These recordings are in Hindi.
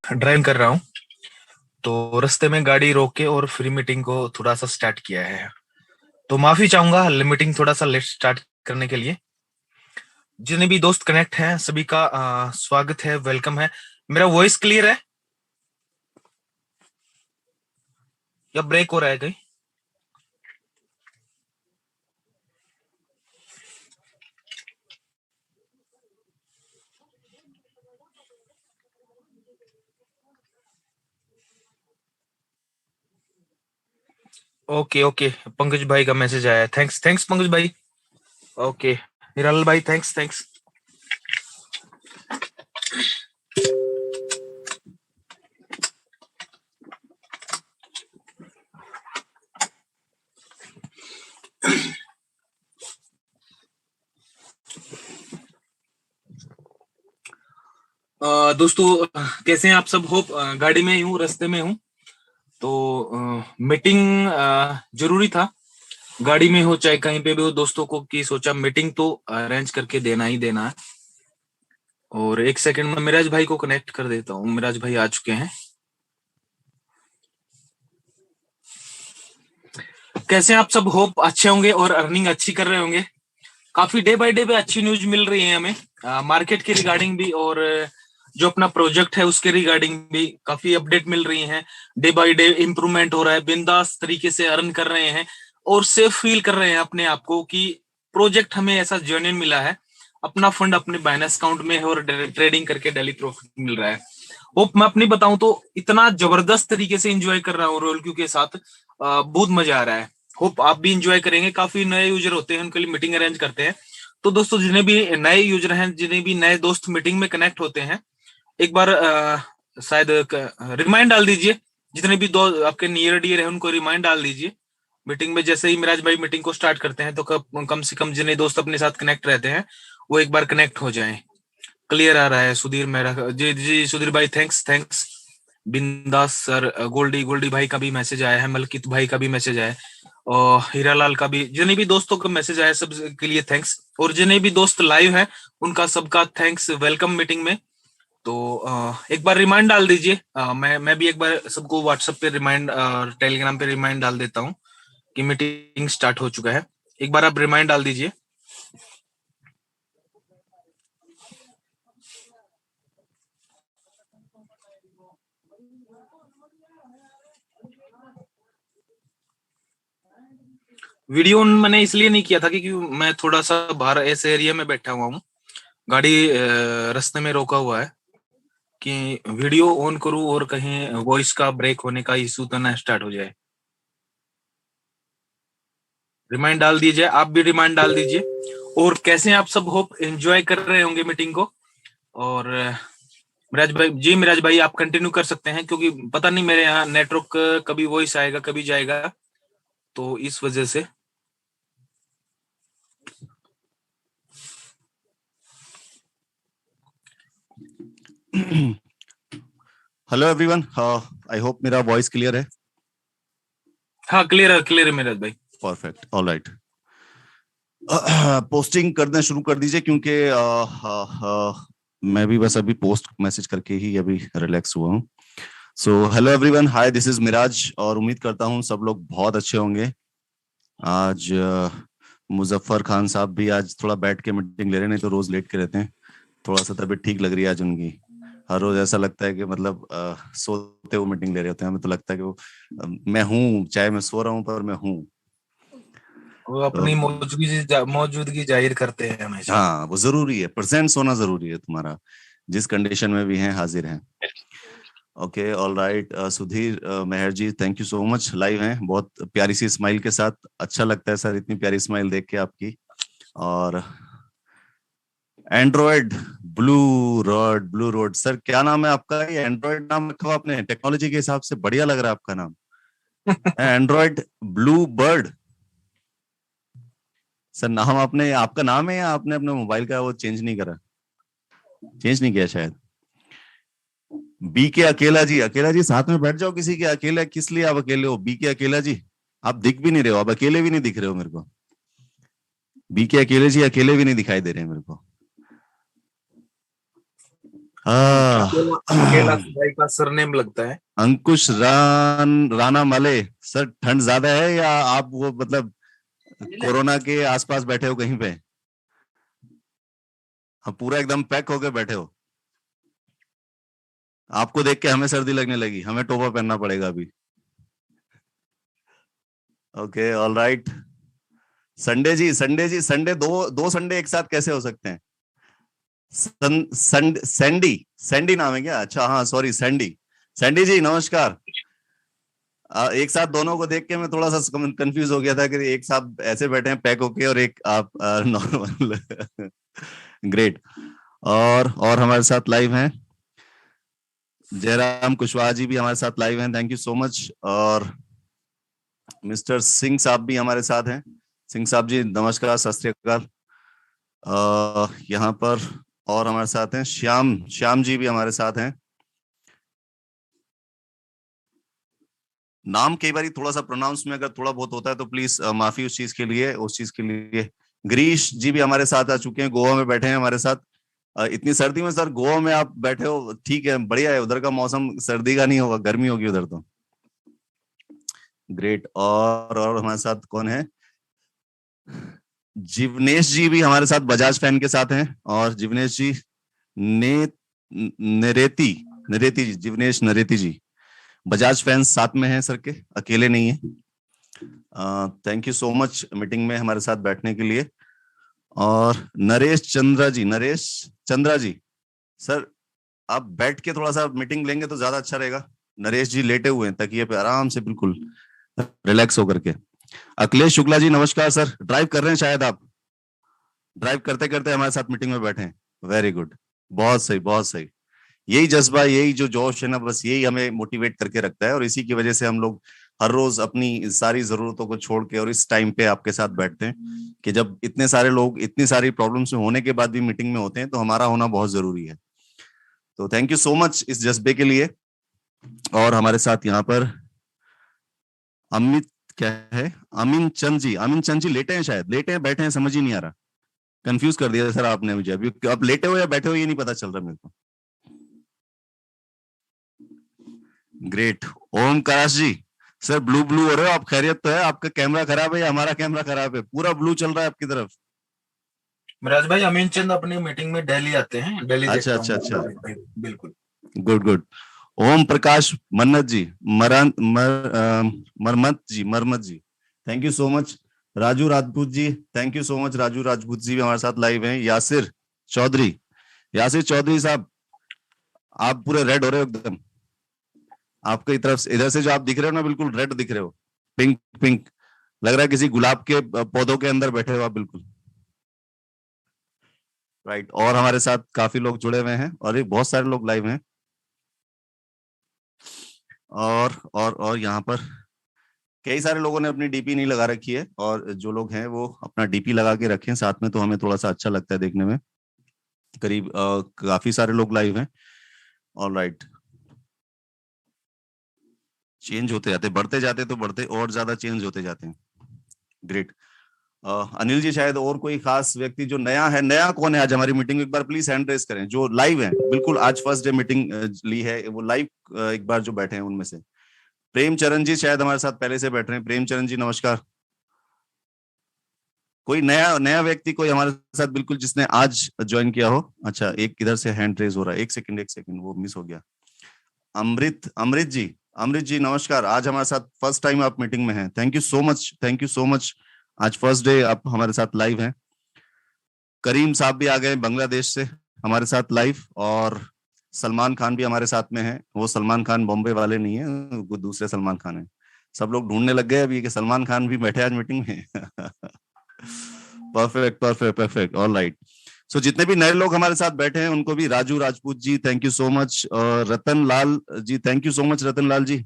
ड्राइव कर रहा हूँ, तो रास्ते में गाड़ी रोक के और फ्री मीटिंग को थोड़ा सा स्टार्ट किया है। तो माफी चाहूंगा मीटिंग थोड़ा सा लेट स्टार्ट करने के लिए। जितने भी दोस्त कनेक्ट हैं सभी का स्वागत है, वेलकम है। मेरा वॉइस क्लियर है या ब्रेक हो रहा है कहीं? ओके ओके, पंकज भाई का मैसेज आया है। थैंक्स थैंक्स पंकज भाई। ओके हिराल भाई, थैंक्स थैंक्स। दोस्तों कैसे हैं आप सब? होप गाड़ी में ही हूँ, रास्ते में हूँ। तो मीटिंग जरूरी था, गाड़ी में हो चाहे कहीं पे भी हो। दोस्तों को की सोचा मीटिंग तो अरेंज करके देना ही देना है। और एक सेकंड में मिराज भाई को कनेक्ट कर देता हूँ। मिराज भाई आ चुके हैं। कैसे हैं आप सब? होप अच्छे होंगे और अर्निंग अच्छी कर रहे होंगे। काफी डे बाय डे पे अच्छी न्यूज मिल रही है हमें, मार्केट के रिगार्डिंग भी और जो अपना प्रोजेक्ट है उसके रिगार्डिंग भी काफी अपडेट मिल रही है। डे बाय डे इंप्रूवमेंट हो रहा है, बिंदास तरीके से अर्न कर रहे हैं और सेफ फील कर रहे हैं अपने आप को कि प्रोजेक्ट हमें ऐसा जेन्युइन मिला है, अपना फंड अपने बाइनेंस अकाउंट में है और ट्रेडिंग करके डेली प्रॉफिट मिल रहा है। होप मैं अपनी बताऊं तो इतना जबरदस्त तरीके से एंजॉय कर रहा हूँ रोल क्यू के साथ। बहुत मजा आ रहा है। होप आप भी इंजॉय करेंगे। काफी नए यूजर होते हैं, उनके लिए मीटिंग अरेंज करते हैं। तो दोस्तों जितने भी नए यूजर हैं, जितने भी नए दोस्त मीटिंग में कनेक्ट होते हैं, एक बार शायद रिमाइंड डाल दीजिए। जितने भी दो आपके नियर डियर है उनको रिमाइंड डाल दीजिए। मीटिंग में जैसे ही मिराज भाई मीटिंग को स्टार्ट करते हैं तो कम से कम जितने दोस्त अपने साथ कनेक्ट रहते हैं वो एक बार कनेक्ट हो जाएं। क्लियर आ रहा है सुधीर मेरा? जी जी सुधीर भाई, थैंक्स थैंक्स। बिंदास सर। गोल्डी गोल्डी भाई का भी मैसेज आया है, मलकित भाई का भी मैसेज आया है, और हीरालाल का भी। जितने भी दोस्तों का मैसेज आया सब के लिए थैंक्स। और जितने भी दोस्त लाइव हैं उनका सबका थैंक्स, वेलकम मीटिंग में। तो एक बार रिमाइंड डाल दीजिए। मैं भी एक बार सबको व्हाट्सएप पे रिमाइंड और टेलीग्राम पे रिमाइंड डाल देता हूँ कि मीटिंग स्टार्ट हो चुका है। एक बार आप रिमाइंड डाल दीजिए। वीडियो मैंने इसलिए नहीं किया था क्योंकि मैं थोड़ा सा बाहर ऐसे एरिया में बैठा हुआ हूँ, गाड़ी रास्ते में रोका हुआ है कि वीडियो ऑन करूँ और कहीं वॉइस का ब्रेक होने का इशू तो ना स्टार्ट हो जाए। रिमाइंड डाल दीजिए, आप भी रिमाइंड डाल दीजिए। और कैसे हैं आप सब? होप एंजॉय कर रहे होंगे मीटिंग को। और मिराज भाई जी, मिराज भाई आप कंटिन्यू कर सकते हैं क्योंकि पता नहीं मेरे यहाँ नेटवर्क कभी वॉइस आएगा कभी जाएगा, तो इस वजह से। हेलो एवरीवन, आई होप मेरा वॉइस क्लियर है। हाँ क्लियर है मिराज भाई। Perfect, all right. पोस्टिंग करना शुरू कर दीजिए क्योंकि मैं भी बस अभी पोस्ट मैसेज करके ही अभी रिलैक्स हुआ हूँ। So hello everyone, hi, this is Miraj और उम्मीद करता हूँ सब लोग बहुत अच्छे होंगे। आज मुजफ्फर खान साहब भी आज थोड़ा बैठ के मीटिंग ले रहे हैं, नहीं तो रोज लेट के रहते हैं। थोड़ा सा तबीयत ठीक लग रही है आज उनकी। हर रोज ऐसा लगता है कि मतलब सोते हुए मीटिंग ले रहे होते हैं। हमें तो लगता है कि वो मैं हूँ, चाहे मैं सो रहा हूँ पर मैं हूँ। वो तो अपनी मौजूदगी जाहिर करते हैं हमेशा। हाँ, वो जरूरी है, प्रेजेंस होना जरूरी है। तुम्हारा जिस कंडीशन में भी है हाजिर हैं। Okay, all right. Sudhir Meher ji, thank you so much. Live हैं बहुत प्यारी सी स्माइल के साथ। अच्छा लगता है सर इतनी प्यारी स्माइल देख के आपकी। और एंड्रॉयड ब्लू रोड सर, क्या नाम है आपका? ये एंड्रॉयड नाम रखा हुआ आपने, टेक्नोलॉजी के हिसाब से बढ़िया लग रहा है आपका नाम। Android blue bird. सर नाम आपने, आपका नाम है या आपने अपने मोबाइल का वो चेंज नहीं करा? चेंज नहीं किया शायद। बी के अकेला जी साथ में बैठ जाओ किसी के। अकेला किस लिए आप अकेले हो? बी के अकेला जी, आप दिख भी नहीं रहे हो, आप अकेले भी नहीं दिख रहे हो मेरे को। बी के अकेले जी अकेले भी नहीं दिखाई दे रहे हैं मेरे को। अकेला अकेला भाई का सरनेम लगता है। अंकुश राणा मले। सर ठंड ज्यादा है या आप वो मतलब कोरोना के आसपास बैठे हो कहीं पे? आप पूरा एकदम पैक होके बैठे हो? आपको देख के हमें सर्दी लगने लगी, हमें टोपा पहनना पड़ेगा अभी। Okay, all right. संडे दो दो संडे एक साथ कैसे हो सकते हैं? सैंडी सैंडी नाम है क्या? अच्छा हाँ, सॉरी सैंडी। सैंडी जी नमस्कार। एक साथ दोनों को देख के मैं थोड़ा सा कंफ्यूज हो गया था कि एक साथ ऐसे बैठे हैं पैक होके और एक आप नॉर्मल। ग्रेट। और हमारे साथ लाइव हैं जयराम कुशवाहा जी भी हमारे साथ लाइव हैं, थैंक यू सो मच। और मिस्टर सिंह साहब भी हमारे साथ हैं। सिंह साहब जी नमस्कार, सत श्री अकाल। यहाँ पर और हमारे साथ हैं श्याम जी भी हमारे साथ हैं। नाम कई बार थोड़ा सा प्रोनाउंस में अगर थोड़ा बहुत होता है तो प्लीज माफी उस चीज के लिए। गिरीश जी भी हमारे साथ आ चुके हैं, गोवा में बैठे हैं हमारे साथ। इतनी सर्दी में सर गोवा में आप बैठे हो, ठीक है, बढ़िया है, उधर का मौसम सर्दी का नहीं होगा, गर्मी होगी उधर तो। ग्रेट। और हमारे साथ कौन है? जिवनेश जी भी हमारे साथ बजाज फैन के साथ हैं। और जिवनेश जी ने नरेती नरेती जी, जिवनेश नरेती जी बजाज फैंस साथ में हैं सर के, अकेले नहीं है। Thank you so much meeting में हमारे साथ बैठने के लिए। और नरेश चंद्रा जी सर, आप बैठ के थोड़ा सा मीटिंग लेंगे तो ज्यादा अच्छा रहेगा। नरेश जी लेटे हुए हैं तकिए पे आराम से, बिल्कुल रिलैक्स होकर के। अखिलेश शुक्ला जी नमस्कार सर, ड्राइव कर रहे हैं शायद आप, ड्राइव करते करते हमारे साथ मीटिंग में बैठे हैं। वेरी गुड, बहुत सही बहुत सही। यही जज्बा, यही जो जोश है ना, बस यही हमें मोटिवेट करके रखता है और इसी की वजह से हम लोग हर रोज अपनी सारी जरूरतों को छोड़ के और इस टाइम पे आपके साथ बैठते हैं कि जब इतने सारे लोग इतनी सारी प्रॉब्लम्स होने के बाद भी मीटिंग में होते हैं तो हमारा होना बहुत जरूरी है। तो थैंक यू सो मच इस जज्बे के लिए। और हमारे साथ यहाँ पर अमित क्या है, अमीन चंद जी लेटे हैं, शायद लेटे हैं बैठे हैं समझ ही नहीं आ रहा, कंफ्यूज कर दिया सर आपने मुझे अभी। आप लेटे हो या बैठे हो ये नहीं पता चल रहा मेरे को। ग्रेट। ओम कराश जी सर, ब्लू ब्लू हो रहे हो आप, खैरियत तो है? आपका कैमरा खराब है या हमारा कैमरा खराब है? पूरा ब्लू चल रहा है आपकी तरफ। मिराज भाई, अमीन चंद अपनी मीटिंग में दिल्ली आते हैं, दिल्ली अच्छा देखता अच्छा अच्छा, हूँ। बिल्कुल। Good good. Om Prakash Mannat ji, Marmat ji thank you so much. Raju Rajput ji thank you so much, Raju Rajput ji भी हमारे साथ लाइव हैं। यासिर चौधरी साहब, आप पूरे रेड हो रहे हो एकदम, आपकी तरफ से इधर से जो आप दिख रहे हो ना बिल्कुल रेड दिख रहे हो, पिंक पिंक, लग रहा है किसी गुलाब के पौधों के अंदर बैठे हो आप बिल्कुल। राइट। और हमारे साथ काफी लोग जुड़े हुए हैं और एक बहुत सारे लोग लाइव हैं। और यहाँ पर कई सारे लोगों ने अपनी डीपी नहीं लगा रखी है और जो लोग हैं वो अपना डीपी लगा के रखें साथ में, तो हमें थोड़ा सा अच्छा लगता है देखने में। करीब काफी सारे लोग लाइव हैं। ऑल राइट, चेंज होते जाते, बढ़ते जाते तो बढ़ते और ज्यादा चेंज होते जाते हैं। ग्रेट। अनिल जी शायद और कोई खास व्यक्ति जो नया है, नया कौन है आज हमारी मीटिंग में? एक बार प्लीज हैंड रेस करें जो लाइव है, बिल्कुल आज फर्स्ट डे मीटिंग ली है वो लाइव, एक बार जो बैठे हैं उनमें से। प्रेम चरण जी शायद हमारे साथ पहले से बैठ रहे हैं। प्रेम चरण जी नमस्कार। कोई नया नया व्यक्ति कोई हमारे साथ बिल्कुल जिसने आज ज्वाइन किया हो? अच्छा, एक इधर से हैंड रेज हो रहा है, एक सेकंड वो मिस हो गया। अमृत जी नमस्कार, आज हमारे साथ फर्स्ट टाइम आप मीटिंग में हैं, थैंक यू सो मच। आज फर्स्ट डे आप हमारे साथ लाइव हैं। करीम साहब भी आ गए बांग्लादेश से हमारे साथ लाइव। और सलमान खान भी हमारे साथ में है, वो सलमान खान बॉम्बे वाले नहीं है, वो दूसरे सलमान खान है। सब लोग ढूंढने लग गए अभी कि सलमान खान भी बैठे आज मीटिंग में। Perfect perfect perfect, all right. So जितने भी नए लोग हमारे साथ बैठे हैं उनको भी, Raju Rajput ji thank you so much, और रतन Lal ji thank you so much. रतन लाल जी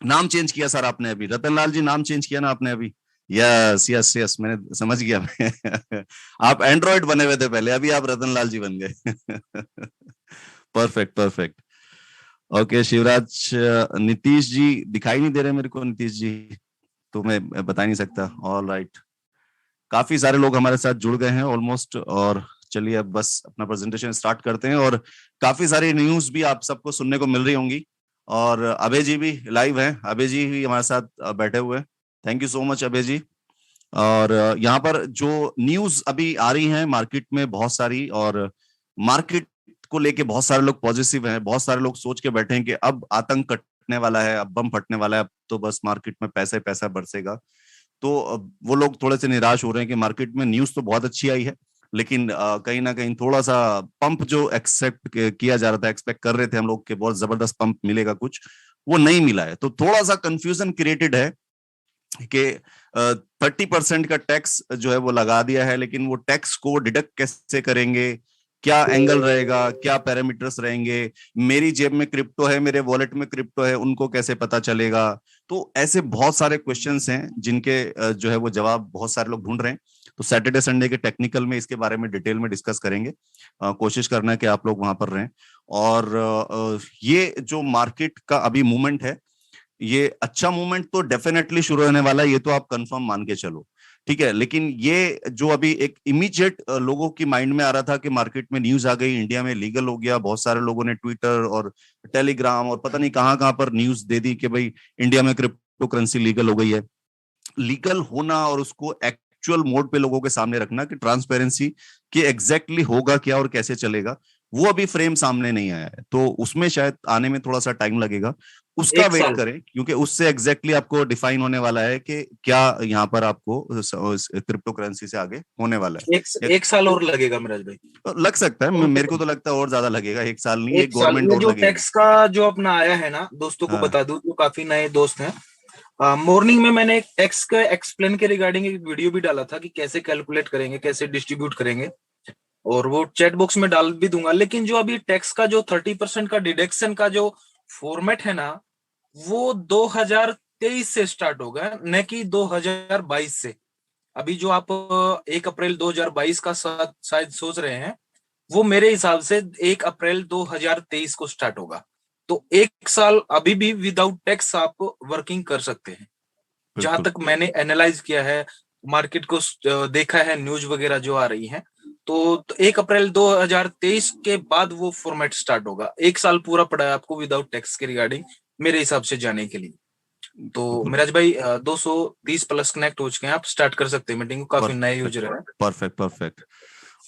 नाम चेंज किया सर आपने अभी, रतन लाल जी नाम चेंज किया ना आपने अभी? यस यस यस, मैंने समझ गया मैं। आप एंड्रॉइड बने हुए थे पहले, अभी आप रतन लाल जी बन गए। Perfect perfect. Okay Shivraj, Nitish ji दिखाई नहीं दे रहे मेरे को, नीतीश जी तो मैं बता नहीं सकता। ऑल राइट, काफी सारे लोग हमारे साथ जुड़ गए हैं ऑलमोस्ट, और चलिए अब बस अपना प्रेजेंटेशन स्टार्ट करते हैं। और काफी सारी न्यूज भी आप सबको सुनने को मिल रही होंगी, और अभय जी भी लाइव हैं। अभय जी भी हमारे साथ बैठे हुए हैं। थैंक यू सो मच अभय जी। और यहाँ पर जो न्यूज अभी आ रही है मार्केट में बहुत सारी, और मार्केट को लेके बहुत सारे लोग पॉजिटिव हैं, बहुत सारे लोग सोच के बैठे हैं कि अब आतंक कटने वाला है, अब बम फटने वाला है, अब तो बस मार्केट में पैसा ही पैसा बरसेगा। तो वो लोग थोड़े से निराश हो रहे हैं कि मार्केट में न्यूज तो बहुत अच्छी आई है, लेकिन कहीं ना कहीं थोड़ा सा पंप जो एक्सेप्ट किया जा रहा था, एक्सपेक्ट कर रहे थे हम लोग कि बहुत जबरदस्त पंप मिलेगा कुछ, वो नहीं मिला है। तो थोड़ा सा कंफ्यूजन क्रिएटेड है कि 30% का टैक्स जो है वो लगा दिया है, लेकिन वो टैक्स को डिडक्ट कैसे करेंगे, क्या एंगल रहेगा, क्या पैरामीटर्स रहेंगे, मेरी जेब में क्रिप्टो है, मेरे वॉलेट में क्रिप्टो है, उनको कैसे पता चलेगा। तो ऐसे बहुत सारे क्वेश्चंस हैं जिनके जो है वो जवाब बहुत सारे लोग ढूंढ रहे हैं। तो सैटरडे संडे के टेक्निकल में इसके बारे में डिटेल में डिस्कस करेंगे। कोशिश करना है कि आप लोग वहां पर रहें। और ये जो मार्केट का अभी मूवमेंट है, ये अच्छा मूवमेंट तो डेफिनेटली शुरू होने वाला है, ये तो आप कंफर्म मान के चलो, ठीक है। लेकिन ये जो अभी एक इमीडिएट लोगों की माइंड में आ रहा था कि मार्केट में न्यूज आ गई, इंडिया में लीगल हो गया, बहुत सारे लोगों ने ट्विटर और टेलीग्राम और पता नहीं कहाँ कहाँ पर न्यूज दे दी कि भाई इंडिया में क्रिप्टो करेंसी लीगल हो गई है। लीगल होना और उसको एक्चुअल मोड पे लोगों के सामने रखना कि ट्रांसपेरेंसी कि एग्जैक्टली होगा क्या और कैसे चलेगा, वो अभी फ्रेम सामने नहीं आया है। तो उसमें शायद आने में थोड़ा सा टाइम लगेगा, उसका वेट करें, क्योंकि उससे एग्जैक्टली आपको डिफाइन होने वाला है कि क्या यहाँ पर आपको क्रिप्टो करेंसी से आगे होने वाला है। एक साल और लगेगा मिराज भाई। लग सकता है, मेरे को तो लगता है और ज्यादा लगेगा, एक साल नहीं, एक साल गवर्नमेंट और जो लगेगी। टैक्स का जो अपना आया है ना, दोस्तों को बता दूं जो काफी नए दोस्त हैं, मॉर्निंग में मैंने एक टैक्स का एक्सप्लेन के रिगार्डिंग एक वीडियो भी डाला था कि कैसे कैलकुलेट करेंगे, कैसे डिस्ट्रीब्यूट करेंगे, और वो चैट बॉक्स में डाल भी दूंगा। लेकिन जो अभी टैक्स का जो 30% का डिडक्शन का जो फॉर्मेट है ना, वो 2023 से स्टार्ट होगा, न कि 2022 से। अभी जो आप 1 अप्रैल 2022 का शायद सोच रहे हैं, वो मेरे हिसाब से 1 अप्रैल 2023 को स्टार्ट होगा। तो एक साल अभी भी विदाउट टैक्स आप वर्किंग कर सकते हैं, जहां तक मैंने एनालाइज किया है, मार्केट को देखा है, न्यूज वगैरह जो आ रही है। तो 1 अप्रैल 2023 के बाद वो फॉर्मेट स्टार्ट होगा। एक साल पूरा पड़ा है आपको विदाउट टैक्स के रिगार्डिंग मेरे हिसाब से जाने के लिए। तो मिराज भाई 230 प्लस कनेक्ट हो चुके हैं, आप स्टार्ट कर सकते हैं मीटिंग को, काफी नए यूजर है। Perfect perfect.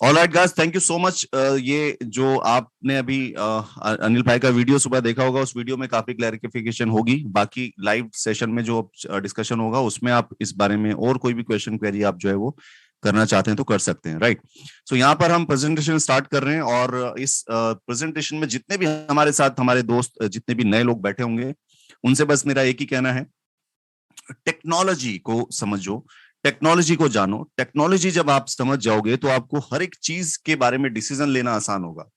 Alright guys, thank you so much. ये जो आपने अभी अनिल भाई का वीडियो सुबह देखा होगा, उस वीडियो में काफी क्लैरिफिकेशन होगी। बाकी लाइव सेशन में जो डिस्कशन होगा उसमें आप इस बारे में और कोई भी क्वेश्चन क्वेरी आप जो है वो करना चाहते हैं तो कर सकते हैं, राइट। सो यहाँ पर हम प्रेजेंटेशन स्टार्ट कर रहे हैं, और इस प्रेजेंटेशन में जितने भी हमारे साथ हमारे दोस्त, जितने भी नए लोग बैठे होंगे, उनसे बस मेरा एक ही कहना है, टेक्नोलॉजी को समझो, टेक्नोलॉजी को जानो। टेक्नोलॉजी जब आप समझ जाओगे तो आपको हर एक चीज के बारे में डिसीजन लेना आसान होगा।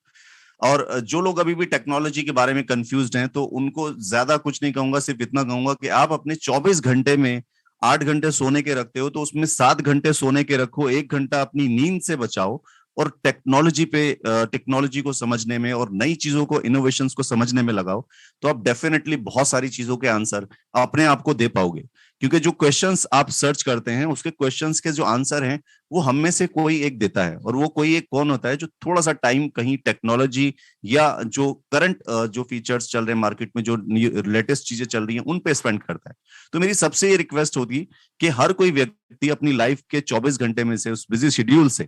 और जो लोग अभी भी टेक्नोलॉजी के बारे में कंफ्यूज्ड हैं, तो उनको ज्यादा कुछ नहीं कहूंगा, सिर्फ इतना कहूंगा कि आप अपने 24 घंटे में 8 घंटे सोने के रखते हो, तो उसमें 7 घंटे सोने के रखो, 1 घंटा अपनी नींद से बचाओ, और टेक्नोलॉजी को समझने में और नई चीजों को, इनोवेशंस को समझने में लगाओ। तो आप डेफिनेटली बहुत सारी चीजों के आंसर अपने आप को दे पाओगे, क्योंकि जो क्वेश्चंस आप सर्च करते हैं उसके क्वेश्चंस के जो आंसर हैं वो हम में से कोई एक देता है, और वो कोई एक कौन होता है, जो थोड़ा सा टाइम कहीं टेक्नोलॉजी या जो करंट जो फीचर्स चल रहे हैं मार्केट में, जो लेटेस्ट चीजें चल रही हैं, उन पे स्पेंड करता है। तो मेरी सबसे ये रिक्वेस्ट होगी कि हर कोई व्यक्ति अपनी लाइफ के 24 घंटे में से, उस बिजी शेड्यूल से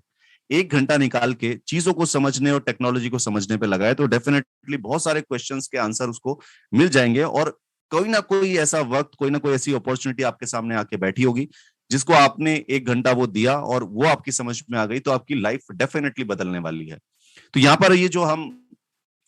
1 घंटा निकाल के चीजों को समझने और टेक्नोलॉजी को समझने पे लगाए, तो डेफिनेटली बहुत सारे क्वेश्चंस के आंसर उसको मिल जाएंगे। और कोई ना कोई ऐसा वक्त, कोई ना कोई ऐसी अपॉर्चुनिटी आपके सामने आके बैठी होगी, जिसको आपने 1 घंटा वो दिया और वो आपकी समझ में आ गई, तो आपकी लाइफ डेफिनेटली बदलने वाली है। तो यहाँ पर ये जो हम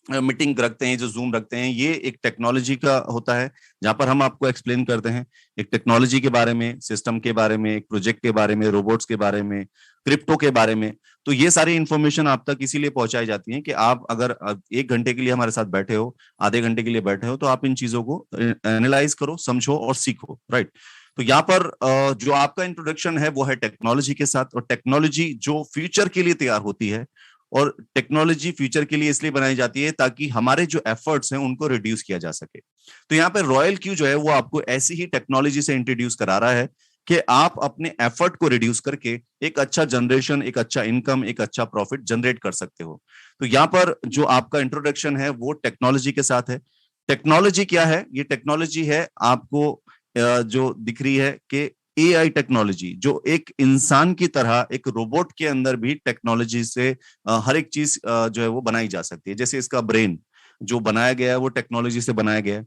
मीटिंग रखते हैं, जो जूम रखते हैं, ये एक टेक्नोलॉजी का होता है, जहां पर हम आपको एक्सप्लेन करते हैं एक टेक्नोलॉजी के बारे में, सिस्टम के बारे में, एक प्रोजेक्ट के बारे में, रोबोट्स के बारे में, क्रिप्टो के बारे में। तो ये सारी इंफॉर्मेशन आप तक इसीलिए पहुंचाई जाती है कि आप अगर 1 घंटे के लिए हमारे साथ बैठे हो, आधे घंटे के लिए बैठे हो, तो आप इन चीजों को एनालाइज करो, समझो और सीखो, राइट। तो यहाँ पर जो आपका इंट्रोडक्शन है वो है टेक्नोलॉजी के साथ, और टेक्नोलॉजी जो फ्यूचर के लिए तैयार होती है, और टेक्नोलॉजी फ्यूचर के लिए इसलिए बनाई जाती है ताकि हमारे जो एफर्ट्स हैं उनको रिड्यूस किया जा सके। तो यहाँ पे रॉयल क्यू जो है वो आपको ऐसी ही टेक्नोलॉजी से इंट्रोड्यूस करा रहा है कि आप अपने एफर्ट को रिड्यूस करके एक अच्छा जनरेशन, एक अच्छा इनकम, एक अच्छा प्रॉफिट जनरेट कर सकते हो। तो यहाँ पर जो आपका इंट्रोडक्शन है वो टेक्नोलॉजी के साथ है। टेक्नोलॉजी क्या है? ये टेक्नोलॉजी है आपको जो दिख रही है कि एआई टेक्नोलॉजी, जो एक इंसान की तरह एक रोबोट के अंदर भी टेक्नोलॉजी से हर एक चीज जो है वो बनाई जा सकती है। जैसे इसका ब्रेन जो बनाया गया है वो टेक्नोलॉजी से बनाया गया है।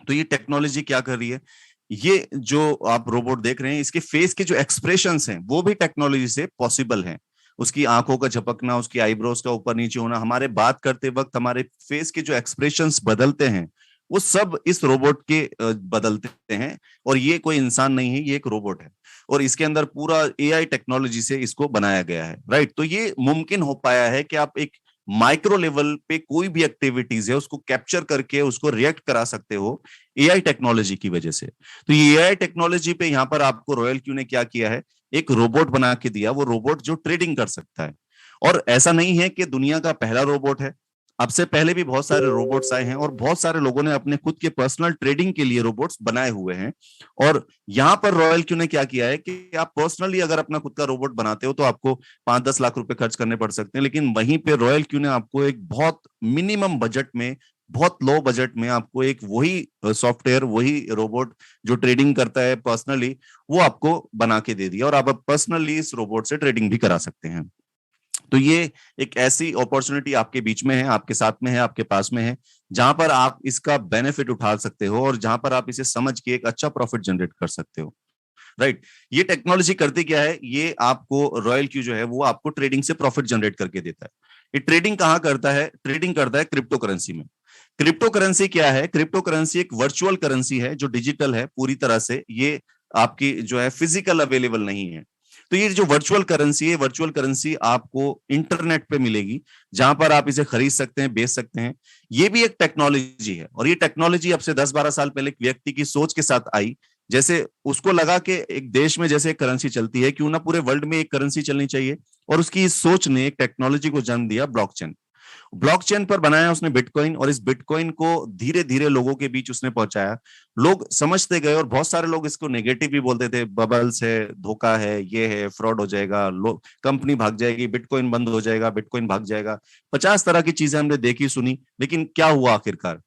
तो ये टेक्नोलॉजी क्या कर रही है? ये जो आप रोबोट देख रहे हैं, इसके फेस के जो एक्सप्रेशंस हैं वो भी टेक्नोलॉजी से पॉसिबल हैं। उसकी आंखों का झपकना, उसकी आईब्रोज का ऊपर नीचे होना, हमारे बात करते वक्त हमारे फेस के जो एक्सप्रेशंस बदलते हैं वो सब इस रोबोट के बदलते हैं। और ये कोई इंसान नहीं है, ये एक रोबोट है। और इसके अंदर पूरा एआई टेक्नोलॉजी से इसको बनाया गया है, राइट। तो ये मुमकिन हो पाया है कि आप एक माइक्रो लेवल पे कोई भी एक्टिविटीज है उसको कैप्चर करके उसको रिएक्ट करा सकते हो एआई टेक्नोलॉजी की वजह से। तो ये एआई टेक्नोलॉजी पे यहाँ पर आपको रॉयल क्यू ने क्या किया है, एक रोबोट बना के दिया। वो रोबोट जो ट्रेडिंग कर सकता है। और ऐसा नहीं है कि दुनिया का पहला रोबोट है, अब से पहले भी बहुत सारे रोबोट्स आए हैं और बहुत सारे लोगों ने अपने खुद के पर्सनल ट्रेडिंग के लिए रोबोट्स बनाए हुए हैं। और यहाँ पर रॉयल क्यू ने क्या किया है कि आप पर्सनली अगर अपना खुद का रोबोट बनाते हो तो आपको 5-10 लाख रुपए खर्च करने पड़ सकते हैं, लेकिन वहीं पे रॉयल क्यू ने आपको एक बहुत मिनिमम बजट में, बहुत लो बजट में आपको एक वही सॉफ्टवेयर, वही रोबोट जो ट्रेडिंग करता है पर्सनली, वो आपको बना के दे दिया और आप पर्सनली इस रोबोट से ट्रेडिंग भी करा सकते हैं। तो ये एक ऐसी अपॉर्चुनिटी आपके बीच में है, आपके साथ में है, आपके पास में है, जहां पर आप इसका बेनिफिट उठा सकते हो और जहां पर आप इसे समझ के एक अच्छा प्रॉफिट जनरेट कर सकते हो, राइट। ये टेक्नोलॉजी करती क्या है? ये आपको रॉयल क्यू जो है वो आपको ट्रेडिंग से प्रॉफिट जनरेट करके देता है। ये ट्रेडिंग कहाँ करता है? ट्रेडिंग करता है क्रिप्टो करेंसी में। क्रिप्टो करेंसी क्या है? क्रिप्टो करेंसी एक वर्चुअल करेंसी है जो डिजिटल है पूरी तरह से। ये आपकी जो है फिजिकल अवेलेबल नहीं है। तो ये जो वर्चुअल करेंसी है, वर्चुअल करेंसी आपको इंटरनेट पे मिलेगी, जहां पर आप इसे खरीद सकते हैं, बेच सकते हैं। ये भी एक टेक्नोलॉजी है और ये टेक्नोलॉजी अब से 10-12 साल पहले एक व्यक्ति की सोच के साथ आई। जैसे उसको लगा कि एक देश में जैसे एक करेंसी चलती है, क्यों ना पूरे वर्ल्ड में एक करेंसी चलनी चाहिए। और उसकी इस सोच ने एक टेक्नोलॉजी को जन्म दिया, ब्लॉकचेन। ब्लॉकचेन पर बनाया उसने बिटकॉइन और इस बिटकॉइन को धीरे धीरे लोगों के बीच उसने पहुंचाया। लोग समझते गए और बहुत सारे लोग इसको नेगेटिव भी बोलते थे, बबल्स है, धोखा है, ये है, फ्रॉड हो जाएगा, लोग कंपनी भाग जाएगी, बिटकॉइन बंद हो जाएगा, बिटकॉइन भाग जाएगा। 50 तरह की चीजें हमने देखी सुनी, लेकिन क्या हुआ आखिरकार?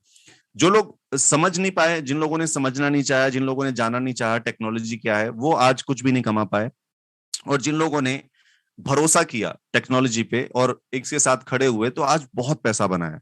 जो लोग समझ नहीं पाए, जिन लोगों ने समझना नहीं चाहा, जिन लोगों ने जाना नहीं चाहा टेक्नोलॉजी क्या है, वो आज कुछ भी नहीं कमा पाए। और जिन लोगों ने भरोसा किया टेक्नोलॉजी पे और एक के साथ खड़े हुए, तो आज बहुत पैसा बनाया।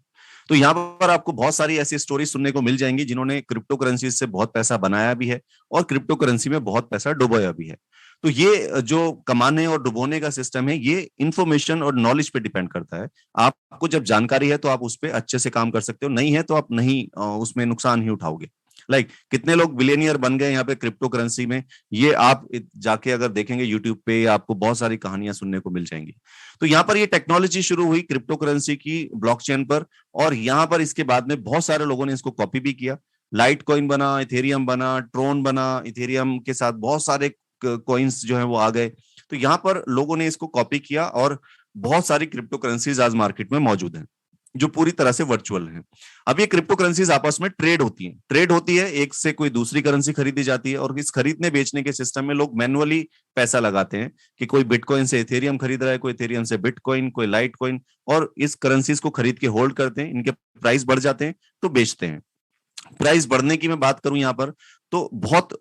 तो यहाँ पर आपको बहुत सारी ऐसी स्टोरी सुनने को मिल जाएंगी जिन्होंने क्रिप्टो करेंसी से बहुत पैसा बनाया भी है और क्रिप्टो करेंसी में बहुत पैसा डुबोया भी है। तो ये जो कमाने और डुबोने का सिस्टम है, ये इंफॉर्मेशन और नॉलेज पे डिपेंड करता है। आपको जब जानकारी है तो आप उस पर अच्छे से काम कर सकते हो, नहीं है तो आप नहीं उसमें नुकसान ही उठाओगे। कितने लोग बिलियनियर बन गए यहाँ पे क्रिप्टो करेंसी में, ये आप जाके अगर देखेंगे यूट्यूब पे, आपको बहुत सारी कहानियां सुनने को मिल जाएंगी। तो यहाँ पर ये टेक्नोलॉजी शुरू हुई क्रिप्टो करेंसी की ब्लॉकचेन पर। और यहाँ पर इसके बाद में बहुत सारे लोगों ने इसको कॉपी भी किया। लाइट कॉइन बना, इथेरियम बना, ट्रोन बना, इथेरियम के साथ बहुत सारे कॉइन्स जो है वो आ गए। तो यहाँ पर लोगों ने इसको कॉपी किया और बहुत सारी क्रिप्टो करेंसीज आज मार्केट में मौजूद हैं जो पूरी तरह से वर्चुअल है। अब ये क्रिप्टो करेंसीज आपस में ट्रेड होती है, एक से कोई दूसरी करेंसी खरीदी जाती है और इस खरीदने बेचने के सिस्टम में लोग मैनुअली पैसा लगाते हैं कि कोई बिटकॉइन से इथेरियम खरीद रहा है, कोई इथेरियम से बिटकॉइन, कोई लाइट कॉइन, और इस करेंसीज को खरीद के होल्ड करते हैं। इनके प्राइस बढ़ जाते हैं तो बेचते हैं। प्राइस बढ़ने की मैं बात करूं यहाँ पर, तो बहुत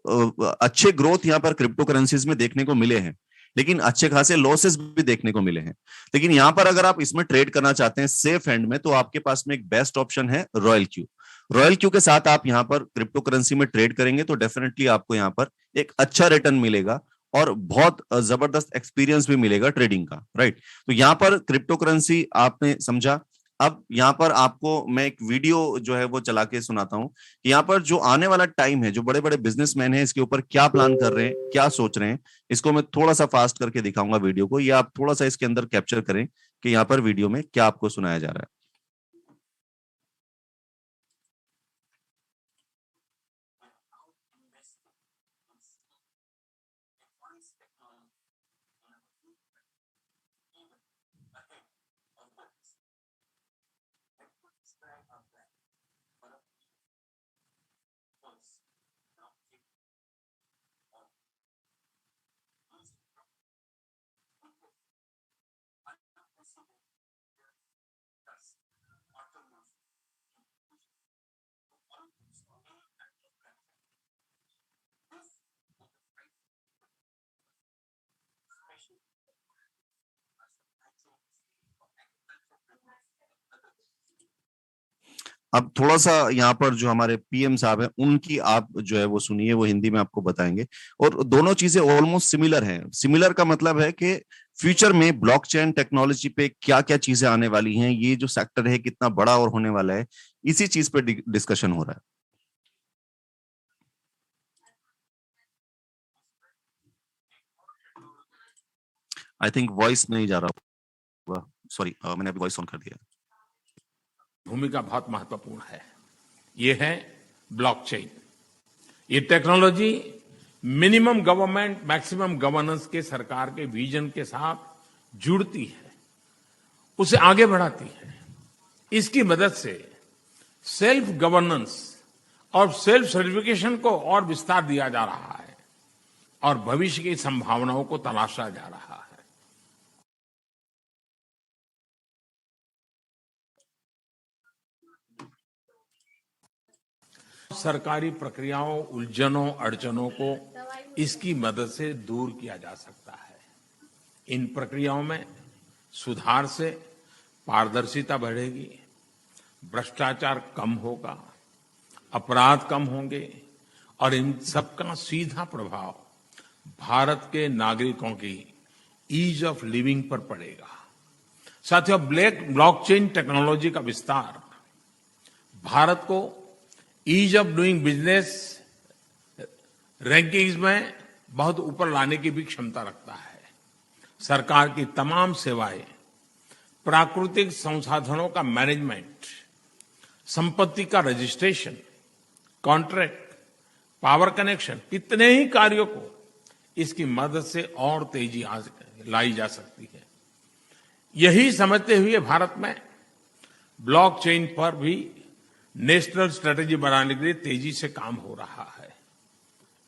अच्छे ग्रोथ यहाँ पर क्रिप्टो करेंसीज में देखने को मिले हैं, लेकिन अच्छे खासे लॉसेस भी देखने को मिले हैं। लेकिन यहाँ पर अगर आप इसमें ट्रेड करना चाहते हैं सेफ हैंड में, तो आपके पास में एक बेस्ट ऑप्शन है रॉयल क्यू। रॉयल क्यू के साथ आप यहाँ पर क्रिप्टो करेंसी में ट्रेड करेंगे तो डेफिनेटली आपको यहाँ पर एक अच्छा रिटर्न मिलेगा और बहुत जबरदस्त एक्सपीरियंस भी मिलेगा ट्रेडिंग का, राइट। तो यहाँ पर क्रिप्टो करेंसी आपने समझा। अब यहाँ पर आपको मैं एक वीडियो जो है वो चला के सुनाता हूँ कि यहाँ पर जो आने वाला टाइम है, जो बड़े बड़े बिजनेसमैन हैं इसके ऊपर क्या प्लान कर रहे हैं, क्या सोच रहे हैं। इसको मैं थोड़ा सा फास्ट करके दिखाऊंगा वीडियो को, या आप थोड़ा सा इसके अंदर कैप्चर करें कि यहाँ पर वीडियो में क्या आपको सुनाया जा रहा है। अब थोड़ा सा यहाँ पर जो हमारे पीएम साहब हैं उनकी आप जो है वो सुनिए, वो हिंदी में आपको बताएंगे। और दोनों चीजें ऑलमोस्ट सिमिलर हैं। सिमिलर का मतलब है कि फ्यूचर में ब्लॉकचेन टेक्नोलॉजी पे क्या क्या चीजें आने वाली हैं, ये जो सेक्टर है कितना बड़ा और होने वाला है, इसी चीज पे डिस्कशन हो रहा है। आई थिंक वॉइस नहीं जा रहा होगा, सॉरी, मैंने अभी वॉइस ऑन कर दिया। भूमिका बहुत महत्वपूर्ण है। ये है ब्लॉकचेन। ये technology minimum government maximum governance के सरकार के विजन के साथ जुड़ती है, उसे आगे बढ़ाती है। इसकी मदद से सेल्फ गवर्नेंस और सेल्फ सर्टिफिकेशन को और विस्तार दिया जा रहा है और भविष्य की संभावनाओं को तलाशा जा रहा है। सरकारी प्रक्रियाओं, उलझनों, अड़चनों को इसकी मदद से दूर किया जा सकता है। इन प्रक्रियाओं में सुधार से पारदर्शिता बढ़ेगी, भ्रष्टाचार कम होगा, अपराध कम होंगे और इन सबका सीधा प्रभाव भारत के नागरिकों की ईज ऑफ लिविंग पर पड़ेगा। साथियों, ब्लॉकचेन टेक्नोलॉजी का विस्तार भारत को ease of doing business rankings में बहुत ऊपर लाने की भी क्षमता रखता है। सरकार की तमाम सेवाएं, प्राकृतिक संसाधनों का मैनेजमेंट, संपत्ति का रजिस्ट्रेशन, कॉन्ट्रैक्ट, पावर कनेक्शन, कितने ही कार्यों को इसकी मदद से और तेजी लाई जा सकती है। यही समझते हुए भारत में ब्लॉकचेन पर भी नेशनल स्ट्रेटेजी बनाने के लिए तेजी से काम हो रहा है।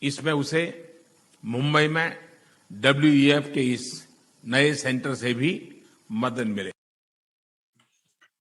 इसमें उसे मुंबई में WEF के इस नए सेंटर से भी मदद मिले।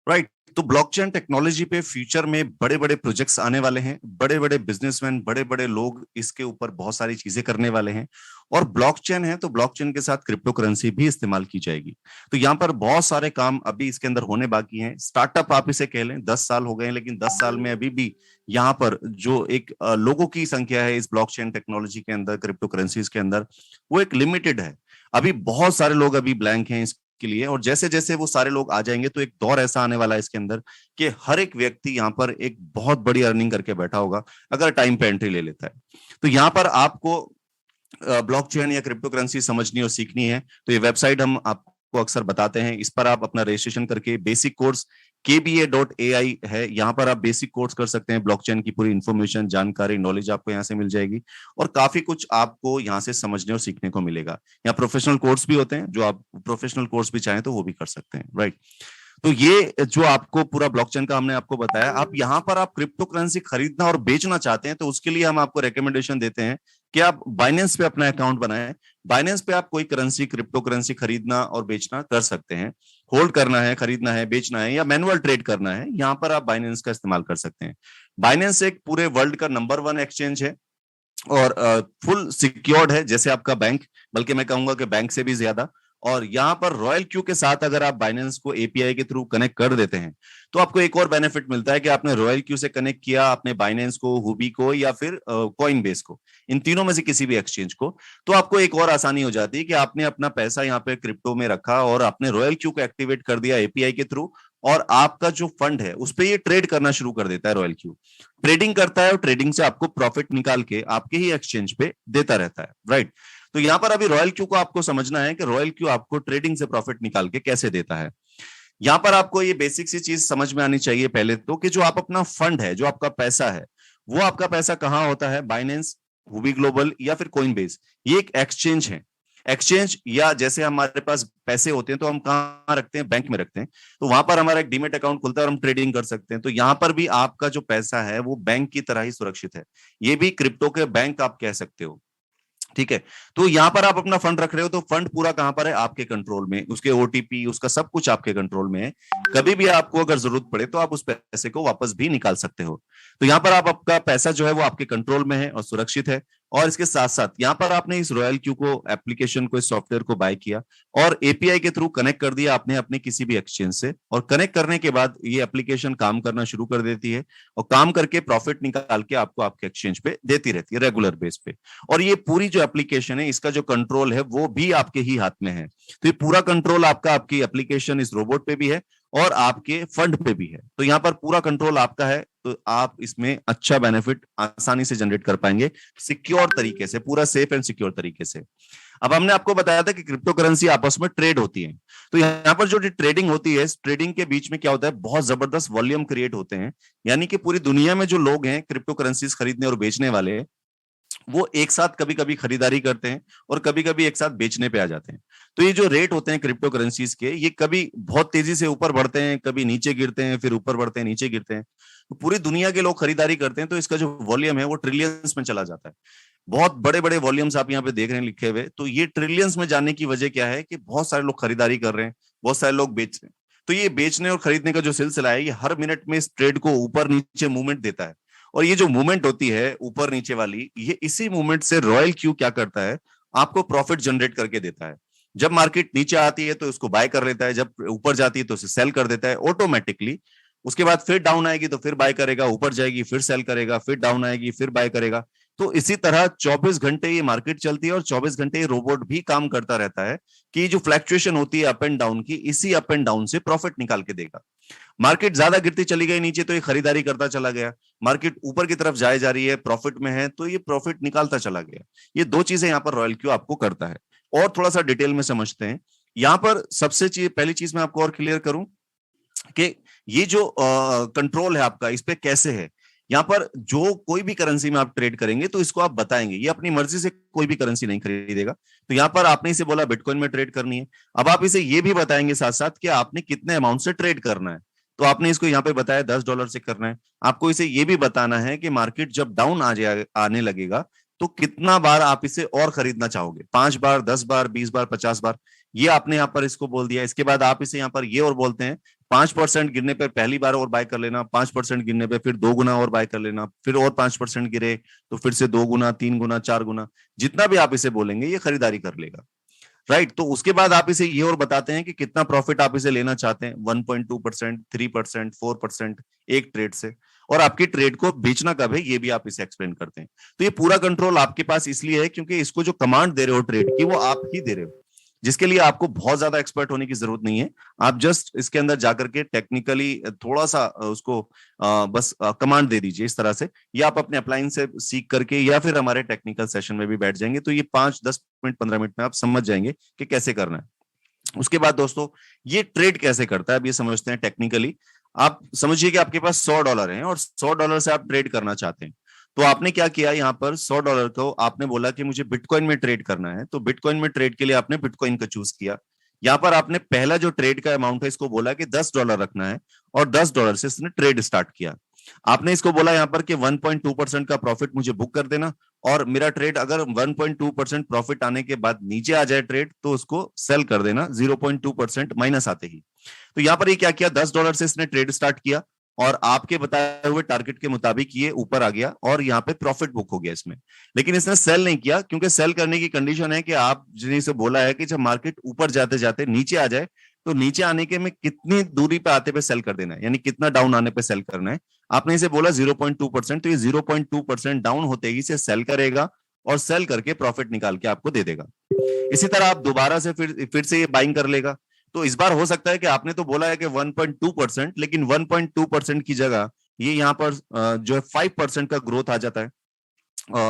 राइट, तो ब्लॉकचेन टेक्नोलॉजी पे फ्यूचर में बड़े बड़े प्रोजेक्ट्स आने वाले हैं, बड़े बड़े बिजनेसमैन, बड़े बड़े लोग इसके ऊपर बहुत सारी चीजें करने वाले हैं। और ब्लॉकचेन है तो ब्लॉकचेन के साथ क्रिप्टो करेंसी भी इस्तेमाल की जाएगी। तो यहाँ पर बहुत सारे काम अभी इसके अंदर होने बाकी हैं। स्टार्टअप आप इसे कह लें, 10 साल हो गए हैं, लेकिन 10 साल में अभी भी यहाँ पर जो एक लोगों की संख्या है इस ब्लॉकचेन टेक्नोलॉजी के अंदर, क्रिप्टो करेंसीज के अंदर, वो एक लिमिटेड है। अभी बहुत सारे लोग अभी ब्लैंक हैं के लिए, और जैसे जैसे वो सारे लोग आ जाएंगे तो एक दौर ऐसा आने वाला है इसके अंदर कि हर एक व्यक्ति यहाँ पर एक बहुत बड़ी अर्निंग करके बैठा होगा अगर टाइम पे एंट्री ले लेता है। तो यहाँ पर आपको ब्लॉकचेन या क्रिप्टो करेंसी समझनी और सीखनी है तो ये वेबसाइट हम आपको अक्सर बताते हैं, इस पर आप अपना रजिस्ट्रेशन करके बेसिक कोर्स kba.ai है, यहाँ पर आप बेसिक कोर्स कर सकते हैं। ब्लॉकचेन की पूरी इंफॉर्मेशन, जानकारी, नॉलेज आपको यहाँ से मिल जाएगी और काफी कुछ आपको यहाँ से समझने और सीखने को मिलेगा। यहाँ प्रोफेशनल कोर्स भी होते हैं, जो आप प्रोफेशनल कोर्स भी चाहें तो वो भी कर सकते हैं। राइट, तो ये जो आपको पूरा ब्लॉकचेन का हमने आपको बताया, आप यहाँ पर आप क्रिप्टो करेंसी खरीदना और बेचना चाहते हैं तो उसके लिए हम आपको रिकमेंडेशन देते हैं कि आप बाइनेंस पे अपना अकाउंट बनाएं। बाइनेंस पे आप कोई करेंसी, क्रिप्टो करेंसी खरीदना और बेचना कर सकते हैं। होल्ड करना है, खरीदना है, बेचना है या मैनुअल ट्रेड करना है, यहाँ पर आप बाइनेंस का इस्तेमाल कर सकते हैं। बाइनेंस एक पूरे वर्ल्ड का नंबर 1 एक्सचेंज है और फुल सिक्योर्ड है, जैसे आपका बैंक, बल्कि मैं कहूंगा कि बैंक से भी ज्यादा। और यहाँ पर रॉयल क्यू के साथ अगर आप बाइनेंस को एपीआई के थ्रू कनेक्ट कर देते हैं तो आपको एक और बेनिफिट मिलता है कि आपने रॉयल क्यू से कनेक्ट किया, आपने बाइनेंस को, हुबी को या फिर कॉइनबेस को, इन तीनों में से किसी भी एक्सचेंज को, तो आपको एक और आसानी हो जाती है कि आपने अपना पैसा यहाँ पे क्रिप्टो में रखा और आपने रॉयल क्यू को एक्टिवेट कर दिया एपीआई के थ्रू और आपका जो फंड है उस पर ये ट्रेड करना शुरू कर देता है। रॉयल क्यू ट्रेडिंग करता है और ट्रेडिंग से आपको प्रॉफिट निकाल के आपके ही एक्सचेंज पे देता रहता है। राइट, तो यहां पर अभी रॉयल क्यू को आपको समझना है कि रॉयल क्यू आपको ट्रेडिंग से प्रॉफिट निकाल के कैसे देता है। यहां पर आपको ये बेसिक सी चीज समझ में आनी चाहिए पहले तो, कि जो आप अपना फंड है, जो आपका पैसा है, वो आपका पैसा कहां होता है? बाइनेंस, हुबी ग्लोबल या फिर कॉइनबेस, ये एक एक्सचेंज है। एक्सचेंज या जैसे हमारे पास पैसे होते हैं तो हम कहाँ रखते हैं? बैंक में रखते हैं। तो वहां पर हमारा एक डीमेट अकाउंट खुलता है और हम ट्रेडिंग कर सकते हैं। तो यहाँ पर भी आपका जो पैसा है वो बैंक की तरह ही सुरक्षित है। ये भी क्रिप्टो के बैंक आप कह सकते हो। ठीक है, तो यहां पर आप अपना फंड रख रहे हो तो फंड पूरा कहां पर है? आपके कंट्रोल में, उसके ओटीपी, उसका सब कुछ आपके कंट्रोल में है। कभी भी आपको अगर जरूरत पड़े तो आप उस पैसे को वापस भी निकाल सकते हो। तो यहां पर आप आपका पैसा जो है वो आपके कंट्रोल में है और सुरक्षित है और इसके साथ साथ यहाँ पर आपने इस रॉयल क्यू को, एप्लीकेशन को, इस सॉफ्टवेयर को बाय किया और एपीआई के थ्रू कनेक्ट कर दिया आपने अपने किसी भी एक्सचेंज से, और कनेक्ट करने के बाद ये एप्लीकेशन काम करना शुरू कर देती है और काम करके प्रॉफिट निकाल के आपको आपके एक्सचेंज पे देती रहती है रेगुलर बेस पे। और ये पूरी जो एप्लीकेशन है, इसका जो कंट्रोल है वो भी आपके ही हाथ में है। तो ये पूरा कंट्रोल आपका, आपकी एप्लीकेशन इस रोबोट पे भी है और आपके फंड पे भी है। तो यहाँ पर पूरा कंट्रोल आपका है, तो आप इसमें अच्छा बेनिफिट आसानी से जनरेट कर पाएंगे, सिक्योर तरीके से, पूरा सेफ एंड सिक्योर तरीके से। अब हमने आपको बताया था कि क्रिप्टो करेंसी आपस में ट्रेड होती है, तो यहाँ पर जो ट्रेडिंग होती है, ट्रेडिंग के बीच में क्या होता है, बहुत जबरदस्त वॉल्यूम क्रिएट होते हैं। यानी कि पूरी दुनिया में जो लोग हैं क्रिप्टो करेंसीज खरीदने और बेचने वाले, वो एक साथ कभी कभी खरीदारी करते हैं और कभी कभी एक साथ बेचने पे आ जाते हैं। तो ये जो रेट होते हैं क्रिप्टो करेंसीज के, ये कभी बहुत तेजी से ऊपर बढ़ते हैं, कभी नीचे गिरते हैं, फिर ऊपर बढ़ते हैं, नीचे गिरते हैं। तो पूरी दुनिया के लोग खरीदारी करते हैं, तो इसका जो वॉल्यूम है वो ट्रिलियंस में चला जाता है। बहुत बड़े बड़े वॉल्यूम्स आप यहाँ पे देख रहे हैं लिखे हुए। तो ये ट्रिलियंस में जाने की वजह क्या है कि बहुत सारे लोग खरीदारी कर रहे हैं, बहुत सारे लोग बेच रहे हैं। तो ये बेचने और खरीदने का जो सिलसिला है, ये हर मिनट में इस ट्रेड को ऊपर नीचे मूवमेंट देता है। और ये जो मूवमेंट होती है ऊपर नीचे वाली, ये इसी मूवमेंट से रॉयल क्यू क्या करता है, आपको प्रॉफिट जनरेट करके देता है। जब मार्केट नीचे आती है तो इसको बाय कर लेता है, जब ऊपर जाती है तो उसे सेल कर देता है ऑटोमेटिकली। उसके बाद फिर डाउन आएगी तो फिर बाय करेगा, ऊपर जाएगी फिर सेल करेगा, फिर डाउन आएगी फिर बाय करेगा। तो इसी तरह 24 घंटे ये मार्केट चलती है और 24 घंटे ये रोबोट भी काम करता रहता है कि जो फ्लक्चुएशन होती है अप एंड डाउन की, इसी अप एंड डाउन से प्रॉफिट निकाल के देगा। मार्केट ज्यादा गिरती चली गई नीचे, तो ये खरीदारी करता चला गया। मार्केट ऊपर की तरफ जाए जा रही है, प्रॉफिट में है, तो ये प्रॉफिट निकालता चला गया। ये दो चीजें यहाँ पर रॉयल क्यू आपको करता है। और थोड़ा सा डिटेल में समझते हैं। यहाँ पर सबसे पहली चीज मैं आपको और क्लियर करूं कि ये जो कंट्रोल है आपका, इस पे कैसे है। यहाँ पर जो कोई भी करेंसी में आप ट्रेड करेंगे तो इसको आप बताएंगे, ये अपनी मर्जी से कोई भी करेंसी नहीं खरीदेगा। तो यहाँ पर आपने इसे बोला बिटकॉइन में ट्रेड करनी है, अब आप इसे ये भी बताएंगे साथ साथ कि आपने कितने अमाउंट से ट्रेड करना है। तो आपने इसको यहाँ पे बताया $10 से करना है। आपको इसे ये भी बताना है कि मार्केट जब डाउन आने लगेगा तो कितना बार आप इसे और खरीदना चाहोगे, 5 बार, 10 बार, 20 बार, 50 बार, ये आपने यहाँ पर इसको बोल दिया। इसके बाद आप इसे यहाँ पर ये और बोलते हैं 5% गिरने पर पहली बार और बाय कर लेना, 5% गिरने पे फिर 2 गुना और बाय कर लेना, फिर और 5% गिरे तो फिर से 2 गुना, 3 गुना, 4 गुना, जितना भी आप इसे बोलेंगे ये खरीदारी कर लेगा। राइट। तो उसके बाद आप इसे ये और बताते हैं कि कितना प्रॉफिट आप इसे लेना चाहते हैं, 1.2%, 3%, 4% एक ट्रेड से, और आपकी ट्रेड को बेचना कब है ये भी आप इसे एक्सप्लेन करते हैं। तो ये पूरा कंट्रोल आपके पास इसलिए है क्योंकि इसको जो कमांड दे रहे हो ट्रेड की, वो आप ही दे रहे हो, जिसके लिए आपको बहुत ज्यादा एक्सपर्ट होने की जरूरत नहीं है। आप जस्ट इसके अंदर जाकर के टेक्निकली थोड़ा सा उसको बस कमांड दे दीजिए इस तरह से, या आप अपने अप्लायंस से सीख करके या फिर हमारे टेक्निकल सेशन में भी बैठ जाएंगे तो ये 5-10 मिनट 15 मिनट में आप समझ जाएंगे कि कैसे करना है। उसके बाद दोस्तों ये ट्रेड कैसे करता है, अब ये समझते हैं टेक्निकली। आप समझिए कि आपके पास $100 है और $100 से आप ट्रेड करना चाहते हैं। तो आपने क्या किया, यहाँ पर $100 को आपने बोला कि मुझे बिटकॉइन में ट्रेड करना है, तो बिटकॉइन में ट्रेड के लिए आपने बिटकॉइन का चूज किया। यहाँ पर आपने पहला जो ट्रेड का अमाउंट है इसको बोला कि $10 रखना है और $10 से इसने ट्रेड स्टार्ट किया। आपने इसको बोला यहाँ पर कि 1.2% का प्रॉफिट मुझे बुक कर देना, और मेरा ट्रेड अगर 1.2% प्रॉफिट आने के बाद नीचे आ जाए ट्रेड तो उसको सेल कर देना 0.2% माइनस आते ही। तो यहाँ पर ये क्या किया, $10 से इसने ट्रेड स्टार्ट किया और आपके बताए हुए टारगेट के मुताबिक ये ऊपर आ गया और यहाँ पे प्रॉफिट बुक हो गया इसमें। लेकिन इसने सेल नहीं किया, क्योंकि सेल करने की कंडीशन है कि आप जिसे बोला है कि जब मार्केट ऊपर जाते जाते नीचे आ जाए तो नीचे आने के में कितनी दूरी पे आते पे सेल कर देना है, यानी कितना डाउन आने पे सेल करना है। आपने इसे बोला 0.2%, तो ये 0.2% डाउन होते ही इसे सेल करेगा और सेल करके प्रॉफिट निकाल के आपको दे देगा। इसी तरह आप दोबारा से फिर से ये बाइंग कर लेगा। तो इस बार हो सकता है कि आपने तो बोला है कि 1.2%, लेकिन 1.2% की जगह ये यहाँ पर जो है 5% का ग्रोथ आ जाता है,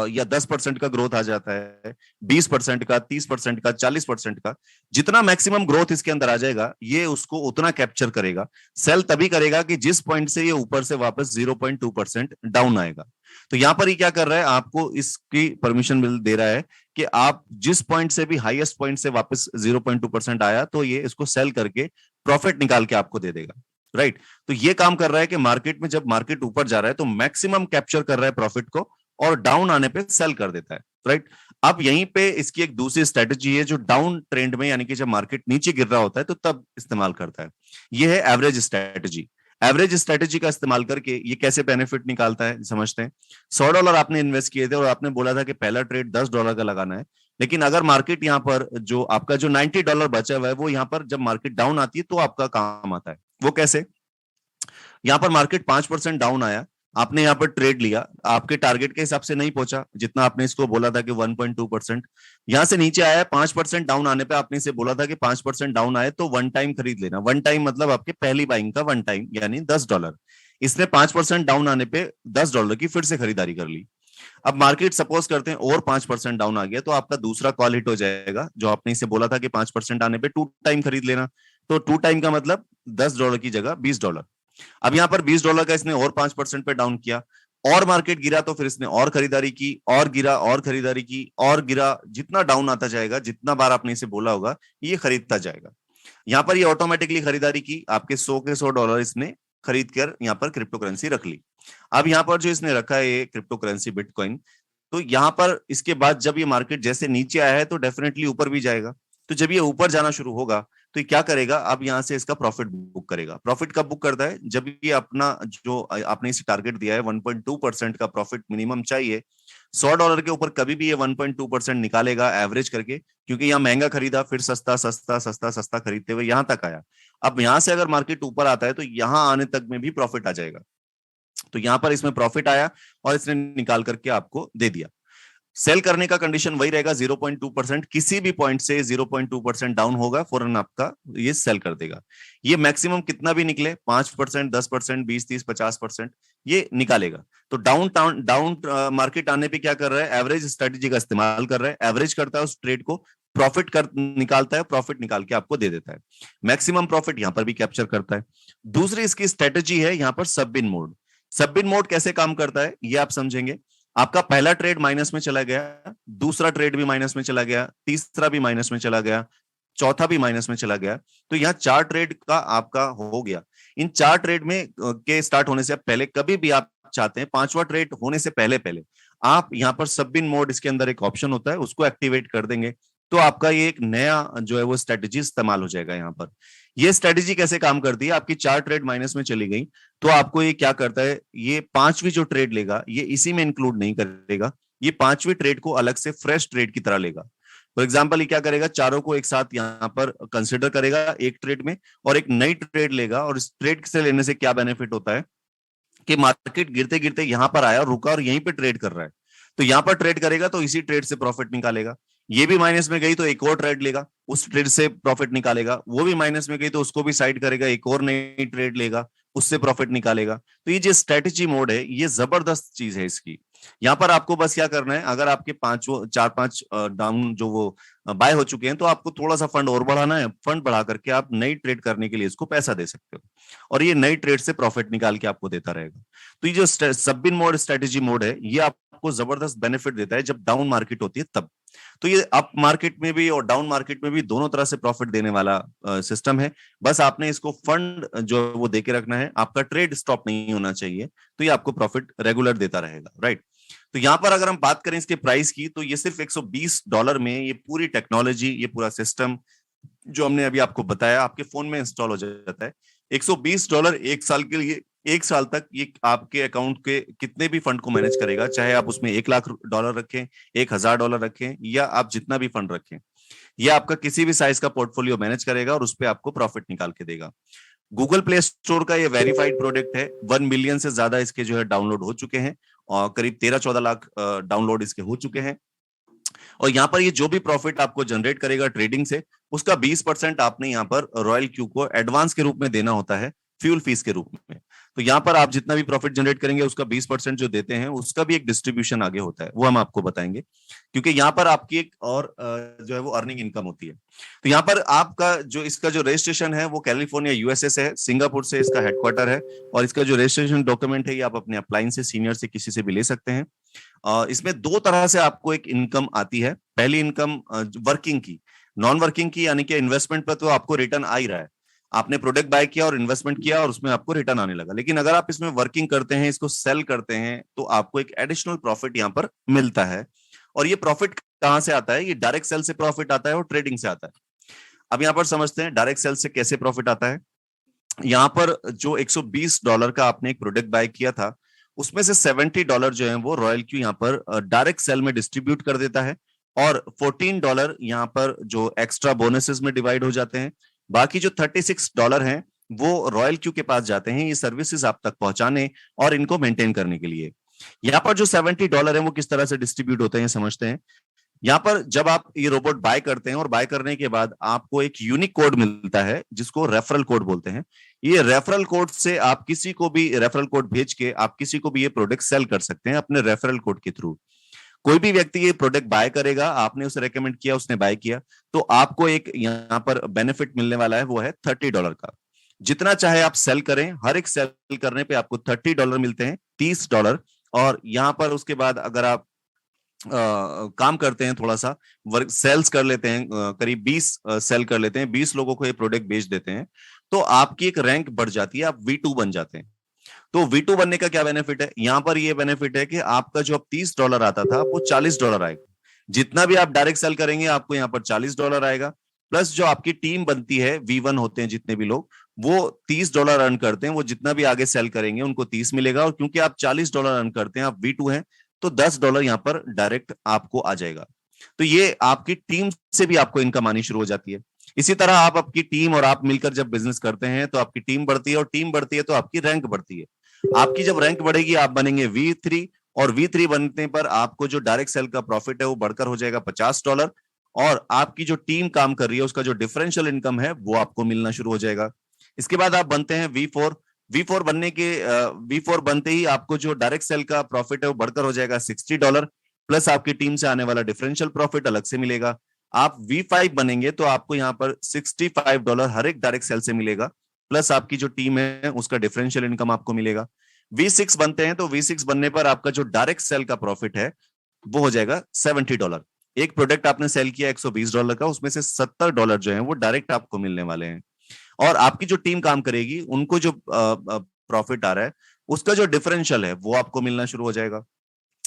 या 10% का ग्रोथ आ जाता है, 20% का, 30% का, 40% का। जितना मैक्सिमम ग्रोथ इसके अंदर आ जाएगा ये उसको उतना कैप्चर करेगा। सेल तभी करेगा कि जिस पॉइंट से ये ऊपर से वापस 0.2% डाउन आएगा। तो यहां पर ये क्या कर रहा है, आपको इसकी परमिशन मिल दे रहा है कि आप जिस पॉइंट से भी हाईएस्ट पॉइंट से वापस 0.2% आया तो ये इसको सेल करके प्रॉफिट निकाल के आपको दे देगा। राइट। तो ये काम कर रहा है कि मार्केट में जब मार्केट ऊपर जा रहा है तो मैक्सिमम कैप्चर कर रहा है प्रॉफिट को और डाउन आने पे सेल कर देता है। राइट। अब यहीं पे इसकी एक दूसरी स्ट्रेटजी है जो डाउन ट्रेंड में, यानी कि जब मार्केट नीचे गिर रहा होता है तो तब इस्तेमाल करता है। ये है एवरेज स्ट्रेटजी। एवरेज स्ट्रेटेजी का इस्तेमाल करके ये कैसे बेनिफिट निकालता है समझते हैं। $100 आपने इन्वेस्ट किए थे और आपने बोला था कि पहला ट्रेड $10 का लगाना है, लेकिन अगर मार्केट यहाँ पर जो आपका जो $90 बचा हुआ है वो यहाँ पर जब मार्केट डाउन आती है तो आपका काम आता है। वो कैसे? यहाँ पर मार्केट 5% डाउन आया, आपने यहाँ पर ट्रेड लिया, आपके टारगेट के हिसाब से नहीं पहुंचा जितना आपने इसको बोला था कि 1.2%, यहां से नीचे आया 5% डाउन आने पे आपने इसे बोला था कि 5% डाउन आए तो वन टाइम खरीद लेना। वन टाइम मतलब आपके पहली बाइंग का वन टाइम यानी $10। इसने 5% डाउन आने पे $10 की फिर से खरीदारी कर ली। अब मार्केट सपोज करते हैं और 5% डाउन आ गया तो आपका दूसरा कॉल हिट हो जाएगा, जो आपने इसे बोला था कि 5% आने पे टू टाइम खरीद लेना। तो टू टाइम का मतलब $10 की जगह $20। अब यहाँ पर $20 का इसने और 5% पे डाउन किया और मार्केट गिरा तो फिर इसने और खरीदारी की और गिरा और खरीदारी की और गिरा, जितना डाउन आता जाएगा जितना बार आपने इसे बोला होगा ये खरीदता जाएगा। यहाँ पर ये ऑटोमेटिकली खरीदारी की, आपके 100 के $100 इसने खरीद कर यहाँ पर क्रिप्टो करेंसी रख ली। अब यहाँ पर जो इसने रखा है ये क्रिप्टो करेंसी बिटकॉइन, तो यहाँ पर इसके बाद जब ये मार्केट जैसे नीचे आया है तो डेफिनेटली ऊपर भी जाएगा। तो जब ये ऊपर जाना शुरू होगा तो ये क्या करेगा, अब यहाँ से इसका प्रॉफिट बुक करेगा। प्रॉफिट कब बुक करता है? जब ये अपना जो आपने इसे टारगेट दिया है 1.2% का प्रॉफिट मिनिमम चाहिए, $100 के ऊपर कभी भी ये 1.2% निकालेगा एवरेज करके, क्योंकि यहाँ महंगा खरीदा फिर सस्ता सस्ता सस्ता सस्ता खरीदते हुए यहाँ तक आया। अब यहाँ से अगर मार्केट ऊपर आता है तो यहाँ आने तक में भी प्रॉफिट आ जाएगा। तो यहाँ पर इसमें प्रॉफिट आया और इसने निकाल करके आपको दे दिया। सेल करने का कंडीशन वही रहेगा 0.2%, किसी भी पॉइंट से 0.2% डाउन होगा फौरन आपका ये सेल कर देगा। ये मैक्सिमम कितना भी निकले 5%, 10%, 20, 30, 50% ये निकालेगा। तो डाउन मार्केट आने पे क्या कर रहा है, एवरेज स्ट्रेटेजी का इस्तेमाल कर रहा है, एवरेज करता है उस ट्रेड को, प्रॉफिट कर निकालता है, प्रॉफिट निकाल के आपको दे देता है। मैक्सिमम प्रॉफिट यहां पर भी कैप्चर करता है। दूसरी इसकी स्ट्रेटेजी है यहाँ पर सबबिन मोड। सबबिन मोड कैसे काम करता है ये आप समझेंगे। आपका पहला ट्रेड माइनस में चला गया, दूसरा ट्रेड भी माइनस में चला गया, तीसरा भी माइनस में चला गया, चौथा भी माइनस में चला गया, तो यहाँ 4 ट्रेड का आपका हो गया। इन 4 ट्रेड में के स्टार्ट होने से पहले कभी भी आप चाहते हैं 5वां ट्रेड होने से पहले पहले आप यहाँ पर सबबिन मोड, इसके अंदर एक ऑप्शन होता है उसको एक्टिवेट कर देंगे तो आपका ये एक नया जो है वो स्ट्रेटेजी इस्तेमाल हो जाएगा। यहाँ पर ये स्ट्रेटेजी कैसे काम करती है, आपकी 4 ट्रेड माइनस में चली गई तो आपको ये क्या करता है, ये 5वीं जो ट्रेड लेगा ये इसी में इंक्लूड नहीं करेगा, ये 5वीं ट्रेड को अलग से फ्रेश ट्रेड की तरह लेगा। फॉर एग्जांपल ये क्या करेगा, चारों को एक साथ यहाँ पर कंसिडर करेगा एक ट्रेड में और एक नई ट्रेड लेगा। और इस ट्रेड से लेने से क्या बेनिफिट होता है कि मार्केट गिरते गिरते यहां पर आया, रुका और यहीं पे ट्रेड कर रहा है, तो यहां पर ट्रेड करेगा तो इसी ट्रेड से प्रॉफिट निकालेगा। ये भी माइनस में गई तो एक और ट्रेड लेगा, उस ट्रेड से प्रॉफिट निकालेगा। वो भी माइनस में गई तो उसको भी साइड करेगा, एक और नई ट्रेड लेगा, उससे प्रॉफिट निकालेगा। तो ये जो स्ट्रेटेजी मोड है ये जबरदस्त चीज है इसकी। यहाँ पर आपको बस क्या करना है, अगर आपके 4-5 डाउन जो वो बाय हो चुके हैं तो आपको थोड़ा सा फंड और बढ़ाना है, फंड बढ़ा करके आप नई ट्रेड करने के लिए इसको पैसा दे सकते हो और ये नई ट्रेड से प्रॉफिट निकाल के आपको देता रहेगा। तो ये जो सबबिन मोड स्ट्रेटेजी मोड है ये आपको जबरदस्त बेनिफिट देता है जब डाउन मार्केट होती है तब। तो ये अप मार्केट में भी और डाउन मार्केट में भी दोनों तरह से प्रॉफिट देने वाला सिस्टम है। बस आपने इसको फंड जो वो देके रखना है, आपका ट्रेड स्टॉप नहीं होना चाहिए, तो ये आपको प्रॉफिट रेगुलर देता रहेगा, राइट। तो यहां पर अगर हम बात करें इसके प्राइस की तो ये सिर्फ $120 में ये पूरी टेक्नोलॉजी, ये पूरा सिस्टम जो हमने अभी आपको बताया आपके फोन में इंस्टॉल हो जाता है। $120 एक साल के लिए, एक साल तक ये आपके अकाउंट के कितने भी फंड को मैनेज करेगा, चाहे आप उसमें $1,00,000 रखें, $1,000 रखें या आप जितना भी फंड रखें, ये आपका किसी भी साइज का पोर्टफोलियो मैनेज करेगा और उस पर आपको प्रॉफिट निकाल के देगा। गूगल प्ले स्टोर का ये वेरीफाइड प्रोडक्ट है, 1 मिलियन से ज्यादा इसके जो है डाउनलोड हो चुके हैं और करीब 13-14 लाख डाउनलोड इसके हो चुके हैं। और यहाँ पर ये जो भी प्रॉफिट आपको जनरेट करेगा ट्रेडिंग से, उसका 20% आपने यहाँ पर रॉयल क्यू को एडवांस के रूप में देना होता है, फ्यूल फीस के रूप में। तो यहाँ पर आप जितना भी प्रॉफिट जनरेट करेंगे उसका 20% जो देते हैं उसका भी एक डिस्ट्रीब्यूशन आगे होता है, वो हम आपको बताएंगे, क्योंकि यहाँ पर आपकी एक और जो है वो अर्निंग इनकम होती है। तो यहाँ पर आपका जो इसका जो रजिस्ट्रेशन है वो कैलिफोर्निया यूएसए से है, सिंगापुर से इसका हेडक्वार्टर है और इसका जो रजिस्ट्रेशन डॉक्यूमेंट है ये आप अपने अपलाइन से, सीनियर से, किसी से भी ले सकते हैं। इसमें 2 तरह से आपको एक इनकम आती है। पहली इनकम वर्किंग की, नॉन वर्किंग की, यानी कि इन्वेस्टमेंट पर तो आपको रिटर्न आ ही रहा है, आपने प्रोडक्ट बाय किया और इन्वेस्टमेंट किया और उसमें आपको रिटर्न आने लगा। लेकिन अगर आप इसमें वर्किंग करते हैं, इसको सेल करते हैं, तो आपको एक एडिशनल प्रॉफिट यहाँ पर मिलता है। और ये प्रॉफिट कहां से आता है, ये डायरेक्ट सेल से प्रॉफिट आता है और ट्रेडिंग से आता है। अब यहाँ पर समझते हैं डायरेक्ट सेल से कैसे प्रॉफिट आता है। यहाँ पर जो $120 का आपने एक प्रोडक्ट बाय किया था, उसमें से $70 जो है वो रॉयल क्यू यहाँ पर डायरेक्ट सेल में डिस्ट्रीब्यूट कर देता है, और $14 यहाँ पर जो एक्स्ट्रा बोनसेस में डिवाइड हो जाते हैं। बाकी जो $36 हैं वो रॉयल क्यू के पास जाते हैं ये सर्विसेज आप तक पहुंचाने और इनको मेंटेन करने के लिए। यहाँ पर जो $70 है वो किस तरह से डिस्ट्रीब्यूट होते हैं समझते हैं। यहाँ पर जब आप ये रोबोट बाय करते हैं और बाय करने के बाद आपको एक यूनिक कोड मिलता है जिसको रेफरल कोड बोलते हैं। ये रेफरल कोड से आप किसी को भी रेफरल कोड भेज के आप किसी को भी ये प्रोडक्ट सेल कर सकते हैं अपने रेफरल कोड के थ्रू। कोई भी व्यक्ति ये प्रोडक्ट बाय करेगा, आपने उसे रेकमेंड किया, उसने बाय किया, तो आपको एक यहाँ पर बेनिफिट मिलने वाला है, वो है $30 का। जितना चाहे आप सेल करें, हर एक सेल करने पे आपको $30 मिलते हैं, $30। और यहाँ पर उसके बाद अगर आप काम करते हैं, थोड़ा सा वर्क सेल्स कर लेते हैं, करीब 20 सेल कर लेते हैं, 20 लोगों को ये प्रोडक्ट बेच देते हैं, तो आपकी एक रैंक बढ़ जाती है, आप V2 बन जाते हैं। तो V2 बनने का क्या बेनिफिट है? यहाँ पर ये बेनिफिट है कि आपका जो अब $30 आता था वो $40 आएगा। जितना भी आप डायरेक्ट सेल करेंगे आपको यहाँ पर $40 आएगा, प्लस जो आपकी टीम बनती है, V1 होते हैं जितने भी लोग, वो $30 अर्न करते हैं, वो जितना भी आगे सेल करेंगे उनको 30 मिलेगा, और क्योंकि आप $40 अर्न करते हैं, आप V2 हैं, तो $10 यहाँ पर डायरेक्ट आपको आ जाएगा। तो ये आपकी टीम से भी आपको इनकम आनी शुरू हो जाती है। इसी तरह आप आपकी टीम और आप मिलकर जब बिजनेस करते हैं तो आपकी टीम बढ़ती है, और टीम बढ़ती है तो आपकी रैंक बढ़ती है। आपकी जब रैंक बढ़ेगी आप बनेंगे V3, और V3 बनने पर आपको जो डायरेक्ट सेल का प्रॉफिट है वो बढ़कर हो जाएगा $50, और आपकी जो टीम काम कर रही है उसका जो डिफरेंशियल इनकम है वो आपको मिलना शुरू हो जाएगा। इसके बाद आप बनते हैं V4। V4 बनते ही आपको जो डायरेक्ट सेल का प्रॉफिट है वो बढ़कर हो जाएगा $60, प्लस आपकी टीम से आने वाला डिफरेंशियल प्रॉफिट अलग से मिलेगा। आप V5 बनेंगे तो आपको यहाँ पर $65 हर एक डायरेक्ट सेल से मिलेगा, प्लस आपकी जो टीम है उसका डिफरेंशियल इनकम आपको मिलेगा। V6 बनते हैं तो V6 बनने पर आपका जो डायरेक्ट सेल का प्रॉफिट है वो हो जाएगा $70। एक प्रोडक्ट आपने सेल किया $120 का, उसमें से $70 जो है वो डायरेक्ट आपको मिलने वाले हैं, और आपकी जो टीम काम करेगी उनको जो प्रॉफिट आ रहा है उसका जो डिफरेंशियल है वो आपको मिलना शुरू हो जाएगा।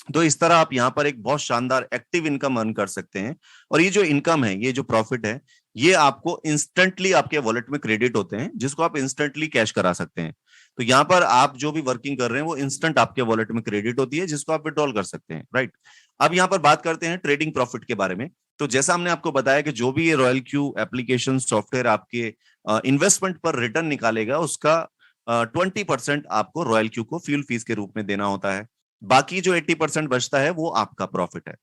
तो इस तरह आप यहाँ पर एक बहुत शानदार एक्टिव इनकम अर्न कर सकते हैं, और ये जो इनकम है, ये जो प्रॉफिट है, ये आपको इंस्टेंटली आपके वॉलेट में क्रेडिट होते हैं, जिसको आप इंस्टेंटली कैश करा सकते हैं। तो यहाँ पर आप जो भी वर्किंग कर रहे हैं वो इंस्टेंट आपके वॉलेट में क्रेडिट होती है, जिसको आप विड्रॉल कर सकते हैं, राइट। अब यहाँ पर बात करते हैं ट्रेडिंग प्रॉफिट के बारे में। तो जैसा हमने आपको बताया कि जो भी ये रॉयल क्यू एप्लीकेशन सॉफ्टवेयर आपके इन्वेस्टमेंट पर रिटर्न निकालेगा, उसका 20% आपको रॉयल क्यू को फ्यूल फीस के रूप में देना होता है। बाकी जो 80% बचता है वो आपका प्रॉफिट है।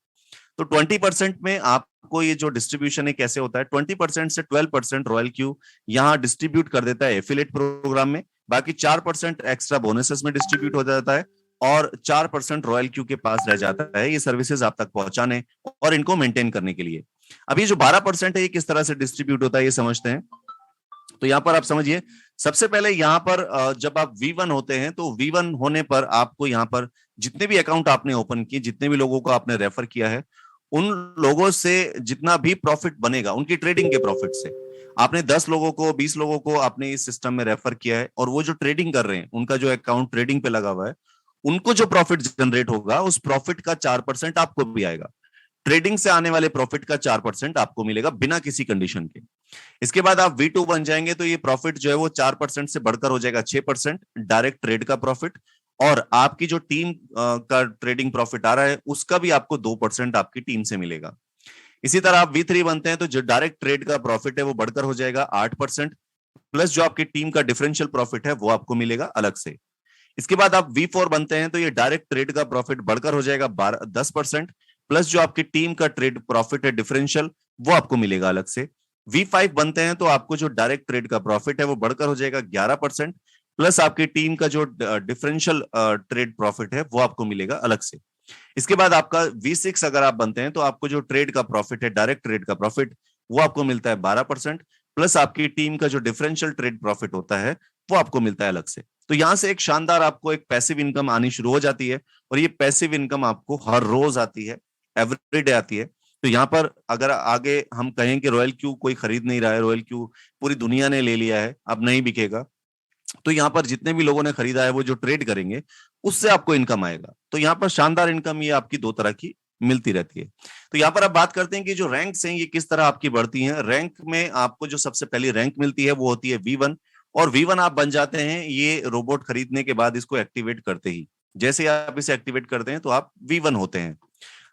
तो 20% में आपको ये जो डिस्ट्रीब्यूशन है कैसे होता है, 20% से 12% रॉयल क्यू यहाँ डिस्ट्रीब्यूट कर देता है एफिलिएट प्रोग्राम में, बाकी 4% एक्स्ट्रा बोनसेस में डिस्ट्रीब्यूट हो जाता है, और 4% रॉयल क्यू के पास रह जाता है ये सर्विसेज आप तक पहुंचाने और इनको मेंटेन करने के लिए। अभी जो 12% है ये किस तरह से डिस्ट्रीब्यूट होता है ये समझते हैं। तो यहाँ पर आप समझिए, सबसे पहले यहाँ पर जब आप V1 होते हैं तो V1 होने पर आपको यहाँ पर जितने भी अकाउंट आपने ओपन किए, जितने भी लोगों को आपने रेफर किया है, उन लोगों से जितना भी प्रॉफिट बनेगा उनकी ट्रेडिंग के प्रॉफिट से, आपने 10 लोगों को 20 लोगों को आपने इस सिस्टम में रेफर किया है, और वो जो ट्रेडिंग कर रहे हैं उनका जो अकाउंट ट्रेडिंग पे लगा हुआ है, उनको जो प्रॉफिट जनरेट होगा उस प्रॉफिट का 4% आपको भी आएगा। ट्रेडिंग से आने वाले प्रॉफिट का 4% आपको मिलेगा बिना किसी कंडीशन के। इसके बाद आप V2 बन जाएंगे तो ये प्रॉफिट जो है वो 4% से बढ़कर हो जाएगा 6% डायरेक्ट ट्रेड का प्रॉफिट, और आपकी जो टीम का ट्रेडिंग प्रॉफिट आ रहा है उसका भी आपको 2% आपकी टीम से मिलेगा। इसी तरह आप V3 बनते हैं तो जो डायरेक्ट ट्रेड का प्रॉफिट है वो बढ़कर हो जाएगा 8%, प्लस जो आपकी टीम का डिफरेंशियल प्रॉफिट है वो आपको मिलेगा अलग से। इसके बाद आप V4 बनते हैं तो ये डायरेक्ट ट्रेड का प्रॉफिट बढ़कर हो जाएगा 10%, प्लस जो आपकी टीम का ट्रेड प्रॉफिट है डिफरेंशियल वो आपको मिलेगा अलग से। V5 बनते हैं तो आपको जो डायरेक्ट ट्रेड का प्रॉफिट है वो बढ़कर हो जाएगा 11%, प्लस आपकी टीम का जो डिफरेंशियल ट्रेड प्रॉफिट है वो आपको मिलेगा अलग से। इसके बाद आपका V6 अगर आप बनते हैं तो आपको जो ट्रेड का प्रॉफिट है, डायरेक्ट ट्रेड का प्रॉफिट, वो आपको मिलता है 12%, प्लस आपकी टीम का जो डिफरेंशियल ट्रेड प्रॉफिट होता है वो आपको मिलता है अलग से। तो यहां से एक शानदार आपको एक पैसिव इनकम आनी शुरू हो जाती है, और ये पैसिव इनकम आपको हर रोज आती है, एवरीडे आती है। तो यहाँ पर अगर आगे हम कहें कि रॉयल क्यू कोई खरीद नहीं रहा है, रॉयल क्यू पूरी दुनिया ने ले लिया है, अब नहीं बिकेगा, तो यहाँ पर जितने भी लोगों ने खरीदा है वो जो ट्रेड करेंगे उससे आपको इनकम आएगा। तो यहाँ पर शानदार इनकम ये आपकी दो तरह की मिलती रहती है। तो यहाँ पर आप बात करते हैं कि जो रैंक्स हैं ये किस तरह आपकी बढ़ती हैं। रैंक में आपको जो सबसे पहली रैंक मिलती है वो होती है V1, और V1 आप बन जाते हैं ये रोबोट खरीदने के बाद इसको एक्टिवेट करते ही। जैसे ही आप इसे एक्टिवेट करते हैं तो आप V1 होते हैं।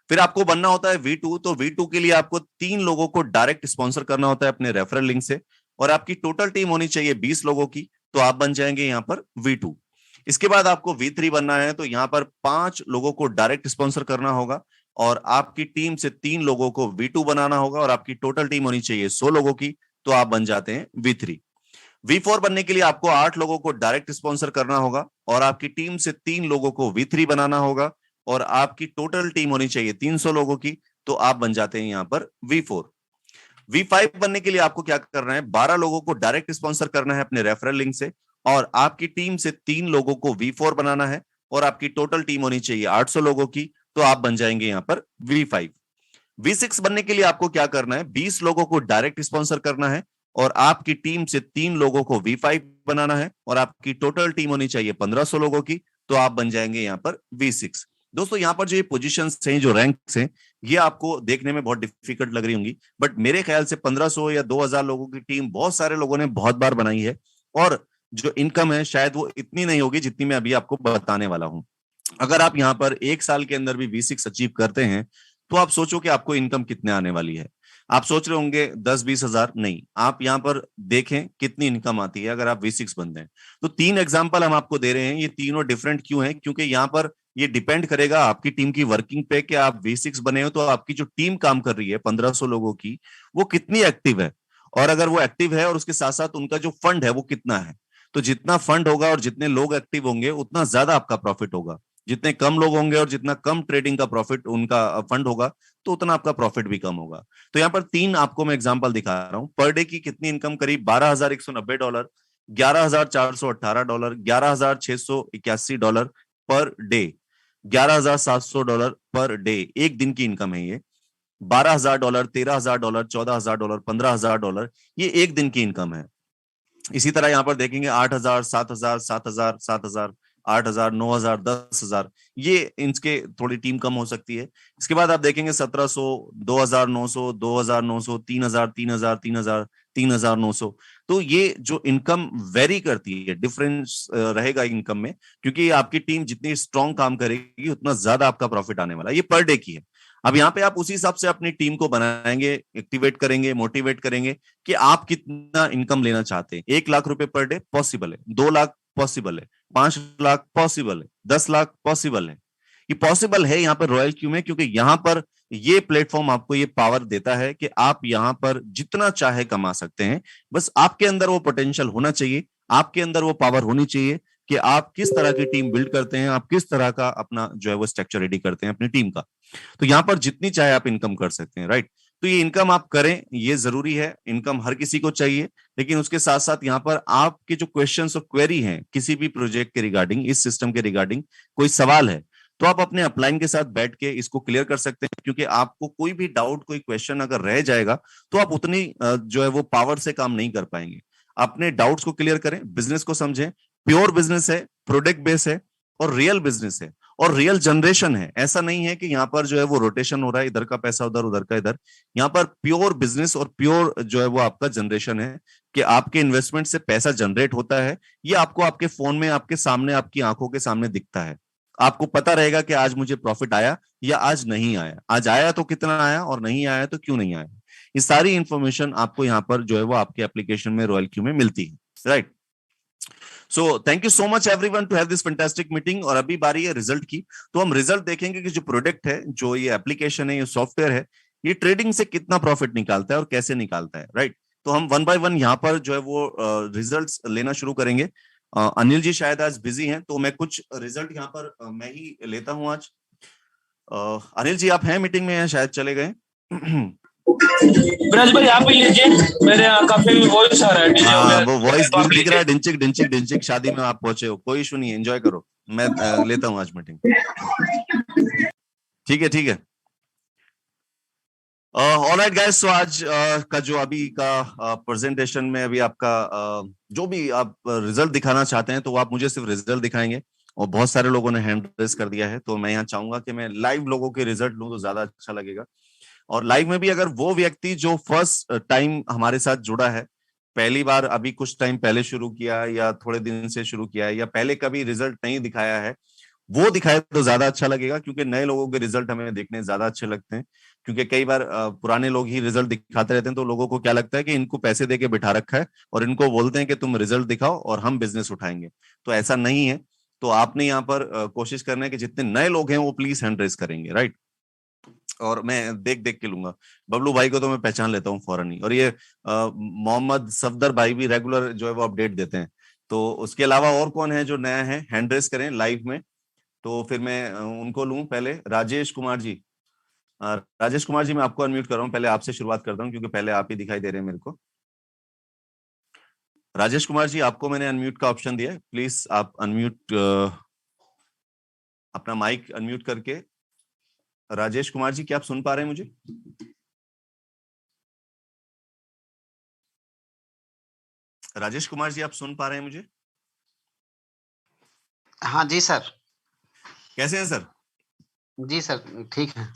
फिर आपको बनना होता है V2। तो V2 के लिए आपको 3 लोगों को डायरेक्ट स्पॉन्सर करना होता है अपने रेफरल लिंक से, और आपकी टोटल टीम होनी चाहिए 20 लोगों की, तो आप बन जाएंगे यहाँ पर V2। इसके बाद आपको V3 बनना है, तो यहाँ पर 5 लोगों को डायरेक्ट स्पॉन्सर करना होगा, और आपकी टीम से 3 लोगों को V2 बनाना होगा, और आपकी टोटल टीम होनी चाहिए 100 लोगों की, तो आप बन जाते हैं V3। V4 बनने के लिए आपको 8 लोगों को डायरेक्ट स्पॉन्सर करना होगा, और आपकी टीम से 3 लोगों को V3 बनाना होगा, और आपकी टोटल टीम होनी चाहिए 300 लोगों की, तो आप बन जाते हैं यहां पर V4। V5 बनने के लिए आपको क्या करना है, 12 लोगों को डायरेक्ट स्पॉन्सर करना है अपने रेफरल लिंक से, और आपकी टीम से 3 लोगों को V4 बनाना है, और आपकी टोटल टीम होनी चाहिए 800 लोगों की, तो आप बन जाएंगे यहां पर V5। V6 बनने के लिए आपको क्या करना है, 20 लोगों को डायरेक्ट स्पॉन्सर करना है, और आपकी टीम से 3 लोगों को V5 बनाना है, और आपकी टोटल टीम होनी चाहिए 1500 लोगों की, तो आप बन जाएंगे यहां पर V6। दोस्तों यहाँ पर जो ये पोजीशंस हैं, जो रैंक्स हैं, ये आपको देखने में बहुत डिफिकल्ट लग रही होंगी, बट मेरे ख्याल से 1500 या 2000 लोगों की टीम बहुत सारे लोगों ने बहुत बार बनाई है, और जो इनकम है शायद वो इतनी नहीं होगी जितनी मैं अभी आपको बताने वाला हूं। अगर आप यहाँ पर 1 साल के अंदर भी V6 अचीव करते हैं, तो आप सोचो कि आपको इनकम कितने आने वाली है। आप सोच रहे होंगे 10-20 हजार, नहीं, आप यहाँ पर देखें कितनी इनकम आती है अगर आप V6 बनते हैं। तो 3 एग्जाम्पल हम आपको दे रहे हैं, ये तीनों डिफरेंट क्यों हैं, क्योंकि यहाँ पर ये डिपेंड करेगा आपकी टीम की वर्किंग पे कि आप V6 बने हो तो आपकी जो टीम काम कर रही है 1500 लोगों की, वो कितनी एक्टिव है, और अगर वो एक्टिव है और उसके साथ साथ उनका जो फंड है वो कितना है। तो जितना फंड होगा और जितने लोग एक्टिव होंगे उतना ज्यादा आपका प्रॉफिट होगा। जितने कम लोग होंगे और जितना कम ट्रेडिंग का प्रॉफिट उनका फंड होगा, तो उतना आपका प्रॉफिट भी कम होगा। तो यहाँ पर 3 आपको मैं एग्जांपल दिखा रहा हूं। पर डे की कितनी इनकम, करीब $12,190, $11,418, $11,681 पर डे, $11,700 पर डे, एक दिन की इनकम है ये। $12,000, $13,000, $14,000, $15,000, ये एक दिन की इनकम है। इसी तरह यहां पर देखेंगे 8,000, 7,000, 7,000, 7,000, 8,000, 9,000, 10,000, ये इनके थोड़ी टीम कम हो सकती है। इसके बाद आप देखेंगे 1,700, 2,900, 2,900, 3,000, 3,000, 3,000, 3,900। तो ये जो इनकम वेरी करती है, डिफरेंस रहेगा इनकम में, क्योंकि आपकी टीम जितनी स्ट्रांग काम करेगी उतना ज्यादा आपका प्रॉफिट आने वाला है। ये पर डे की है। अब यहाँ पे आप उसी हिसाब से अपनी टीम को बनाएंगे, एक्टिवेट करेंगे, मोटिवेट करेंगे कि आप कितना इनकम लेना चाहते हैं। 1 लाख रुपए पर डे पॉसिबल है, 2 लाख पॉसिबल है, 5 लाख पॉसिबल है, 10 लाख पॉसिबल है। ये पॉसिबल है यहाँ पर रॉयल क्यू में, क्योंकि यहाँ पर ये प्लेटफॉर्म आपको ये पावर देता है कि आप यहाँ पर जितना चाहे कमा सकते हैं। बस आपके अंदर वो पोटेंशियल होना चाहिए, आपके अंदर वो पावर होनी चाहिए कि आप किस तरह की टीम बिल्ड करते हैं, आप किस तरह का अपना जो है वो स्ट्रक्चर रेडी करते हैं अपनी टीम का। तो यहाँ पर जितनी चाहे आप इनकम कर सकते हैं, राइट। तो ये इनकम आप करें, ये जरूरी है, इनकम हर किसी को चाहिए। लेकिन उसके साथ साथ यहाँ पर आपके जो क्वेश्चंस और क्वेरी हैं किसी भी प्रोजेक्ट के रिगार्डिंग, इस सिस्टम के रिगार्डिंग कोई सवाल है, तो आप अपने अपलाइन के साथ बैठ के इसको क्लियर कर सकते हैं। क्योंकि आपको कोई भी डाउट, कोई क्वेश्चन अगर रह जाएगा तो आप उतनी जो है वो पावर से काम नहीं कर पाएंगे। अपने डाउट्स को क्लियर करें, बिजनेस को समझें। प्योर बिजनेस है, प्रोडक्ट बेस है, और रियल बिजनेस है, और रियल जनरेशन है। ऐसा नहीं है कि यहाँ पर जो है वो रोटेशन हो रहा है, इधर का पैसा उधर, उधर का इधर। यहाँ पर प्योर बिजनेस और प्योर जो है वो आपका जनरेशन है, कि आपके इन्वेस्टमेंट से पैसा जनरेट होता है। ये आपको आपके फोन में, आपके सामने, आपकी आंखों के सामने दिखता है। आपको पता रहेगा कि आज मुझे प्रॉफिट आया या आज नहीं आया, आज आया तो कितना आया, और नहीं आया तो क्यों नहीं आया। ये सारी इंफॉर्मेशन आपको यहाँ पर जो है वो आपके एप्लीकेशन में, रॉयल क्यू में मिलती है, right. So thank you so much everyone to have this fantastic meeting. और अभी बारी है रिजल्ट की। तो हम रिजल्ट देखेंगे कि जो प्रोडक्ट है, जो ये एप्लीकेशन है, ये सॉफ्टवेयर है, ये ट्रेडिंग से कितना प्रॉफिट निकालता है और कैसे निकालता है, राइट। तो हम 1 बाय 1 यहाँ पर जो है वो रिजल्ट्स लेना शुरू करेंगे। अनिल जी शायद आज बिजी हैं, तो मैं कुछ रिजल्ट यहाँ पर मैं ही लेता हूँ आज। अनिल जी आप हैं मीटिंग में, या शायद चले गए? ब्रज भाई आप ही लीजिए, मेरे यहाँ काफी वॉइस आ रहा है, डीजे वगैरह। वो वॉइस दिख रहा है, डिंचिक डिंचिक डिंचिक। शादी में आप पहुंचे हो, कोई इशू नहीं है, एंजॉय करो। मैं लेता हूँ आज मीटिंग। ठीक है, ठीक है। ऑलराइट गाइस, सो आज का जो अभी का प्रेजेंटेशन में अभी आपका जो भी आप रिजल्ट दिखाना चाहते हैं, तो आप मुझे सिर्फ रिजल्ट दिखाएंगे। और बहुत सारे लोगों ने हैंड रेज कर दिया है, तो मैं यहाँ चाहूंगा कि मैं लाइव लोगों के रिजल्ट लूं तो ज्यादा अच्छा लगेगा। और लाइव में भी अगर वो व्यक्ति जो फर्स्ट टाइम हमारे साथ जुड़ा है, पहली बार अभी कुछ टाइम पहले शुरू किया या थोड़े दिन से शुरू किया है या पहले कभी रिजल्ट नहीं दिखाया है, वो दिखाए तो ज्यादा अच्छा लगेगा, क्योंकि नए लोगों के रिजल्ट हमें देखने ज्यादा अच्छे लगते हैं। क्योंकि कई बार पुराने लोग ही रिजल्ट दिखाते रहते हैं, तो लोगों को क्या लगता है कि इनको पैसे देके बिठा रखा है और इनको बोलते हैं कि तुम रिजल्ट दिखाओ और हम बिजनेस उठाएंगे। तो ऐसा नहीं है। तो आपने यहाँ पर कोशिश करना है कि जितने नए लोग हैं वो प्लीज हैंड रेस करेंगे, राइट। और मैं देख देख के लूंगा। बबलू भाई को तो मैं पहचान लेता हूँ फौरन ही, और ये मोहम्मद सफदर भाई भी रेगुलर जो है वो अपडेट देते हैं। तो उसके अलावा और कौन है जो नया है, हैंड रेस करें लाइव में। तो फिर मैं उनको लूं। पहले राजेश कुमार जी। राजेश कुमार जी, मैं आपको अनम्यूट कर रहा हूं। पहले आपसे शुरुआत करता हूं क्योंकि पहले आप ही दिखाई दे रहे हैं मेरे को। राजेश कुमार जी, आपको मैंने अनम्यूट का ऑप्शन दिया है, प्लीज आप अनम्यूट, अपना माइक अनम्यूट करके। राजेश कुमार जी, क्या आप सुन पा रहे हैं मुझे? राजेश कुमार जी, आप सुन पा रहे हैं मुझे? हाँ जी सर। कैसे हैं सर? जी सर, ठीक है।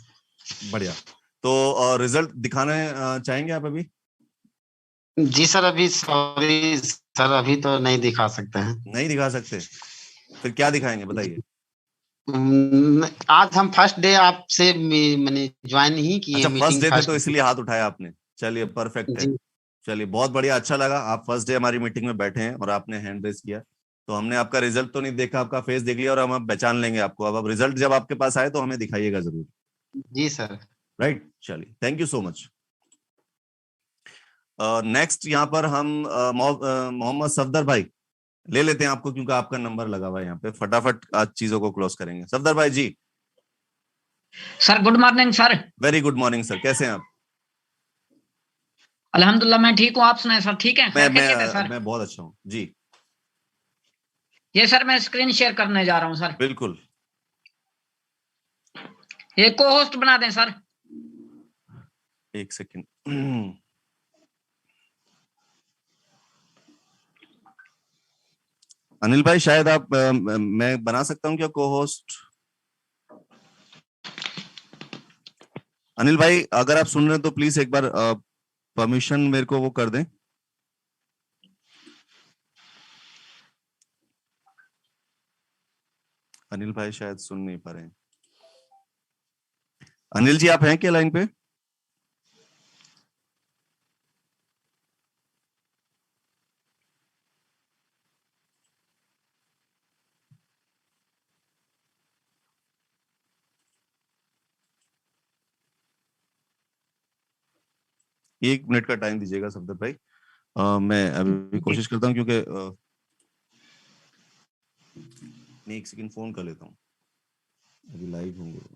बढ़िया। तो रिजल्ट दिखाना चाहेंगे आप अभी? जी सर, अभी सॉरी सर, अभी तो नहीं दिखा सकते हैं। नहीं दिखा सकते? फिर क्या दिखाएंगे बताइए। आज हम फर्स्ट डे आपसे मैंने ज्वाइन ही किए अच्छा, फर्स्ट मीटिंग डे थे फर्स्ट। तो इसलिए हाथ उठाया आपने। चलिए, परफेक्ट है। जी चलिए, बहुत बढ़िया, अच्छा लगा। आप फर्स्ट डे हमारी मीटिंग में बैठे हैं और आपने हैंड रेस किया। तो हमने आपका रिजल्ट तो नहीं देखा, आपका फेस देख लिया और हम अब पहचान लेंगे आपको। अब रिजल्ट जब आपके पास आए तो हमें दिखाइएगा जरूर। जी सर। राइट, चलिए, thank you so much. Next यहाँ पर हम मोहम्मद सफदर भाई ले लेते हैं आपको, क्योंकि आपका नंबर लगा हुआ है यहाँ पे। फटाफट आज चीजों को क्लोज करेंगे। सफदर भाई ji. Sir good morning sir. Very good morning sir, कैसे हैं आप? अल्हम्दुलिल्लाह मैं ठीक हूँ, आप सुनाए सर? ठीक है, खैर खैरियत है सर? मैं बहुत अच्छा हूँ जी। ये सर मैं स्क्रीन शेयर करने जा रहा हूँ सर। बिल्कुल। ये को होस्ट बना दें सर। एक सेकेंड। अनिल भाई, शायद आप मैं बना सकता हूँ क्या को होस्ट? अनिल भाई, अगर आप सुन रहे हैं तो प्लीज एक बार परमिशन मेरे को वो कर दें। अनिल भाई शायद सुन नहीं पा रहे हैं। अनिल जी, आप हैं क्या लाइन पे? एक मिनट का टाइम दीजिएगा सफदर भाई। मैं अभी कोशिश करता हूँ, क्योंकि नहीं, एक सेकंड फोन कर लेता हूँ, अभी लाइव होंगे।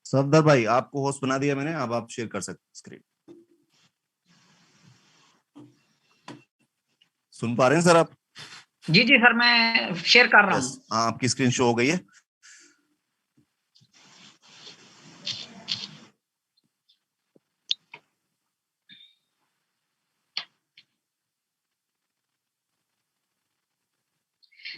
सफदर भाई, आपको होस्ट बना दिया मैंने, अब आप शेयर कर सकते स्क्रीन। सुन पा रहे हैं सर आप? जी जी सर, मैं शेयर कर रहा हूँ। हाँ, आपकी स्क्रीन शो हो गई है।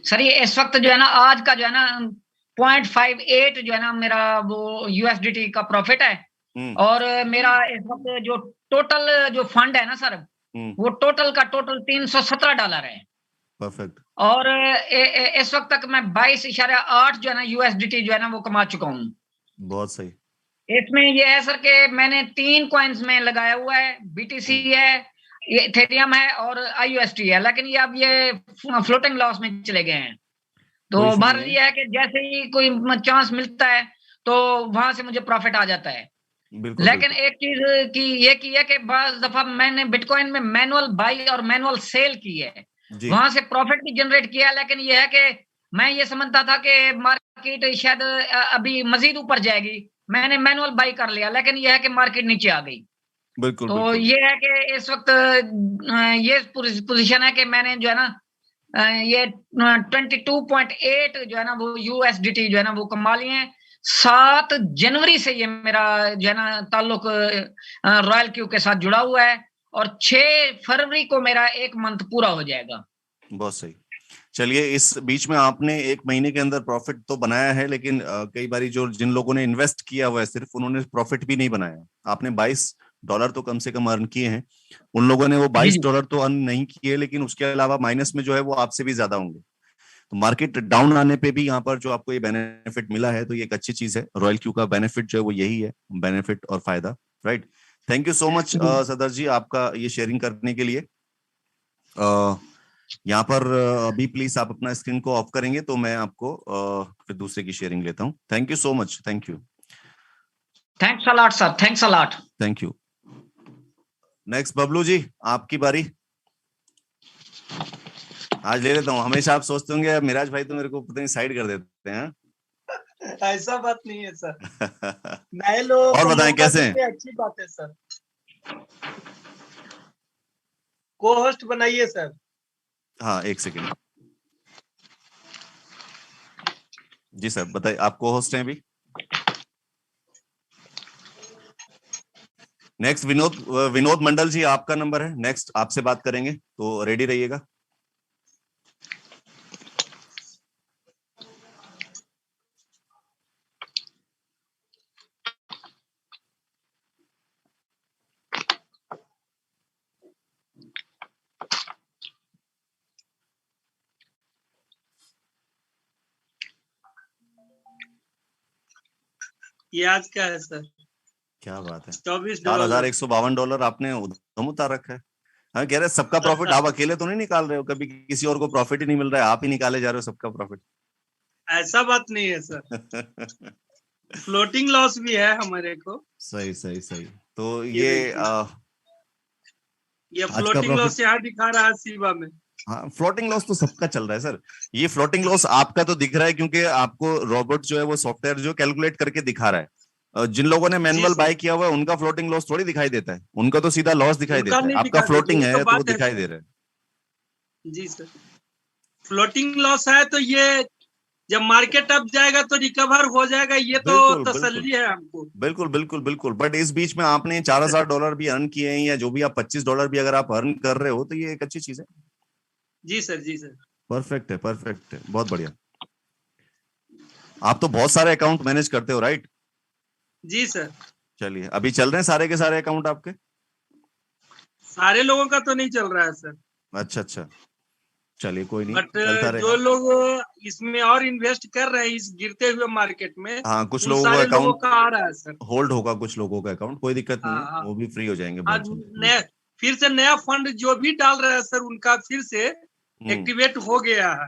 सर ये इस वक्त जो है ना, आज का जो है ना 0.58 जो है ना मेरा वो यूएसडीटी का प्रॉफिट है। और मेरा इस वक्त जो टोटल जो फंड है ना सर, वो टोटल का टोटल $317 है। परफेक्ट। और इस वक्त तक मैं 22.8 जो है ना यूएसडीटी जो है ना वो कमा चुका हूँ। बहुत सही। इसमें ये है सर कि मैंने 3 कॉइन्स में लगाया हुआ है, बीटीसी है, ये इथेरियम है और आईयूएसटी है, लेकिन ये अब ये फ्लोटिंग लॉस में चले गए हैं। तो कोई इशू बात नहीं है। ये है कि जैसे ही कोई चांस मिलता है तो वहां से मुझे प्रॉफिट आ जाता है। बिल्कुल लेकिन बिल्कुल। एक चीज की है कि बाज दफा मैंने बिटकॉइन में मैनुअल बाई और मैनुअल सेल की है, जी वहां से प्रॉफिट भी जनरेट किया, लेकिन ये है कि मैं ये समझता था कि मार्केट शायद अभी मजीद ऊपर जाएगी, मैंने मैनुअल बाई कर लिया, लेकिन ये है कि मार्केट नीचे आ गई। बिल्कुल तो बिल्कुल। ये है कि इस वक्त ये पोजीशन है कि मैंने जो है ना ये 22.8 जो है ना वो यूएसडीटी जो है ना वो कमा लिए हैं। 7 जनवरी से ये मेरा जो है ना ताल्लुक रॉयल क्यू के साथ जुड़ा हुआ है और 6 फरवरी को मेरा 1 मंथ पूरा हो जाएगा। बहुत सही। चलिए, इस बीच में आपने 1 महीने के अंदर प्रॉफिट तो बनाया है, लेकिन कई बारी जो जिन लोगों ने इन्वेस्ट किया हुआ है सिर्फ, उन्होंने प्रॉफिट भी नहीं बनाया। आपने $22 तो कम से कम अर्न किए हैं, उन लोगों ने वो जी जी $22 तो अर्न नहीं किए, लेकिन उसके अलावा माइनस में जो है वो आपसे भी ज्यादा होंगे। तो मार्केट डाउन आने पे भी यहाँ पर जो आपको ये बेनिफिट मिला है, तो ये एक अच्छी चीज है। रॉयल क्यू का बेनिफिट जो है वो यही है, बेनिफिट और फायदा, right. Thank you so much जी। सदर जी, आपका ये शेयरिंग करने के लिए। यहाँ पर अभी प्लीज आप अपना स्क्रीन को ऑफ करेंगे तो मैं आपको फिर दूसरे की शेयरिंग लेता हूँ। Thank you so much. Thank you. Thanks a lot sir, thanks a lot. Thank you. Next Bablu ji, आपकी बारी। आज ले लेता हूँ। हमेशा आप सोचते होंगे मिराज भाई तो मेरे को पता नहीं साइड कर देते हैं। ऐसा बात नहीं है सर, नए लोगों और को बताएं मौका कैसे हैं? देते अच्छी बात है सर। को होस्ट बनाइए सर। हाँ, एक सेकेंड जी सर, बताइए। आप को होस्ट हैं अभी। नेक्स्ट विनोद मंडल जी, आपका नंबर है। नेक्स्ट आपसे बात करेंगे, तो रेडी रहिएगा। ये आज क्या है सर? क्या बात है, $24। $4,152 आपने उधम उतार रखा है। हाँ, कह रहे सबका प्रॉफिट आप अकेले तो नहीं निकाल रहे हो, कभी किसी और को प्रॉफिट ही नहीं मिल रहा है, आप ही निकाले जा रहे हो सबका प्रॉफिट। ऐसा बात नहीं है सर, फ्लोटिंग लॉस भी है हमारे को। सही सही सही। तो ये ये ये आज का फ्लोटिंग प्रॉफिट, लॉस यहाँ दिखा रहा है शिवा में। हाँ फ्लोटिंग लॉस तो सबका चल रहा है सर। ये फ्लोटिंग लॉस आपका तो दिख रहा है क्योंकि आपको रोबोट जो है वो सॉफ्टवेयर जो कैलकुलेट करके दिखा रहा है। जिन लोगों ने जी मैनुअल सर, बाय किया हुआ है उनका फ्लोटिंग लॉस थोड़ी दिखाई देता है, उनका तो सीधा लॉस दिखाई उनका देता है। नहीं आपका दिखा फ्लोटिंग ये तो है तो वो बात है दिखाई सर। दे रहा है। जी सर, फ्लोटिंग लॉस है तो ये जब मार्केट अप जाएगा तो रिकवर हो जाएगा, ये तो बिल्कुल बिल्कुल तसल्ली है हमको। बिल्कुल बिल्कुल बिल्कुल। बट इस बीच में आपने $4,000 भी अर्न किए हैं, या जो भी आप $25 भी अगर आप अर्न कर रहे हो, तो ये एक अच्छी चीज है। जी सर, जी सर। परफेक्ट है, परफेक्ट है, बहुत बढ़िया। आप तो बहुत सारे अकाउंट मैनेज करते हो, राइट? जी सर, चलिए, अभी चल रहे हैं सारे के सारे अकाउंट आपके? सारे लोगों का तो नहीं चल रहा है सर, अच्छा अच्छा, चलिए कोई नहीं, बट चलता जो रहेगा। लोग इसमें और इन्वेस्ट कर रहे हैं इस गिरते हुए मार्केट में, हाँ, कुछ उन लोगों का सारे लोगों अकाउंट का आ रहा है सर। होल्ड होगा, कुछ लोगों का अकाउंट, कोई दिक्कत नहीं है, हाँ, वो भी फ्री हो जाएंगे आज बहुत जल्द। नया फिर से नया फंड जो भी डाल रहा है सर, उनका फिर से हम्म, एक्टिवेट हो गया है,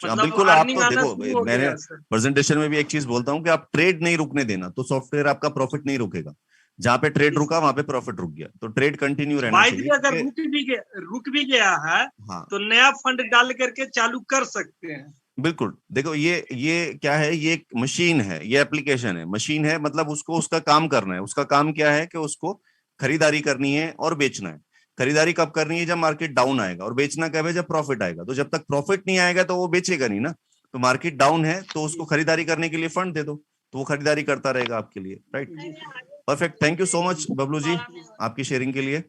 मतलब बिल्कुल। आप अर्निंग तो आना देखो, शुरू हो मैंने गया है सर। प्रेजेंटेशन में भी एक चीज बोलता हूँ कि आप ट्रेड नहीं रुकने देना, तो सॉफ्टवेयर आपका प्रॉफिट नहीं रुकेगा। जहां पे ट्रेड जी रुका सर, वहां पे प्रॉफिट रुक गया, तो ट्रेड कंटिन्यू रहना बाई भी चाहिए अगर क्योंकि रुक भी गया है हाँ तो नया फंड डाल करके चालू कर सकते हैं। बिल्कुल। देखो, ये क्या है, ये एक मशीन है, ये एप्लीकेशन है, मशीन है, मतलब उसको उसका काम करना है। उसका काम क्या है कि उसको खरीदारी करनी है और बेचना है। खरीदारी कब करनी है? जब मार्केट डाउन आएगा। और बेचना कब है? जब प्रॉफिट आएगा। तो जब तक प्रॉफिट नहीं आएगा तो वो बेचेगा नहीं ना। तो मार्केट डाउन है तो उसको खरीदारी करने के लिए फंड दे दो, तो वो खरीदारी करता रहेगा आपके लिए, राइट। जी sir, perfect. Thank you so much Bablu ji, आपकी शेयरिंग के लिए।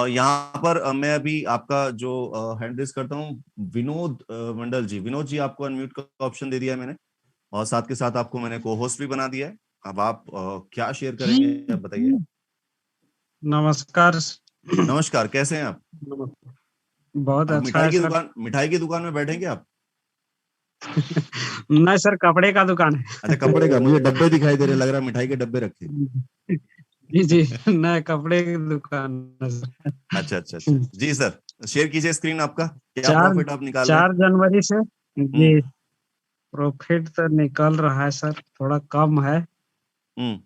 यहाँ पर मैं अभी आपका जो हैंड रेज करता हूँ, विनोद मंडल जी। विनोद जी, आपको अनम्यूट का ऑप्शन दे दिया है मैंने, और साथ के साथ आपको मैंने को होस्ट भी बना दिया है। अब आप क्या शेयर करेंगे, आप बताइए। नमस्कार। नमस्कार, कैसे हैं आप? बहुत आप अच्छा है सर। मिठाई की दुकान में बैठेंगे आप? नहीं सर, कपड़े का दुकान है। अच्छा, कपड़े का, मुझे डब्बे दिखाई दे रहे, लग रहा है मिठाई के डब्बे रखे। जी जी, नहीं कपड़े की दुकान है सर। अच्छा अच्छा अच्छा, जी सर, शेयर कीजिए स्क्रीन आपका, क्या चार प्रॉफिट आप निकाल रहे हैं? 4 जनवरी से जी प्रॉफिट तो निकल रहा है सर, थोड़ा कम है। हम्म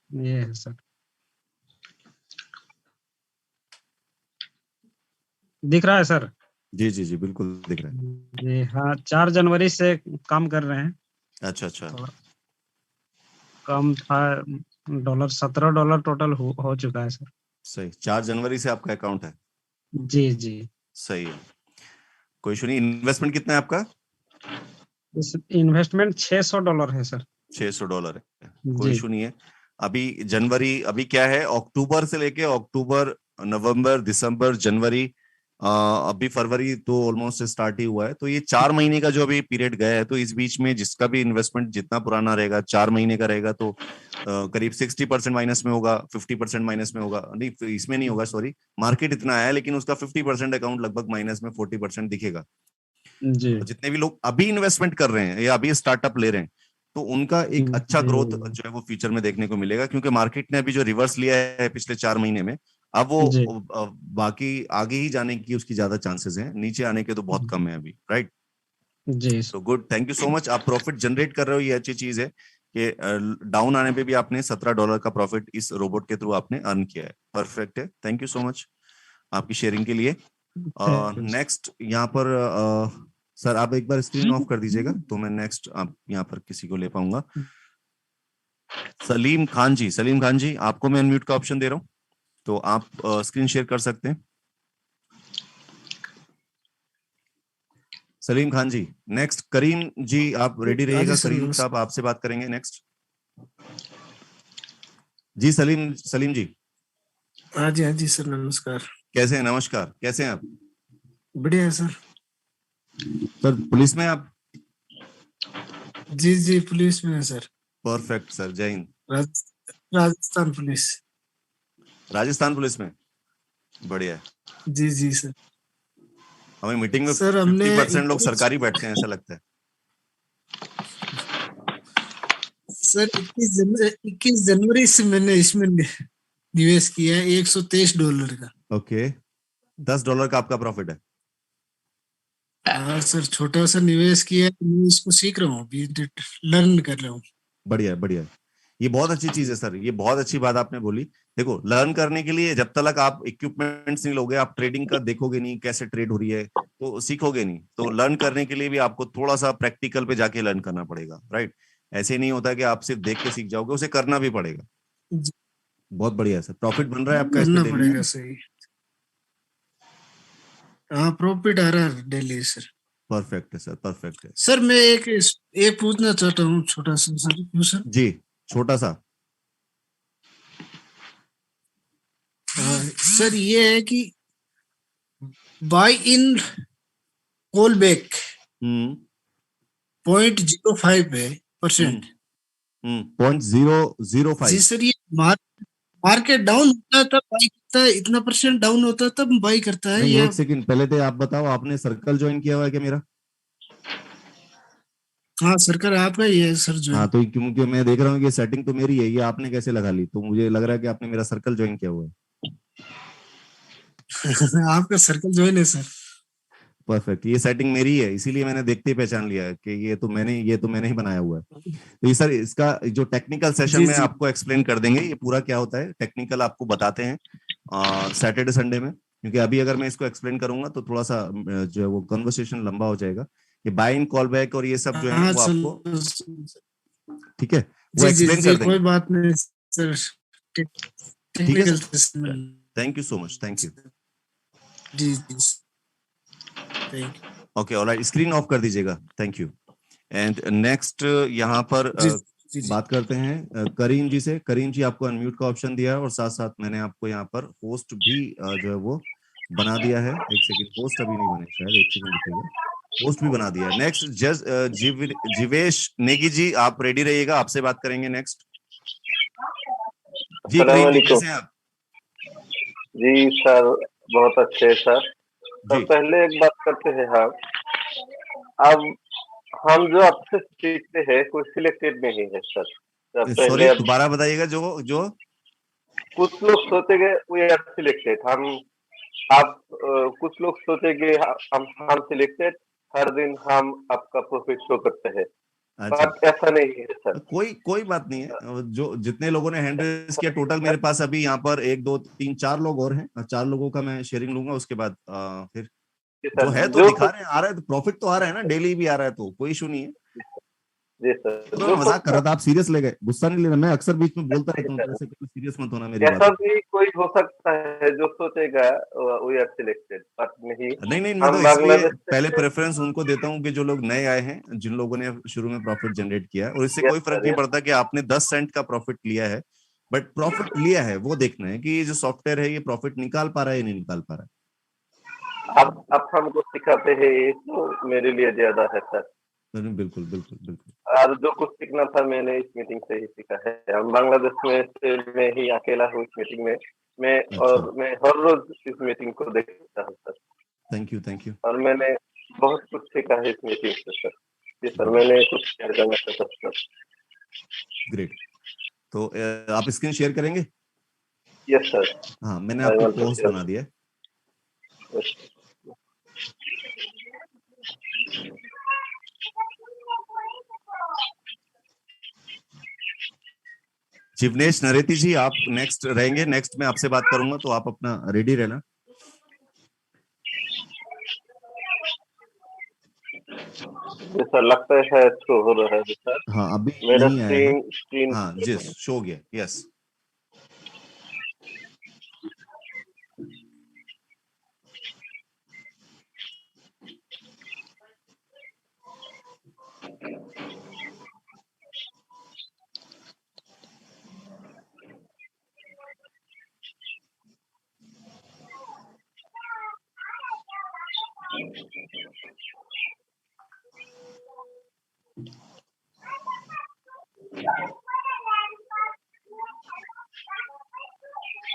ये है सर, दिख रहा है सर? जी जी जी, बिल्कुल दिख रहा है। जी हाँ, 4 जनवरी से काम कर रहे हैं। अच्छा अच्छा, थोड़ा कम था, $17 टोटल हो चुका है सर। सही, 4 जनवरी से आपका अकाउंट है। जी जी, सही है, कोई इशू नहीं। इन्वेस्टमेंट कितना है आपका? इस इन्वेस्टमेंट $600 है सर। $600 है, कोई जी इशू नहीं है। अभी जनवरी, अभी क्या है, अक्टूबर से लेके अक्टूबर, नवंबर, दिसंबर, जनवरी, अभी फरवरी तो ऑलमोस्ट स्टार्ट ही हुआ है। तो ये 4 महीने का जो अभी पीरियड गया है, तो इस बीच में जिसका भी इन्वेस्टमेंट जितना पुराना रहेगा, 4 महीने का रहेगा, तो करीब 60% माइनस में होगा, 50% माइनस में होगा, नहीं इसमें नहीं होगा, सॉरी, मार्केट इतना है लेकिन उसका 50% अकाउंट लगभग माइनस में 40% दिखेगा। जी और जितने भी लोग अभी इन्वेस्टमेंट कर रहे हैं या अभी स्टार्टबार्टअप ले रहे हैं, तो उनका एक अच्छा ग्रोथ जो है वो फ्यूचर में देखने को मिलेगा, क्योंकि मार्केट ने अभी जो रिवर्स लिया है पिछले 4 महीने में, अब वो जी बाकी आगे ही जाने की उसकी ज्यादा चांसेस हैं, नीचे आने के तो बहुत कम है अभी, राइट? जी तो good, thank you so much. आप प्रॉफिट जनरेट कर रहे हो, ये अच्छी चीज है कि डाउन आने पे भी आपने $17 का प्रॉफिट इस रोबोट के थ्रू आपने अर्न किया है। परफेक्ट है, थैंक यू सो मच आपकी शेयरिंग के लिए। नेक्स्ट यहाँ पर सर आप एक बार स्क्रीन ऑफ कर दीजिएगा, तो मैं नेक्स्ट आप यहाँ पर किसी को ले पाऊंगा। सलीम खान जी, सलीम खान जी, आपको मैं अनम्यूट का ऑप्शन दे रहा हूँ, तो आप स्क्रीन शेयर कर सकते हैं। सलीम खान जी, नेक्स्ट करीम जी, आप रेडी रहिएगा। करीम साहब आपसे बात करेंगे नेक्स्ट। जी सलीम, सलीम जी, हाँ जी सर, नमस्कार। कैसे हैं? नमस्कार, कैसे हैं आप? बढ़िया है सर। सर पुलिस में आप? जी पुलिस में है सर। परफेक्ट सर, जय हिंद। राजस्थान पुलिस। राजस्थान पुलिस में, बढ़िया है। जी सर। हमें मीटिंग में सर हमने 50% लोग सरकारी बैठते हैं, ऐसा लगता है। सर 21 जनवरी से मैंने इसमें निवेश किया है $123 का। ओके, $10 का आपका प्रॉफिट है? हाँ सर, छोटा सा निवेश किया है, मैं इसको सीख रहा हूँ अभी, लर्न कर रहा हूँ। बढ़िया है, बढ़िया है, ये बहुत अच्छी चीज है सर, ये बहुत अच्छी बात आपने बोली। देखो, लर्न करने के लिए जब तक आप इक्विपमेंट्स नहीं लोगे, आप ट्रेडिंग का देखोगे नहीं कैसे ट्रेड हो रही है, तो सीखोगे नहीं। तो लर्न करने के लिए भी आपको थोड़ा सा प्रैक्टिकल पे जाके लर्न करना पड़ेगा, राइट? ऐसे नहीं होता कि आप सिर्फ देख के सीख जाओगे, उसे करना भी पड़ेगा। बहुत बढ़िया है सर, प्रॉफिट बन रहा है आपका करना इसमें पड़ेगा, सही। हाँ, प्रॉफिट आ रहा है डेली सर। परफेक्ट है सर, परफेक्ट है सर। मैं एक पूछना चाहता हूँ, छोटा सा सर। जी, छोटा सा। सर ये है कि बाय इन कॉल बैक 0.05%। 0.005। जी सर, ये मार्केट डाउन होता है तब बाई करता है, इतना % डाउन होता है तब बाई करता है। नहीं, एक सेकंड पहले तो आप बताओ, आपने सर्कल ज्वाइन किया हुआ है क्या मेरा? हाँ सर्कल आपका ही है सर जो। हाँ, तो क्योंकि मैं देख रहा हूँ कि सेटिंग तो मेरी है, ये आपने कैसे लगा ली? तो मुझे लग रहा है कि आपने मेरा सर्कल ज्वाइन किया हुआ है। आपका सर्कल ज्वाइन है सर। परफेक्ट, ये सेटिंग मेरी है, इसीलिए मैंने देखते ही पहचान लिया है कि ये तो मैंने ही बनाया हुआ है। तो ये सर, इसका जो टेक्निकल सेशन में आपको एक्सप्लेन कर देंगे ये पूरा क्या होता है, टेक्निकल आपको बताते हैं सैटरडे संडे में, क्योंकि अभी अगर मैं इसको एक्सप्लेन करूंगा तो थोड़ा सा जो है वो कन्वर्सेशन लंबा हो जाएगा। ये बाय इन कॉल बैक और ये सब जो है वो आपको, ठीक है, वो एक्सप्लेन कर देंगे। कोई बात नहीं सर, ठीक है, thank you so much, thank you जी। ओके, ऑलराइट, स्क्रीन ऑफ कर दीजिएगा, थैंक यू। एंड नेक्स्ट यहाँ पर बात करते हैं करीम जी से। करीम जी, आपको अनम्यूट का ऑप्शन दिया है और साथ साथ मैंने आपको यहाँ पर होस्ट भी जो है वो बना दिया है। एक सेकंड, होस्ट अभी नहीं बने शायद, एक सेकंड रुकिएगा, होस्ट भी बना दिया है। नेक्स्ट जीवेश नेगी जी, आप रेडी रहिएगा, आपसे बात करेंगे नेक्स्ट। जी करीम जी, कैसे हैं आप? जी सर, बहुत अच्छे सर। तो पहले एक बात करते हैं हम, अब हम जो आपसे सीखते हैं कोई सिलेक्टेड नहीं है सर। सॉरी, दोबारा बताइएगा। जो जो कुछ लोग सोचेंगे वी आर सिलेक्टेड, आप कुछ लोग सोचेंगे हम सिलेक्टेड, हर दिन हम आपका प्रॉफिट शो करते हैं। अच्छा, ऐसा नहीं है सर। कोई बात नहीं है। जो जितने लोगों ने हैंड रेज किया टोटल मेरे पास अभी यहाँ पर 1 2 3 4 लोग और हैं। 4 लोगों का मैं शेयरिंग लूंगा, उसके बाद फिर जो है तो दिखा रहे हैं, आ रहा है तो प्रॉफिट तो आ रहा है ना, डेली भी आ रहा है, तो कोई इशू नहीं है। जी सर, तो मैं मजाक कर रहा था, आप सीरियस ले गए, गुस्सा नहीं लेना। मैं अक्सर बीच में बोलता रहता हूँ, ऐसे कोई सीरियस मत होना मेरी बात। ऐसा भी कोई हो सकता है जो सोचेगा वी आर सिलेक्टेड, बट नहीं। नहीं, मैं तो इसलिए पहले प्रेफरेंस उनको देता हूँ कि जो लोग नए आए हैं, जिन लोगों ने शुरू में प्रॉफिट जनरेट किया है, और इससे कोई फर्क नहीं पड़ता कि आपने 10 सेंट का प्रॉफिट लिया है, बट प्रॉफिट लिया है वो देखना है कि ये जो सॉफ्टवेयर है ये प्रॉफिट निकाल पा रहा है या नहीं निकाल पा रहा है। आप हमको सिखाते हैं, ये तो मेरे लिए ज्यादा है सर। बिल्कुल। और जो कुछ सीखना था मैंने इस मीटिंग से ही सीखा है। हम बांग्लादेश में से मैं ही अकेला हूँ इस मीटिंग में। मैं हर रोज इस मीटिंग को देखता हूँ सर। Thank you. और मैंने बहुत कुछ सीखा है इस मीटिंग से सर। जी सर, मैंने कुछ शेयर करना चाहता था सर। ग्रेट। तो आप स्क्रीन शेयर करेंगे? Yes sir. हाँ, मैंने आपको पोस्ट बना दिया। जिवनेश नरेती जी, आप नेक्स्ट रहेंगे। नेक्स्ट मैं आपसे बात करूंगा, तो आप अपना रेडी रहना। सर लगता है शो हो रहा है सर। हाँ, अभी मेरा नहीं आया है। स्क्रीन हाँ जी, शो हो गया। यस,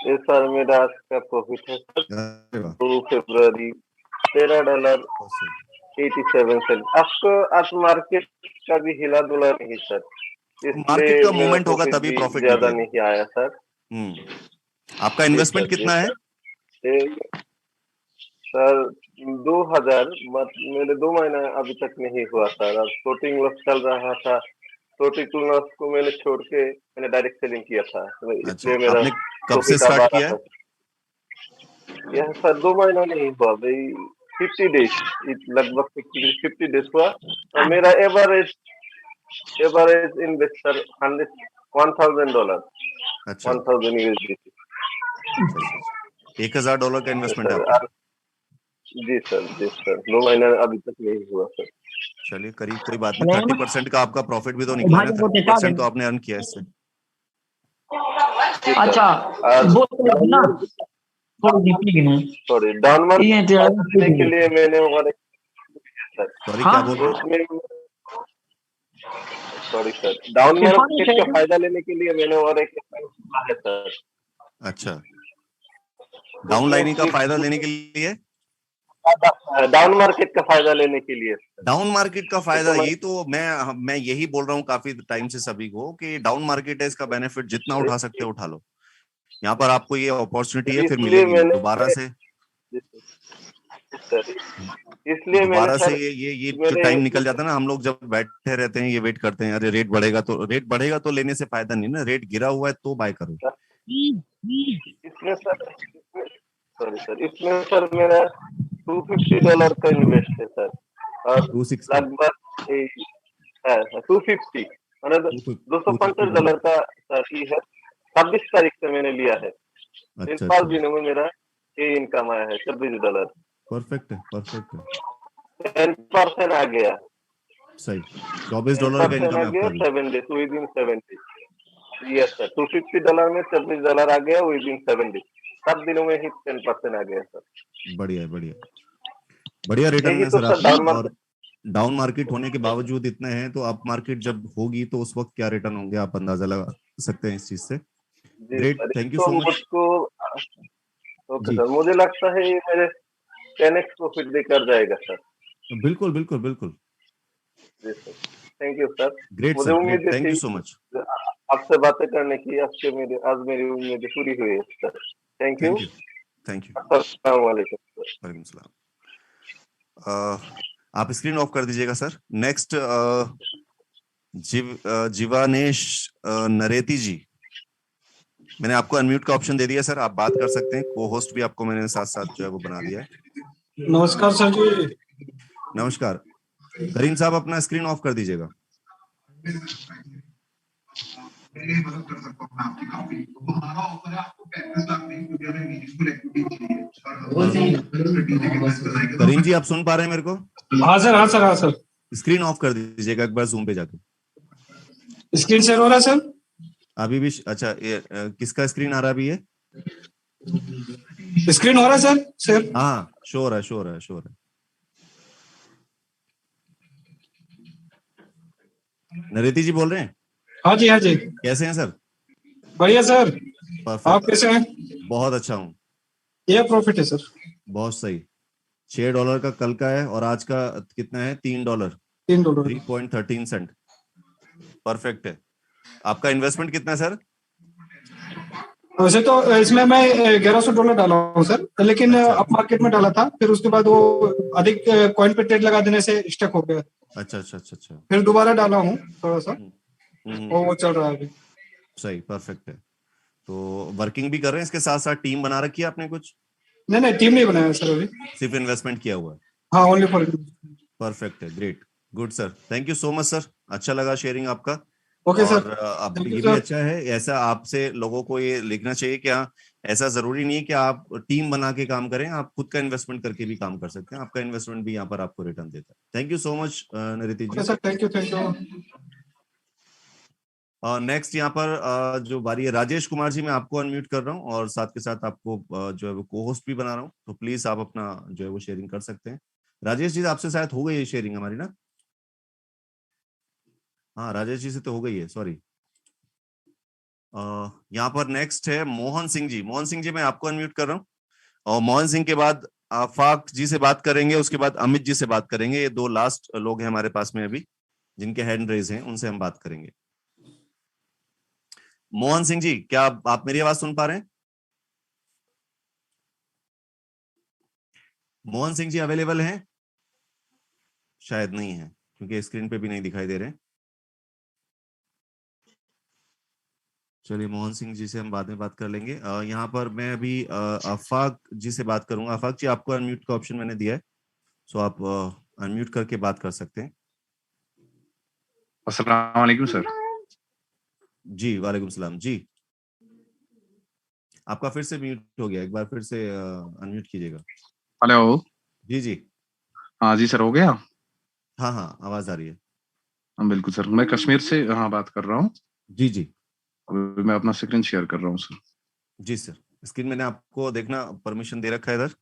ये सर मेरा आज का प्रॉफिट है सर। 2 फरवरी $13.87। आपको आज मार्केट का भी हिला डुला नहीं सर, मार्केट का मूवमेंट होगा तभी प्रॉफिट ज्यादा नहीं आया सर। आपका इन्वेस्टमेंट कितना है सर? 2000, मेरे 2 महीना अभी तक नहीं हुआ सर। अब फ्लोटिंग लॉस चल रहा था, फ्लोटिंग लॉस को मैंने छोड़ के मैंने डायरेक्ट सेलिंग किया था, इसलिए मेरा आपने कब से स्टार्ट किया है? यह सर 2 महीना नहीं हुआ भाई, 50 डेज, लगभग 50 डेज हुआ। और मेरा एवरेज इन्वेस्टर $1,000। अच्छा, $1,000 $1,000 का इन्वेस्टमेंट है आपका? जी सर 2 महीना अभी तक नहीं हुआ सर। चलिए, करीब कोई बात नहीं। 30% का आपका प्रॉफिट भी तो निकला है, 30% तो आपने अर्न किया इससे। अच्छा, सॉरी, डाउन मार्केट के लिए मैंने सॉरी क्या बोल रहे हैं? सॉरी सर, डाउन मार्केट का फायदा लेने के लिए मैंने और एक है सर। अच्छा, डाउन लाइनिंग का फायदा लेने के लिए? डाउन मार्केट का फायदा लेने के लिए। डाउन मार्केट का फायदा, यही तो मैं यही बोल रहा हूँ काफी टाइम से सभी को कि डाउन मार्केट है, इसका बेनिफिट जितना उठा सकते हो उठा लो। यहाँ पर आपको ये अपॉर्चुनिटी है, फिर मिलेगी दोबारा से। इसलिए दोबारा से ये जो टाइम निकल जाता है ना, हम लोग जब बैठे रहते हैं ये वेट करते हैं, अरे रेट बढ़ेगा तो लेने से फायदा नहीं ना, रेट गिरा हुआ है तो बाय करो। इसमें सर मेरा $250 का इन्वेस्ट है सर, और लगभग 250 $250 का सर ये है। 26 तारीख से मैंने लिया है। इन 5 दिनों में मेरा ये इनकम आया है $26। परफेक्ट है। 10% आ गया। सही, $24 का इनकम है आपका। 7 days, within 7 days। Yes sir, $250 में $26 आ गया within 7 days। 7 दिनों में ही 10% आ गया सर। बढ़िया रिटर्न है सर आपका। और डाउन मार्केट होने के बावजूद इतने हैं, तो अप मार्केट जब होगी तो उस वक्त क्या रिटर्न होंगे आप अंदाजा लगा सकते हैं इस चीज से। Great, thank you so much. Okay जी सर, मुझे लगता है ये मेरे 10x प्रॉफिट भी कर जाएगा सर। बिल्कुल बिल्कुल बिल्कुल। जी sir, thank you sir. Great मुझे सर, उम्मीद ग्रेट, थैंक थी यू सो मच। आपसे बातें करने की, आज मेरी उम्मीद पूरी हुई है sir. Thank you. Thank you, thank you. अस्सलाम वालेकुम सर। वालेकुम सलाम। आप स्क्रीन ऑफ कर दीजिएगा सर। नेक्स्ट जीवानेश नरेती जी, मैंने आपको अनम्यूट का ऑप्शन दे दिया सर, आप बात कर सकते हैं। को होस्ट भी आपको मैंने साथ साथ जो है वो बना दिया है। नमस्कार सर जी। नमस्कार। करीम साहब अपना स्क्रीन ऑफ कर दीजिएगा। करीम जी आप सुन पा रहे हैं मेरे को? हाँ सर, हाँ सर, हाँ सर। स्क्रीन ऑफ कर दीजिएगा एक बार जूम पे जाके। स्क्रीन शेयर हो रहा है सर? अभी भी अच्छा, किसका स्क्रीन आ रहा है अभी? ये स्क्रीन हो रहा है सर शेयर? हाँ, शो रहा है, शो रहा है, शो रहा है। नरेती जी बोल रहे हैं? हाँ जी, हाँ जी। कैसे हैं सर? बढ़िया सर। परफेक्ट। आप कैसे हैं? बहुत अच्छा हूँ। ये प्रॉफिट है सर। बहुत सही। $6 का कल का है और आज का कितना है? $3, 3.13 सेंट। परफेक्ट है। आपका इन्वेस्टमेंट कितना है सर? वैसे तो इसमें मैं $1100 डाला हूँ सर, लेकिन अप मार्केट में डाला था, फिर उसके बाद वो अधिक कॉइन पे ट्रेड लगा देने से स्टक हो गया। अच्छा अच्छा अच्छा अच्छा। फिर दोबारा डाला हूँ थोड़ा सा, वो चल रहा है अभी। सही, परफेक्ट है। तो वर्किंग भी कर रहे हैं इसके साथ साथ? टीम बना रखी है आपने कुछ? नहीं, टीम नहीं बनाया सर अभी, सिर्फ इन्वेस्टमेंट किया हुआ है? हाँ, ओनली फॉर। परफेक्ट है, great, good sir, thank you so much sir, अच्छा लगा शेयरिंग आपका। Okay sir. और अब ये भी अच्छा है, ऐसा आपसे लोगों को ये लिखना चाहिए कि हाँ, ऐसा जरूरी नहीं है कि आप टीम बना के काम करें, आप खुद का इन्वेस्टमेंट करके भी काम कर सकते हैं। आपका इन्वेस्टमेंट भी यहाँ पर आपको रिटर्न देता है। Thank you so much Nariti ji. Sir thank you. Next यहाँ पर जो बारी है, राजेश कुमार जी, मैं आपको अनम्यूट कर रहा हूँ और साथ के साथ आपको जो है वो को होस्ट भी बना रहा हूँ, तो प्लीज आप अपना जो है वो शेयरिंग कर सकते हैं। राजेश जी आपसे शायद हो गई है शेयरिंग हमारी ना? हाँ, राजेश जी से तो हो गई है, सॉरी। यहाँ पर नेक्स्ट है मोहन सिंह जी। मोहन सिंह जी मैं आपको अनम्यूट कर रहा हूँ और मोहन सिंह के बाद आफाक जी से बात करेंगे, उसके बाद अमित जी से बात करेंगे। ये दो लास्ट लोग हैं हमारे पास में अभी जिनके हैंड रेज हैं, उनसे हम बात करेंगे। मोहन सिंह जी, क्या आप मेरी आवाज सुन पा रहे हैं? मोहन सिंह जी अवेलेबल हैं? शायद नहीं है क्योंकि स्क्रीन पे भी नहीं दिखाई दे रहे। चलिए मोहन सिंह जी से हम बाद में बात कर लेंगे। यहाँ पर मैं अभी आफाक जी से बात करूंगा। आफाक जी, आपको अनम्यूट का ऑप्शन मैंने दिया है, सो आप अनम्यूट करके बात कर सकते हैं। अस्सलाम वालेकुम सर। जी वालेकुम सलाम जी। आपका फिर से म्यूट हो गया, एक बार फिर से अनम्यूट कीजिएगा। हेलो। जी जी। हाँ जी सर, हो गया? हाँ हाँ, आवाज आ रही है। हाँ बिल्कुल सर, मैं कश्मीर से बात कर रहा हूँ। जी जी। मैं अपना स्क्रीन शेयर कर रहा हूँ सर। जी सर, स्क्रीन मैंने आपको देखना परमिशन दे रखा है इधर।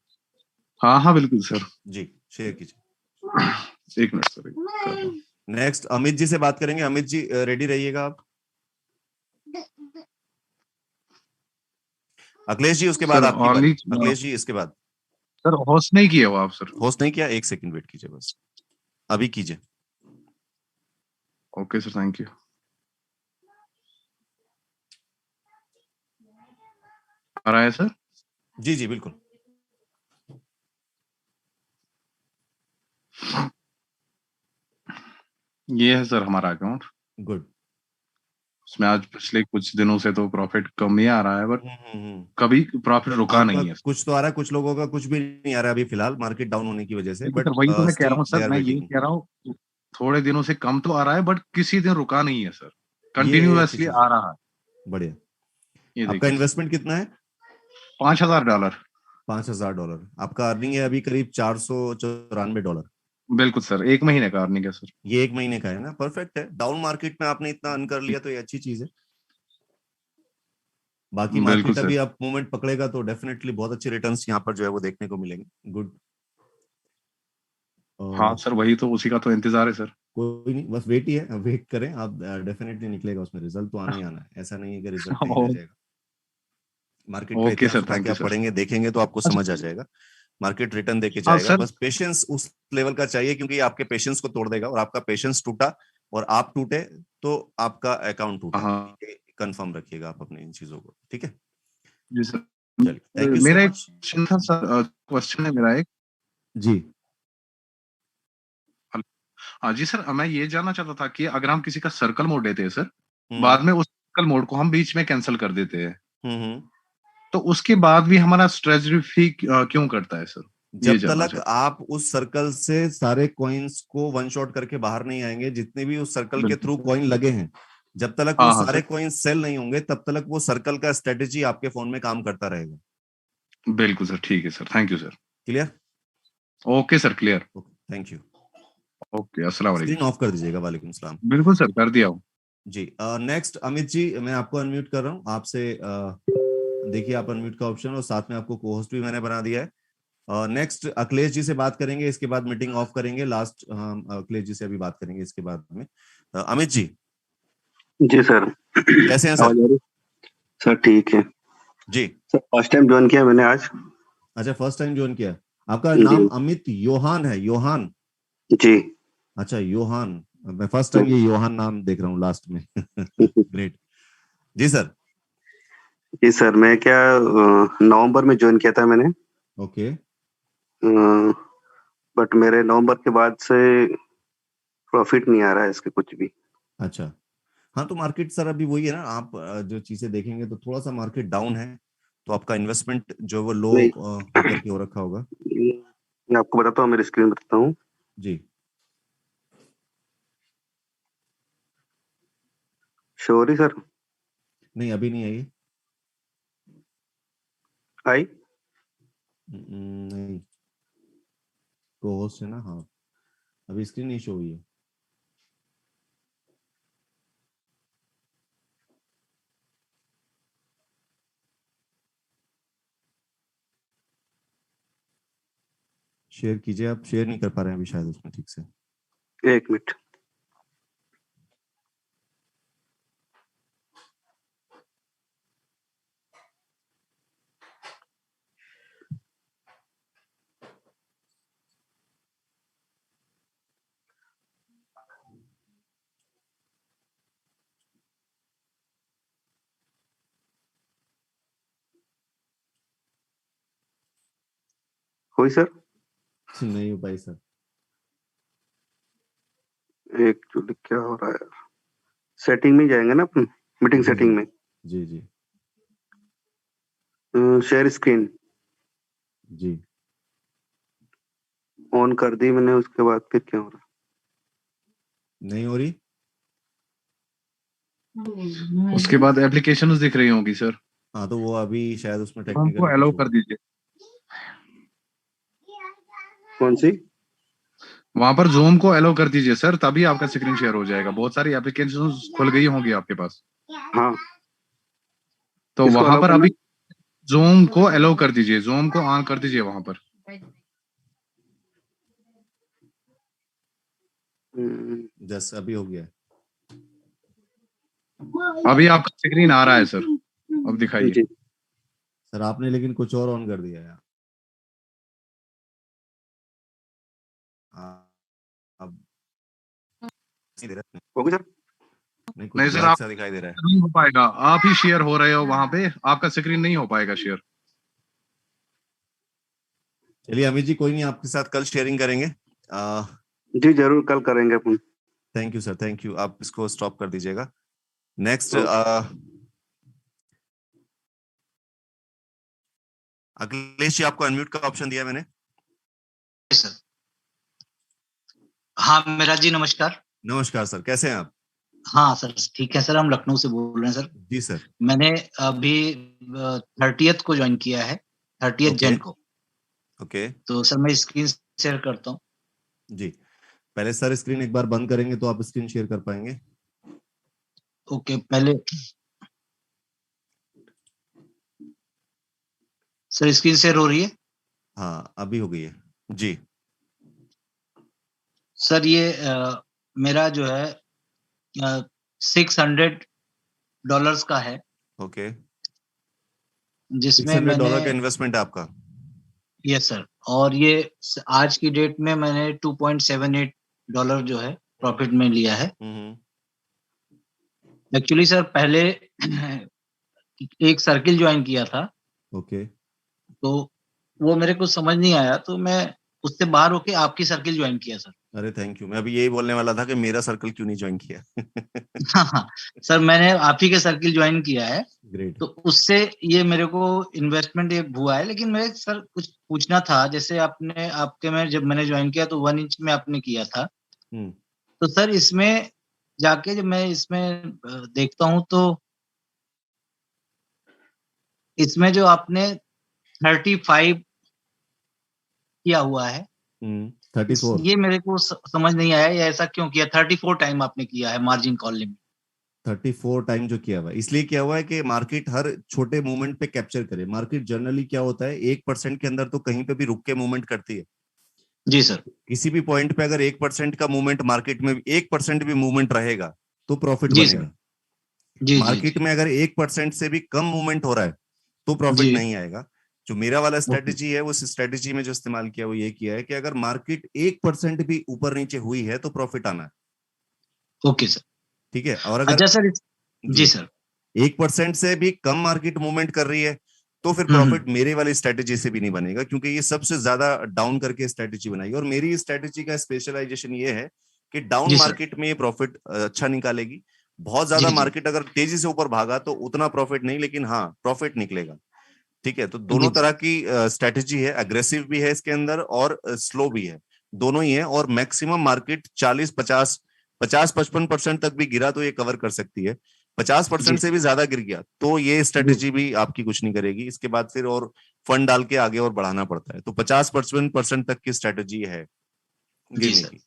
हाँ बिल्कुल सर। जी, शेयर कीजिए। एक minute sir. Next Amit ji से बात करेंगे। अमित जी रेडी रहिएगा आप। अखिलेश जी उसके बाद आपकी बारी। अखिलेश जी इसके बाद। सर होस्ट नहीं किया हो आप सर? होस्ट नहीं किया, एक सेकंड वेट कीजिए बस, अभी कीजिए। Okay sir, thank you. आ रहा है सर? जी जी बिल्कुल। ये है सर हमारा अकाउंट। गुड। उसमें आज पिछले कुछ दिनों से तो प्रॉफिट कम ही आ रहा है, बट कभी प्रॉफिट रुका नहीं है। कुछ तो आ रहा है, कुछ लोगों का कुछ भी नहीं आ रहा है अभी फिलहाल, मार्केट डाउन होने की वजह से। बट वही तो मैं कह रहा हूँ सर, मैं ये कह रहा हूँ थोड़े दिनों से कम तो आ रहा है, बट किसी दिन रुका नहीं है सर, कंटिन्यूअसली आ रहा है। बढ़िया। ये आपका इन्वेस्टमेंट कितना है? $5000। $5000। आपका अर्निंग है अभी करीब $494। बिल्कुल सर, 1 महीने का अर्निंग है सर। ये 1 महीने का है ना? परफेक्ट है। डाउन मार्केट में आपने इतना अर्न कर लिया तो ये अच्छी चीज है। बाकी मार्केट अभी आप मूवमेंट पकड़ेगा तो डेफिनेटली बहुत अच्छे रिटर्न्स यहाँ पर जो है वो देखने को मिलेंगे। गुड। हाँ सर, वही तो, उसी का तो इंतजार है सर। कोई नहीं, बस वेट ही है, वेट करें आप, डेफिनेटली निकलेगा उसमें, रिजल्ट तो आना ही आना है, ऐसा नहीं है कि रिजल्ट नहीं आ जाएगा। मार्केट का ओके इतिहास सर, उठा थैंक के यू आप सर। पढ़ेंगे, देखेंगे तो आपको समझ आ जाएगा। मार्केट रिटर्न देके हाँ जाएगा, सर। बस पेशेंस उस लेवल का चाहिए, क्योंकि आपके पेशेंस को तोड़ देगा, और आपका पेशेंस टूटा और आप टूटे तो आपका अकाउंट टूटा। हाँ कंफर्म रखिएगा आप अपने इन चीजों को, ठीक है? जी सर। चलिए, थैंक यू सो मेरा एक मच। क्वेश्चन था सर, क्वेश्चन है मेरा एक। जी हाँ जी सर, मैं ये जानना चाहता था कि अगर हम किसी का सर्कल मोड लेते हैं सर, हम्म बाद में उस सर्कल मोड को हम बीच में कैंसिल कर देते हैं, हम्म तो उसके बाद भी हमारा स्ट्रेटजी फी क्यों करता है सर? ये जब जानना तक चाहता आप उस सर्कल से सारे कॉइन्स को वन शॉट करके बाहर नहीं आएंगे, जितने भी उस सर्कल हूं। के थ्रू कॉइन लगे हैं, जब तक वो हाँ हाँ सारे सर, कॉइन सेल नहीं होंगे, तब तक वो सर्कल का स्ट्रेटेजी आपके फोन में काम करता रहेगा। बिल्कुल सर, ठीक है sir, thank you sir. Clear? Okay sir, clear. Okay, thank you. Okay, अस्सलाम स्क्रीन वालेकुम। ऑफ कर दीजिएगा। वालेकुम सलाम। बिल्कुल सर, कर दिया हूँ। जी नेक्स्ट अमित जी, मैं आपको अनम्यूट कर रहा हूँ। आपसे देखिए, आप अनम्यूट का ऑप्शन, और साथ में आपको को होस्ट भी मैंने बना दिया है। नेक्स्ट अखिलेश जी से बात करेंगे, इसके बाद मीटिंग ऑफ करेंगे। लास्ट हम अखिलेश जी से अभी बात करेंगे इसके बाद में। अमित जी जी सर। कैसे हैं सर? आवाज आ रही? सर ठीक है जी। सर, फर्स्ट टाइम ज्वाइन किया मैंने आज। अच्छा, फर्स्ट टाइम ज्वाइन किया। आपका जी नाम अमित योहान है? योहान? जी। अच्छा, योहान। मैं फर्स्ट टाइम ये योहान नाम देख रहा हूँ लास्ट में। ग्रेट जी सर। जी सर, मैं क्या नवंबर में ज्वाइन किया था मैंने, ओके। बट मेरे नवंबर के बाद से प्रॉफिट नहीं आ रहा है इसके कुछ भी। अच्छा, हाँ तो मार्केट सर अभी वही है ना, आप जो चीजें देखेंगे तो थोड़ा सा मार्केट डाउन है, तो आपका इन्वेस्टमेंट जो वो लो नहीं, होकर के हो रखा होगा। मैं आपको बताता हूँ, मेरी स्क्रीन बताता हूँ। जी शो हो रही सर? नहीं, अभी नहीं आई। आई? नहीं, को होस्ट है ना? हाँ, अभी स्क्रीन नहीं शो हुई है। शेयर कीजिए, आप शेयर नहीं कर पा रहे हैं अभी शायद उसमें ठीक से। एक मिनट। हुई सर? नहीं हो पाई सर। एक्चुअली क्या हो रहा है, सेटिंग में जाएंगे ना अपन, मीटिंग जी सेटिंग में, जी जी शेयर स्क्रीन जी। ऑन कर दी मैंने, उसके बाद फिर क्या हो रहा नहीं हो रही। उसके बाद एप्लीकेशन दिख रही होंगी सर। हाँ तो वो अभी शायद उसमें हमको टेक्निकली अलाउ कुछ कर होगा। दीजिए। कौन सी? वहां पर जूम को अलाउ कर दीजिए सर, तभी आपका स्क्रीन शेयर हो जाएगा। बहुत सारी एप्लीकेशन खुल गई होंगी आपके पास, हाँ, तो इसको वहां अलाउ पर करना अभी जूम को अलाउ कर दीजिए, जूम को ऑन कर दीजिए वहां पर। जस्ट अभी हो गया। अभी आपका स्क्रीन आ रहा है सर, अब दिखाइए। जी। सर आपने लेकिन कुछ और ऑन कर दिया यार। अब नहीं दे रहा। हो गया सर? नहीं, कुछ नहीं सर, ब्लैक आप सा दिखाई दे रहा है। नहीं हो पाएगा, आप ही शेयर हो रहे हो वहां पे, आपका स्क्रीन नहीं हो पाएगा शेयर। चलिए अमित जी, कोई नहीं, आपके साथ कल शेयरिंग करेंगे। जी जरूर, कल करेंगे अपन। Thank you sir, thank you. आप इसको स्टॉप कर दीजिएगा। नेक्स्ट अखिलेश जी, आपको अनम्यूट का ऑप्शन दिया मैंने। सर हाँ मेरा जी, नमस्कार। नमस्कार सर, कैसे हैं आप? हाँ सर ठीक है सर, हम लखनऊ से बोल रहे हैं सर। जी सर। मैंने अभी 30th को ज्वाइन किया है, 30th जन को। ओके। तो सर मैं स्क्रीन शेयर करता हूँ। जी, पहले सर स्क्रीन एक बार बंद करेंगे तो आप स्क्रीन शेयर कर पाएंगे। ओके, पहले सर स्क्रीन शेयर हो रही है? हाँ अभी हो गई है जी। सर ये मेरा जो है $600 का है। ओके। जिसमें $600 का मैंने, इन्वेस्टमेंट है आपका? यस सर, और ये आज की डेट में मैंने $2.78 जो है प्रॉफिट में लिया है। एक्चुअली सर पहले एक सर्किल ज्वाइन किया था, ओके। तो वो मेरे को समझ नहीं आया, तो मैं उससे बाहर होके आपकी सर्किल ज्वाइन किया सर। अरे थैंक यू, मैं अभी यही बोलने वाला था कि मेरा सर्कल क्यों नहीं ज्वाइन किया। हाँ सर, मैंने आप ही के सर्किल ज्वाइन किया है। ग्रेट। तो उससे ये मेरे को इन्वेस्टमेंट ये हुआ है। लेकिन मेरे सर कुछ पूछना था, जैसे आपने आपके में जब मैंने ज्वाइन किया तो 1 इंच में आपने किया था, तो सर इसमें जाके जब मैं इसमें देखता हूँ तो इसमें जो आपने 35 किया हुआ है, 34, ये मेरे को समझ नहीं आया, ये ऐसा क्यों किया? 34 टाइम आपने किया है मार्जिन कॉल लिमिट। 34 टाइम जो किया हुआ है, इसलिए किया हुआ है कि मार्केट हर छोटे मूवमेंट पे कैप्चर करे। मार्केट जनरली क्या होता है, 1% के अंदर तो कहीं पे भी रुक के मूवमेंट करती है। जी सर। किसी भी पॉइंट पे अगर 1% का मूवमेंट मार्केट में 1% भी मूवमेंट रहेगा तो प्रॉफिट बनेगा। जी मार्केट में अगर 1% से भी कम मूवमेंट हो रहा है तो प्रॉफिट नहीं आएगा। जो मेरा वाला स्ट्रेटेजी है, उस स्ट्रेटेजी में जो इस्तेमाल किया वो ये किया है कि अगर मार्केट 1% भी ऊपर नीचे हुई है तो प्रॉफिट आना है। ओके सर, ठीक है। और अगर अच्छा सर, जी सर, 1% से भी कम मार्केट मूवमेंट कर रही है तो फिर प्रॉफिट मेरे वाली स्ट्रेटेजी से भी नहीं बनेगा, क्योंकि ये सबसे ज्यादा डाउन करके स्ट्रेटेजी बनाई। और मेरी स्ट्रेटेजी का स्पेशलाइजेशन ये है कि डाउन मार्केट में ये प्रॉफिट अच्छा निकालेगी। बहुत ज्यादा मार्केट अगर तेजी से ऊपर भागा तो उतना प्रॉफिट नहीं, लेकिन हाँ प्रॉफिट निकलेगा। ठीक है। तो दोनों तरह की स्ट्रेटेजी है, अग्रेसिव भी है इसके अंदर और स्लो भी है, दोनों ही है। और मैक्सिमम मार्केट 40-50-55% तक भी गिरा तो ये कवर कर सकती है। 50% से भी ज्यादा गिर गया तो ये स्ट्रेटेजी भी आपकी कुछ नहीं करेगी। इसके बाद फिर और फंड डाल के आगे और बढ़ाना पड़ता है। तो 50-55% तक की स्ट्रेटेजी है गिरने की।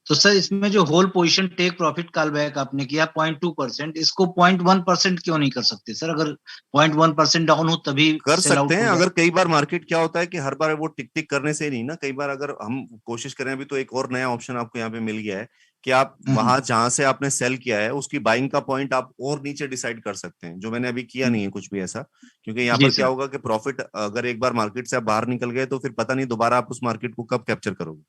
तो सर इसमें जो whole position take profit call back आपने किया 0.2%, इसको 0.1% क्यों नहीं कर सकते सर? अगर 0.1% डाउन हो तभी कर सकते हैं। अगर कई बार मार्केट क्या होता है कि हर बार वो टिक टिक करने से नहीं ना, कई बार अगर हम कोशिश करें, अभी तो एक और नया ऑप्शन आपको यहाँ पे मिल गया है कि आप वहां जहां से आपने सेल किया है उसकी बाइंग का पॉइंट आप और नीचे डिसाइड कर सकते हैं, जो मैंने अभी किया नहीं है कुछ भी ऐसा। क्योंकि यहाँ पर क्या होगा कि प्रॉफिट अगर एक बार मार्केट से आप बाहर निकल गए तो फिर पता नहीं दोबारा आप उस मार्केट को कब कैप्चर करोगे।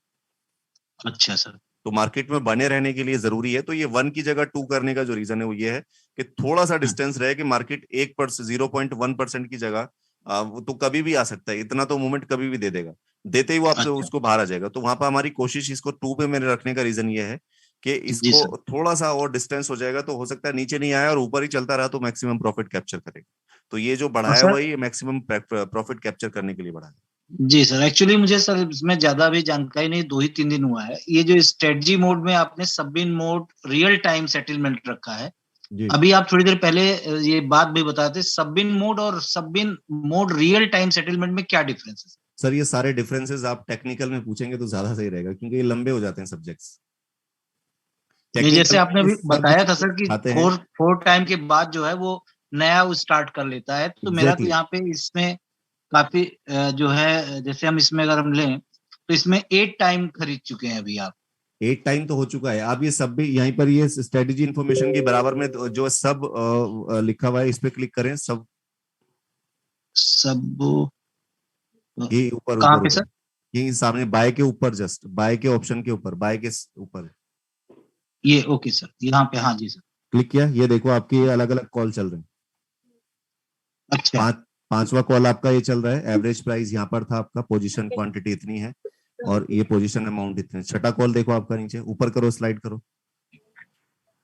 अच्छा सर। तो मार्केट में बने रहने के लिए जरूरी है। तो ये 1 की जगह 2 करने का जो रीजन है वो ये है कि थोड़ा सा डिस्टेंस रहे कि मार्केट 0.1% की जगह वो तो कभी भी आ सकता है, इतना तो मूवमेंट कभी भी दे देगा, देते ही वो आपसे उसको बाहर आ जाएगा। तो वहां पर हमारी कोशिश इसको 2 पे मेरे रखने का रीजन ये है कि इसको थोड़ा सा और डिस्टेंस हो जाएगा तो हो सकता है नीचे नहीं आया और ऊपर ही चलता रहा तो मैक्सिमम प्रॉफिट कैप्चर करेगा। तो ये जो बढ़ाया हुआ है मैक्सिमम प्रॉफिट कैप्चर करने के लिए बढ़ाया। जी सर, एक्चुअली मुझे सर इसमें ज्यादा भी जानकारी नहीं, 2 ही 3 दिन हुआ है। ये जो स्ट्रेटजी मोड में आपने सबबिन मोड रियल टाइम सेटलमेंट रखा है, अभी आप थोड़ी देर पहले ये बात भी बताते, सबबिन मोड और सबबिन मोड रियल टाइम सेटलमेंट में क्या डिफरेंस है? सर ये सारे डिफरेंसेस आप टेक्निकल में पूछेंगे तो ज्यादा सही रहेगा, क्योंकि ये लंबे हो जाते हैं सब्जेक्ट्स। जैसे आपने अभी बताया था सर कि 4 टाइम के बाद जो है वो नया स्टार्ट कर लेता है, तो मेरा तो यहाँ पे इसमें काफी जो है, जैसे हम इसमें अगर हम लें तो इसमें 8 टाइम खरीद चुके हैं अभी आप। 8 टाइम तो हो चुका है। आप ये सब भी यहीं पर ये स्ट्रेटेजी इंफॉर्मेशन के बराबर में जो सब लिखा हुआ है इस पे क्लिक करें। सब ये ऊपर कहाँ पे सर? यही सामने बाय के ऊपर, जस्ट बाय के ऑप्शन के ऊपर, बाय के ऊपर ये। ओके सर, यहाँ पे। हाँ जी सर, क्लिक किया। ये देखो आपके अलग अलग कॉल चल रहे हैं। अच्छा, 5वां कॉल आपका ये चल रहा है। एवरेज प्राइस यहाँ पर था आपका, पोजीशन क्वांटिटी इतनी है और ये पोजीशन अमाउंट इतने। 6ठा कॉल देखो आपका नीचे, ऊपर करो, स्लाइड करो।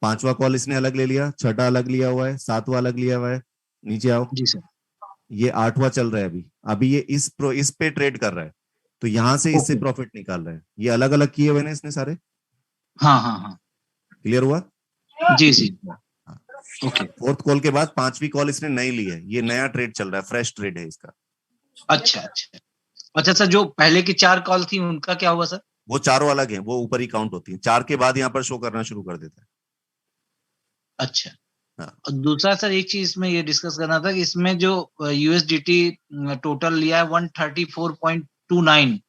5वां कॉल इसने अलग ले लिया, 6ठा अलग लिया हुआ है, 7वां अलग लिया हुआ है। नीचे आओ जी सर। ये 8वां चल रहा है अभी ये इस पे ट्रेड कर रहा है, तो यहाँ से इससे प्रॉफिट निकाल रहा है। ये अलग अलग किए हुए ना इसने सारे। हाँ, क्लियर हुआ? जी जी। ओके। 4th कॉल के बाद 5वीं कॉल इसने नई ली है, ये नया ट्रेड चल रहा है, फ्रेश ट्रेड है इसका। अच्छा सर, जो पहले की 4 कॉल थी उनका क्या हुआ सर? वो चारों अलग हैं, वो ऊपर ही काउंट होती हैं। 4 के बाद यहाँ पर शो करना शुरू कर देता है। अच्छा। और दूसरा सर एक चीज इसमें ये डिस्कस करना था कि इसमें जो USDT टोटल लिया है 134.29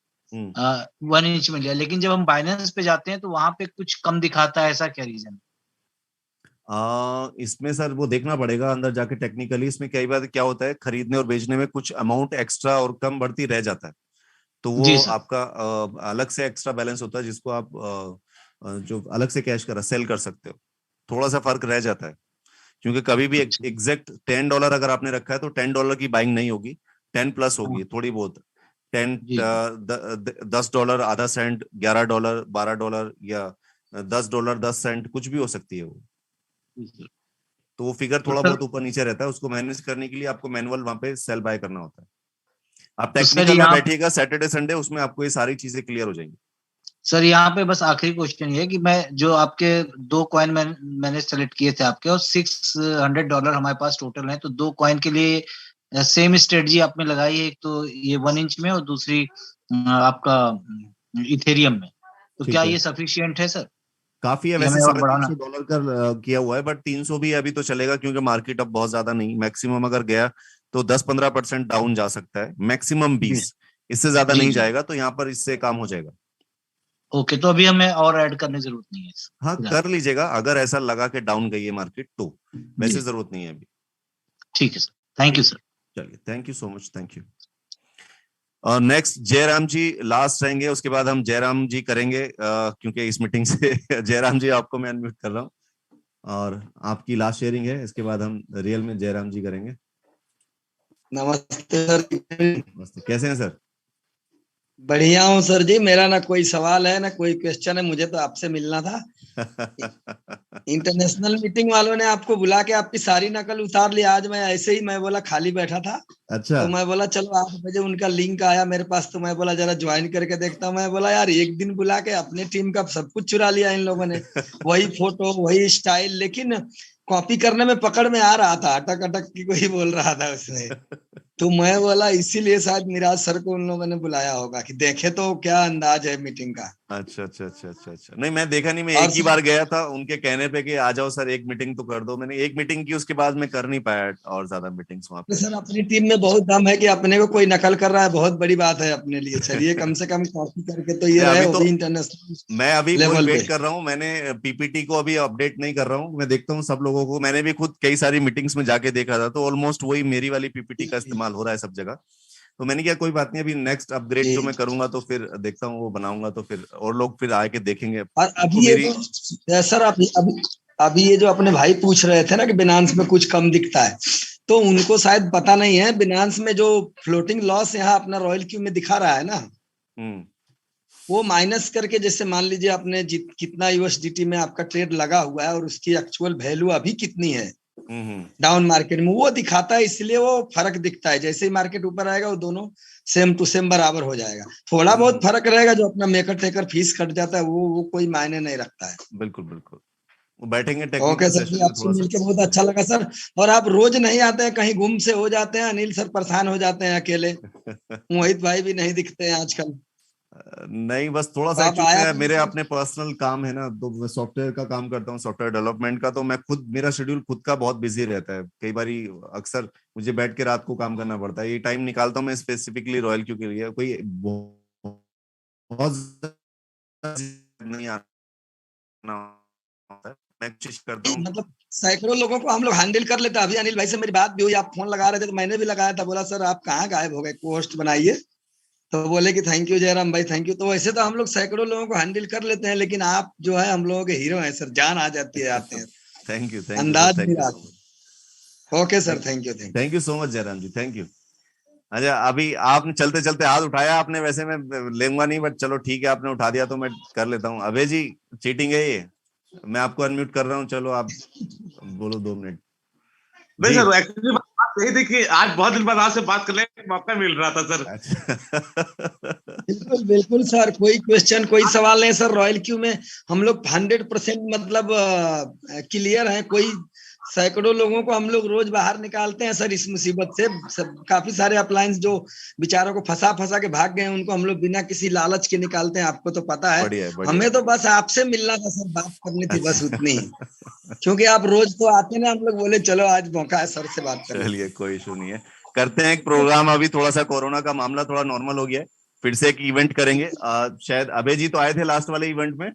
1 इंच में लिया, लेकिन जब हम बाइनेंस पे जाते हैं तो वहां पे कुछ कम दिखाता है, ऐसा क्या रीजन? इसमें सर वो देखना पड़ेगा अंदर जाके टेक्निकली। इसमें कई बार क्या होता है, खरीदने और बेचने में कुछ अमाउंट एक्स्ट्रा और कम बढ़ती रह जाता है, तो वो आपका अलग से एक्स्ट्रा बैलेंस होता है, जिसको आप जो अलग से कैश कर सेल कर सकते हो। थोड़ा सा फर्क रह जाता है, क्योंकि कभी भी एग्जैक्ट $10 अगर आपने रखा है तो $10 की बाइंग नहीं होगी, 10 प्लस होगी थोड़ी बहुत। 10 $10 आधा सेंट, $11 $12 या $10 10 सेंट कुछ भी हो सकती है वो। तो वो फिगर थोड़ा बहुत ऊपर नीचे रहता है, उसको मैनेज करने के लिए आपको मैनुअल वहां पे सेल बाय करना होता है। आप टेक्निकल में बैठिएगा सैटरडे संडे, उसमें आपको ये सारी चीजें क्लियर हो जाएंगी। सर यहाँ पे बस आखिरी क्वेश्चन ये है कि मैं जो आपके 2 कॉइन मैंने सेलेक्ट किए थे आपके, और $600 हमारे पास टोटल है, तो 2 कॉइन के लिए सेम स्ट्रेटजी आपने लगाई है, एक तो ये 1 इंच में और दूसरी आपका इथेरियम में, तो क्या ये सफिशिएंट है सर? काफी है वैसे, $350 का किया हुआ है, बट 300 भी अभी तो चलेगा, क्योंकि मार्केट अब बहुत ज्यादा नहीं, मैक्सिमम अगर गया तो 10-15% डाउन जा सकता है, मैक्सिमम 20, इससे ज्यादा नहीं जाएगा, तो यहाँ पर इससे काम हो जाएगा। ओके, तो अभी हमें और ऐड करने की जरूरत नहीं है। हाँ, कर लीजिएगा अगर ऐसा लगा कि डाउन गई है मार्केट, तो वैसे जरूरत नहीं है अभी। ठीक है सर, थैंक यू सर। चलिए, thank you so much, thank you. Next Jairam ji last रहेंगे, उसके बाद हम जयराम जी करेंगे, क्योंकि इस मीटिंग से जयराम जी आपको मैं अनम्यूट कर रहा हूँ, और आपकी लास्ट शेयरिंग है, इसके बाद हम रियल में जयराम जी करेंगे। नमस्ते सर। नमस्ते, कैसे हैं सर? बढ़िया हूँ सर जी, मेरा ना कोई सवाल है ना कोई क्वेश्चन है, मुझे तो आपसे मिलना था। इंटरनेशनल मीटिंग वालों ने आपको बुला के आपकी सारी नकल उतार ली, आज मैं ऐसे ही, मैं बोला खाली बैठा था। अच्छा। तो मैं बोला चलो 8 बजे उनका लिंक आया मेरे पास, तो मैं बोला जरा ज्वाइन करके देखता हूँ। मैं बोला यार एक दिन बुला के अपने टीम का सब कुछ चुरा लिया इन लोगों ने, वही फोटो वही स्टाइल, लेकिन कॉपी करने में पकड़ में आ रहा था, अटक अटक की कोई बोल रहा था उसमें। तो मैं बोला इसीलिए शायद मिराज सर को उन लोगों ने बुलाया होगा कि देखे तो क्या अंदाज है मीटिंग का। अच्छा अच्छा अच्छा अच्छा अच्छा, नहीं मैं देखा नहीं, मैं एक ही बार गया था उनके कहने पे कि आ जाओ सर एक मीटिंग तो कर दो, मैंने एक मीटिंग की, उसके बाद मैं कर नहीं पाया और ज्यादा मीटिंग्स वहां पे। सर अपनी टीम में बहुत दम है कि अपने को कोई नकल कर रहा है, बहुत बड़ी बात है अपने लिए। चलिए कम से कम कॉपी करके तो ये रहे, वो भी इंटरनेशनल मैं अभी लेवल वेट कर रहा हूँ, मैंने पीपीटी को अभी अपडेट नहीं कर रहा हूँ, मैं देखता हूँ सब लोगों को, मैंने भी खुद कई सारी मीटिंग्स में जाके देखा था, तो ऑलमोस्ट वही मेरी वाली पीपीटी का इस्तेमाल हो रहा है सब जगह। तो मैंने क्या कोई बात नहीं, अभी नेक्स्ट अपग्रेड जो मैं करूंगा तो फिर देखता हूँ वो बनाऊंगा, तो फिर और लोग फिर आके देखेंगे। और अभी ये सर अभी ये जो अपने भाई पूछ रहे थे ना कि बिनांस में कुछ कम दिखता है, तो उनको शायद पता नहीं है, बिनांस में जो फ्लोटिंग लॉस यहाँ अपना रॉयल क्यू में दिखा रहा है ना, वो माइनस करके, जैसे मान लीजिए आपने कितना यूएसडीटी में आपका ट्रेड लगा हुआ है और उसकी एक्चुअल वैल्यू अभी कितनी है डाउन मार्केट में, वो दिखाता है, इसलिए वो फर्क दिखता है। जैसे ही मार्केट ऊपर आएगा वो दोनों सेम टू सेम बराबर हो जाएगा, थोड़ा बहुत फर्क रहेगा, जो अपना मेकर टेकर फीस कट जाता है वो कोई मायने नहीं रखता है। बिल्कुल बिल्कुल, वो बैठेंगे। ओके सर जी, आपसे मिलकर बहुत अच्छा लगा सर, और आप रोज नहीं आते हैं, कहीं गुम से हो जाते हैं, अनिल सर परेशान हो जाते हैं अकेले, मोहित भाई भी नहीं दिखते हैं आजकल। नहीं, बस थोड़ा सा मेरे अपने पर्सनल काम है ना, तो मैं सॉफ्टवेयर का काम करता हूँ, सॉफ्टवेयर डेवलपमेंट का, तो मैं खुद, मेरा शेड्यूल खुद का बहुत बिजी रहता है, कई बारी अक्सर मुझे बैठ के रात को काम करना पड़ता है, ये टाइम निकालता हूँ मैं स्पेसिफिकली रॉयल क्यू के लिए, कोई बहुत नहीं आना, मैं कोशिश करता हूँ। मतलब सैकड़ों लोगों को हम लोग हैंडल कर लेते हैं। अभी अनिल भाई से मेरी बात भी हुई, आप फोन लगा रहे थे तो मैंने भी लगाया था, बोला सर आप कहाँ गायब हो गए, पोस्ट बनाइए, तो बोले कि थैंक यू जयराम भाई, थैंक यू। तो वैसे तो हम लोग सैकड़ों लोगों को हैंडल कर लेते हैं, लेकिन आप जो है हम लोगों के हीरो हैं सर, जान आ जाती है आते हैं। थैंक यू, अंदाज भी okay sir, thank you so much Jairam ji, thank you. अच्छा, अभी आपने चलते चलते हाथ उठाया आपने, वैसे मैं लेऊंगा नहीं, बट चलो ठीक है, आपने उठा दिया तो मैं कर लेता हूँ। अभय जी, चीटिंग है ये, मैं आपको अनम्यूट कर रहा हूँ, चलो आप बोलो 2 मिनट। नहीं सर, एक्चुअली बात यही थी कि आज बहुत दिन बाद आपसे बात करने का मौका मिल रहा था सर। बिल्कुल बिल्कुल सर, कोई क्वेश्चन कोई सवाल नहीं सर, रॉयल क्यू में हम लोग 100% मतलब क्लियर हैं, कोई सैकड़ों लोगों को हम लोग रोज बाहर निकालते हैं सर इस मुसीबत से। काफी सारे अप्लायंस जो बेचारों को फंसा के भाग गए, उनको हम लोग बिना किसी लालच के निकालते हैं, आपको तो पता है। बढ़िया। हमें तो बस आपसे मिलना था सर, बात करनी थी बस उतनी ही, क्योंकि आप रोज तो आते ना, हम लोग बोले चलो आज मौका है सर से बात करने। चलिए, कोई इशू नहीं है, करते हैं एक प्रोग्राम। अभी थोड़ा सा कोरोना का मामला थोड़ा नॉर्मल हो गया है, फिर से एक इवेंट करेंगे। शायद अभय जी तो आए थे लास्ट वाले इवेंट में,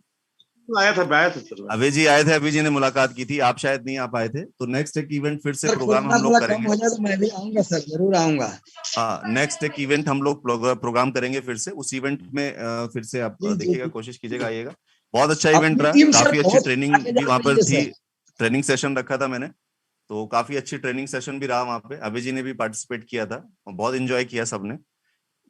आया था सर। अभय जी आए थे, अभय जी ने मुलाकात की थी, आप शायद नहीं आ पाए थे। तो नेक्स्ट एक इवेंट फिर से सर प्रोग्राम कोरोना हम लोग थोड़ा कम करेंगे। हो जाए तो मैं भी आऊंगा सर, जरूर आऊंगा। हाँ, नेक्स्ट एक इवेंट हम लोग प्रोग्राम करेंगे फिर से। उस इवेंट में फिर से आप देखिएगा, कोशिश कीजिएगा आइएगा। बहुत अच्छा इवेंट रहा, काफी अच्छी ट्रेनिंग भी वहां पर थी, ट्रेनिंग सेशन रखा था मैंने, तो काफी अच्छी ट्रेनिंग सेशन भी रहा वहां पे। अभय जी ने भी पार्टिसिपेट किया था, बहुत एंजॉय किया सबने,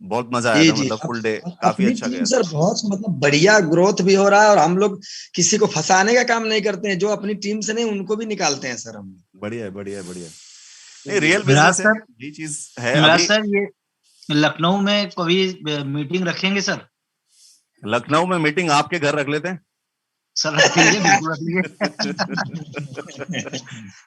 बहुत मजा आया था, मतलब फुल डे काफी अच्छा गया। सर बहुत मतलब बढ़िया ग्रोथ भी हो रहा है, और हम लोग किसी को फंसाने का काम नहीं करते हैं, जो अपनी टीम से नहीं उनको भी निकालते हैं सर हम। बढ़िया है, बढ़िया है, बढ़िया। नहीं, रियल बिजनेस है, ये चीज है। अभी सर ये लखनऊ में कभी मीटिंग रखेंगे सर? लखनऊ में मीटिंग आपके घर रख लेते हैं सर, रख लीजिए, बिल्कुल रख लीजिए।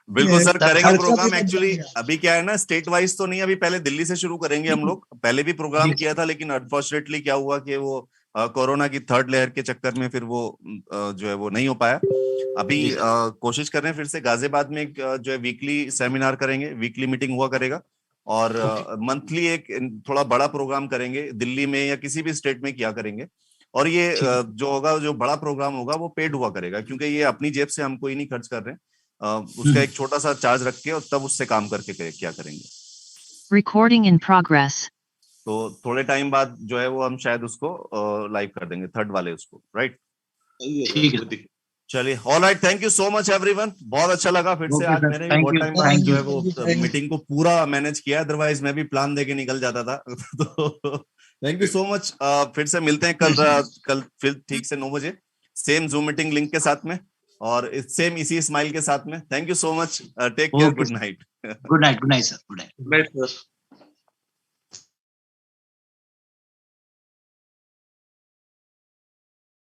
बिल्कुल सर, करेंगे प्रोग्राम। एक्चुअली अभी क्या है ना, स्टेट वाइज तो नहीं, अभी पहले दिल्ली से शुरू करेंगे हम लोग। पहले भी प्रोग्राम किया था, लेकिन अनफॉर्चुनेटली क्या हुआ कि वो कोरोना की थर्ड लहर के चक्कर में फिर वो जो है वो नहीं हो पाया। अभी कोशिश कर रहे हैं फिर से गाजियाबाद में एक जो है वीकली सेमिनार करेंगे, वीकली मीटिंग हुआ करेगा, और मंथली एक थोड़ा बड़ा प्रोग्राम करेंगे दिल्ली में या किसी भी स्टेट में किया करेंगे। और ये जो होगा, जो बड़ा प्रोग्राम होगा वो पेड हुआ करेगा, क्योंकि ये अपनी जेब से हम कोई नहीं खर्च कर रहे हैं। उसका एक छोटा सा चार्ज रख के और तब उससे काम करके क्या करेंगे। Recording in progress. तो थोड़े टाइम बाद जो है वो हम शायद उसको लाइव कर देंगे, थर्ड वाले उसको, राइट? ठीक है, चलिए, all right, thank you so much everyone, बहुत अच्छा लगा फिर से। आज मैंने भी बहुत टाइम बाद जो है वो मीटिंग को पूरा मैनेज किया, अदरवाइज मैं भी प्लान देके निकल जाता था। तो थैंक यू सो मच। फिर से मिलते हैं कल फिर ठीक से 9 बजे, सेम जूम मीटिंग लिंक के साथ में, और सेम इसी स्माइल के साथ में। Thank you so much, take care, good night. Good night sir, good night.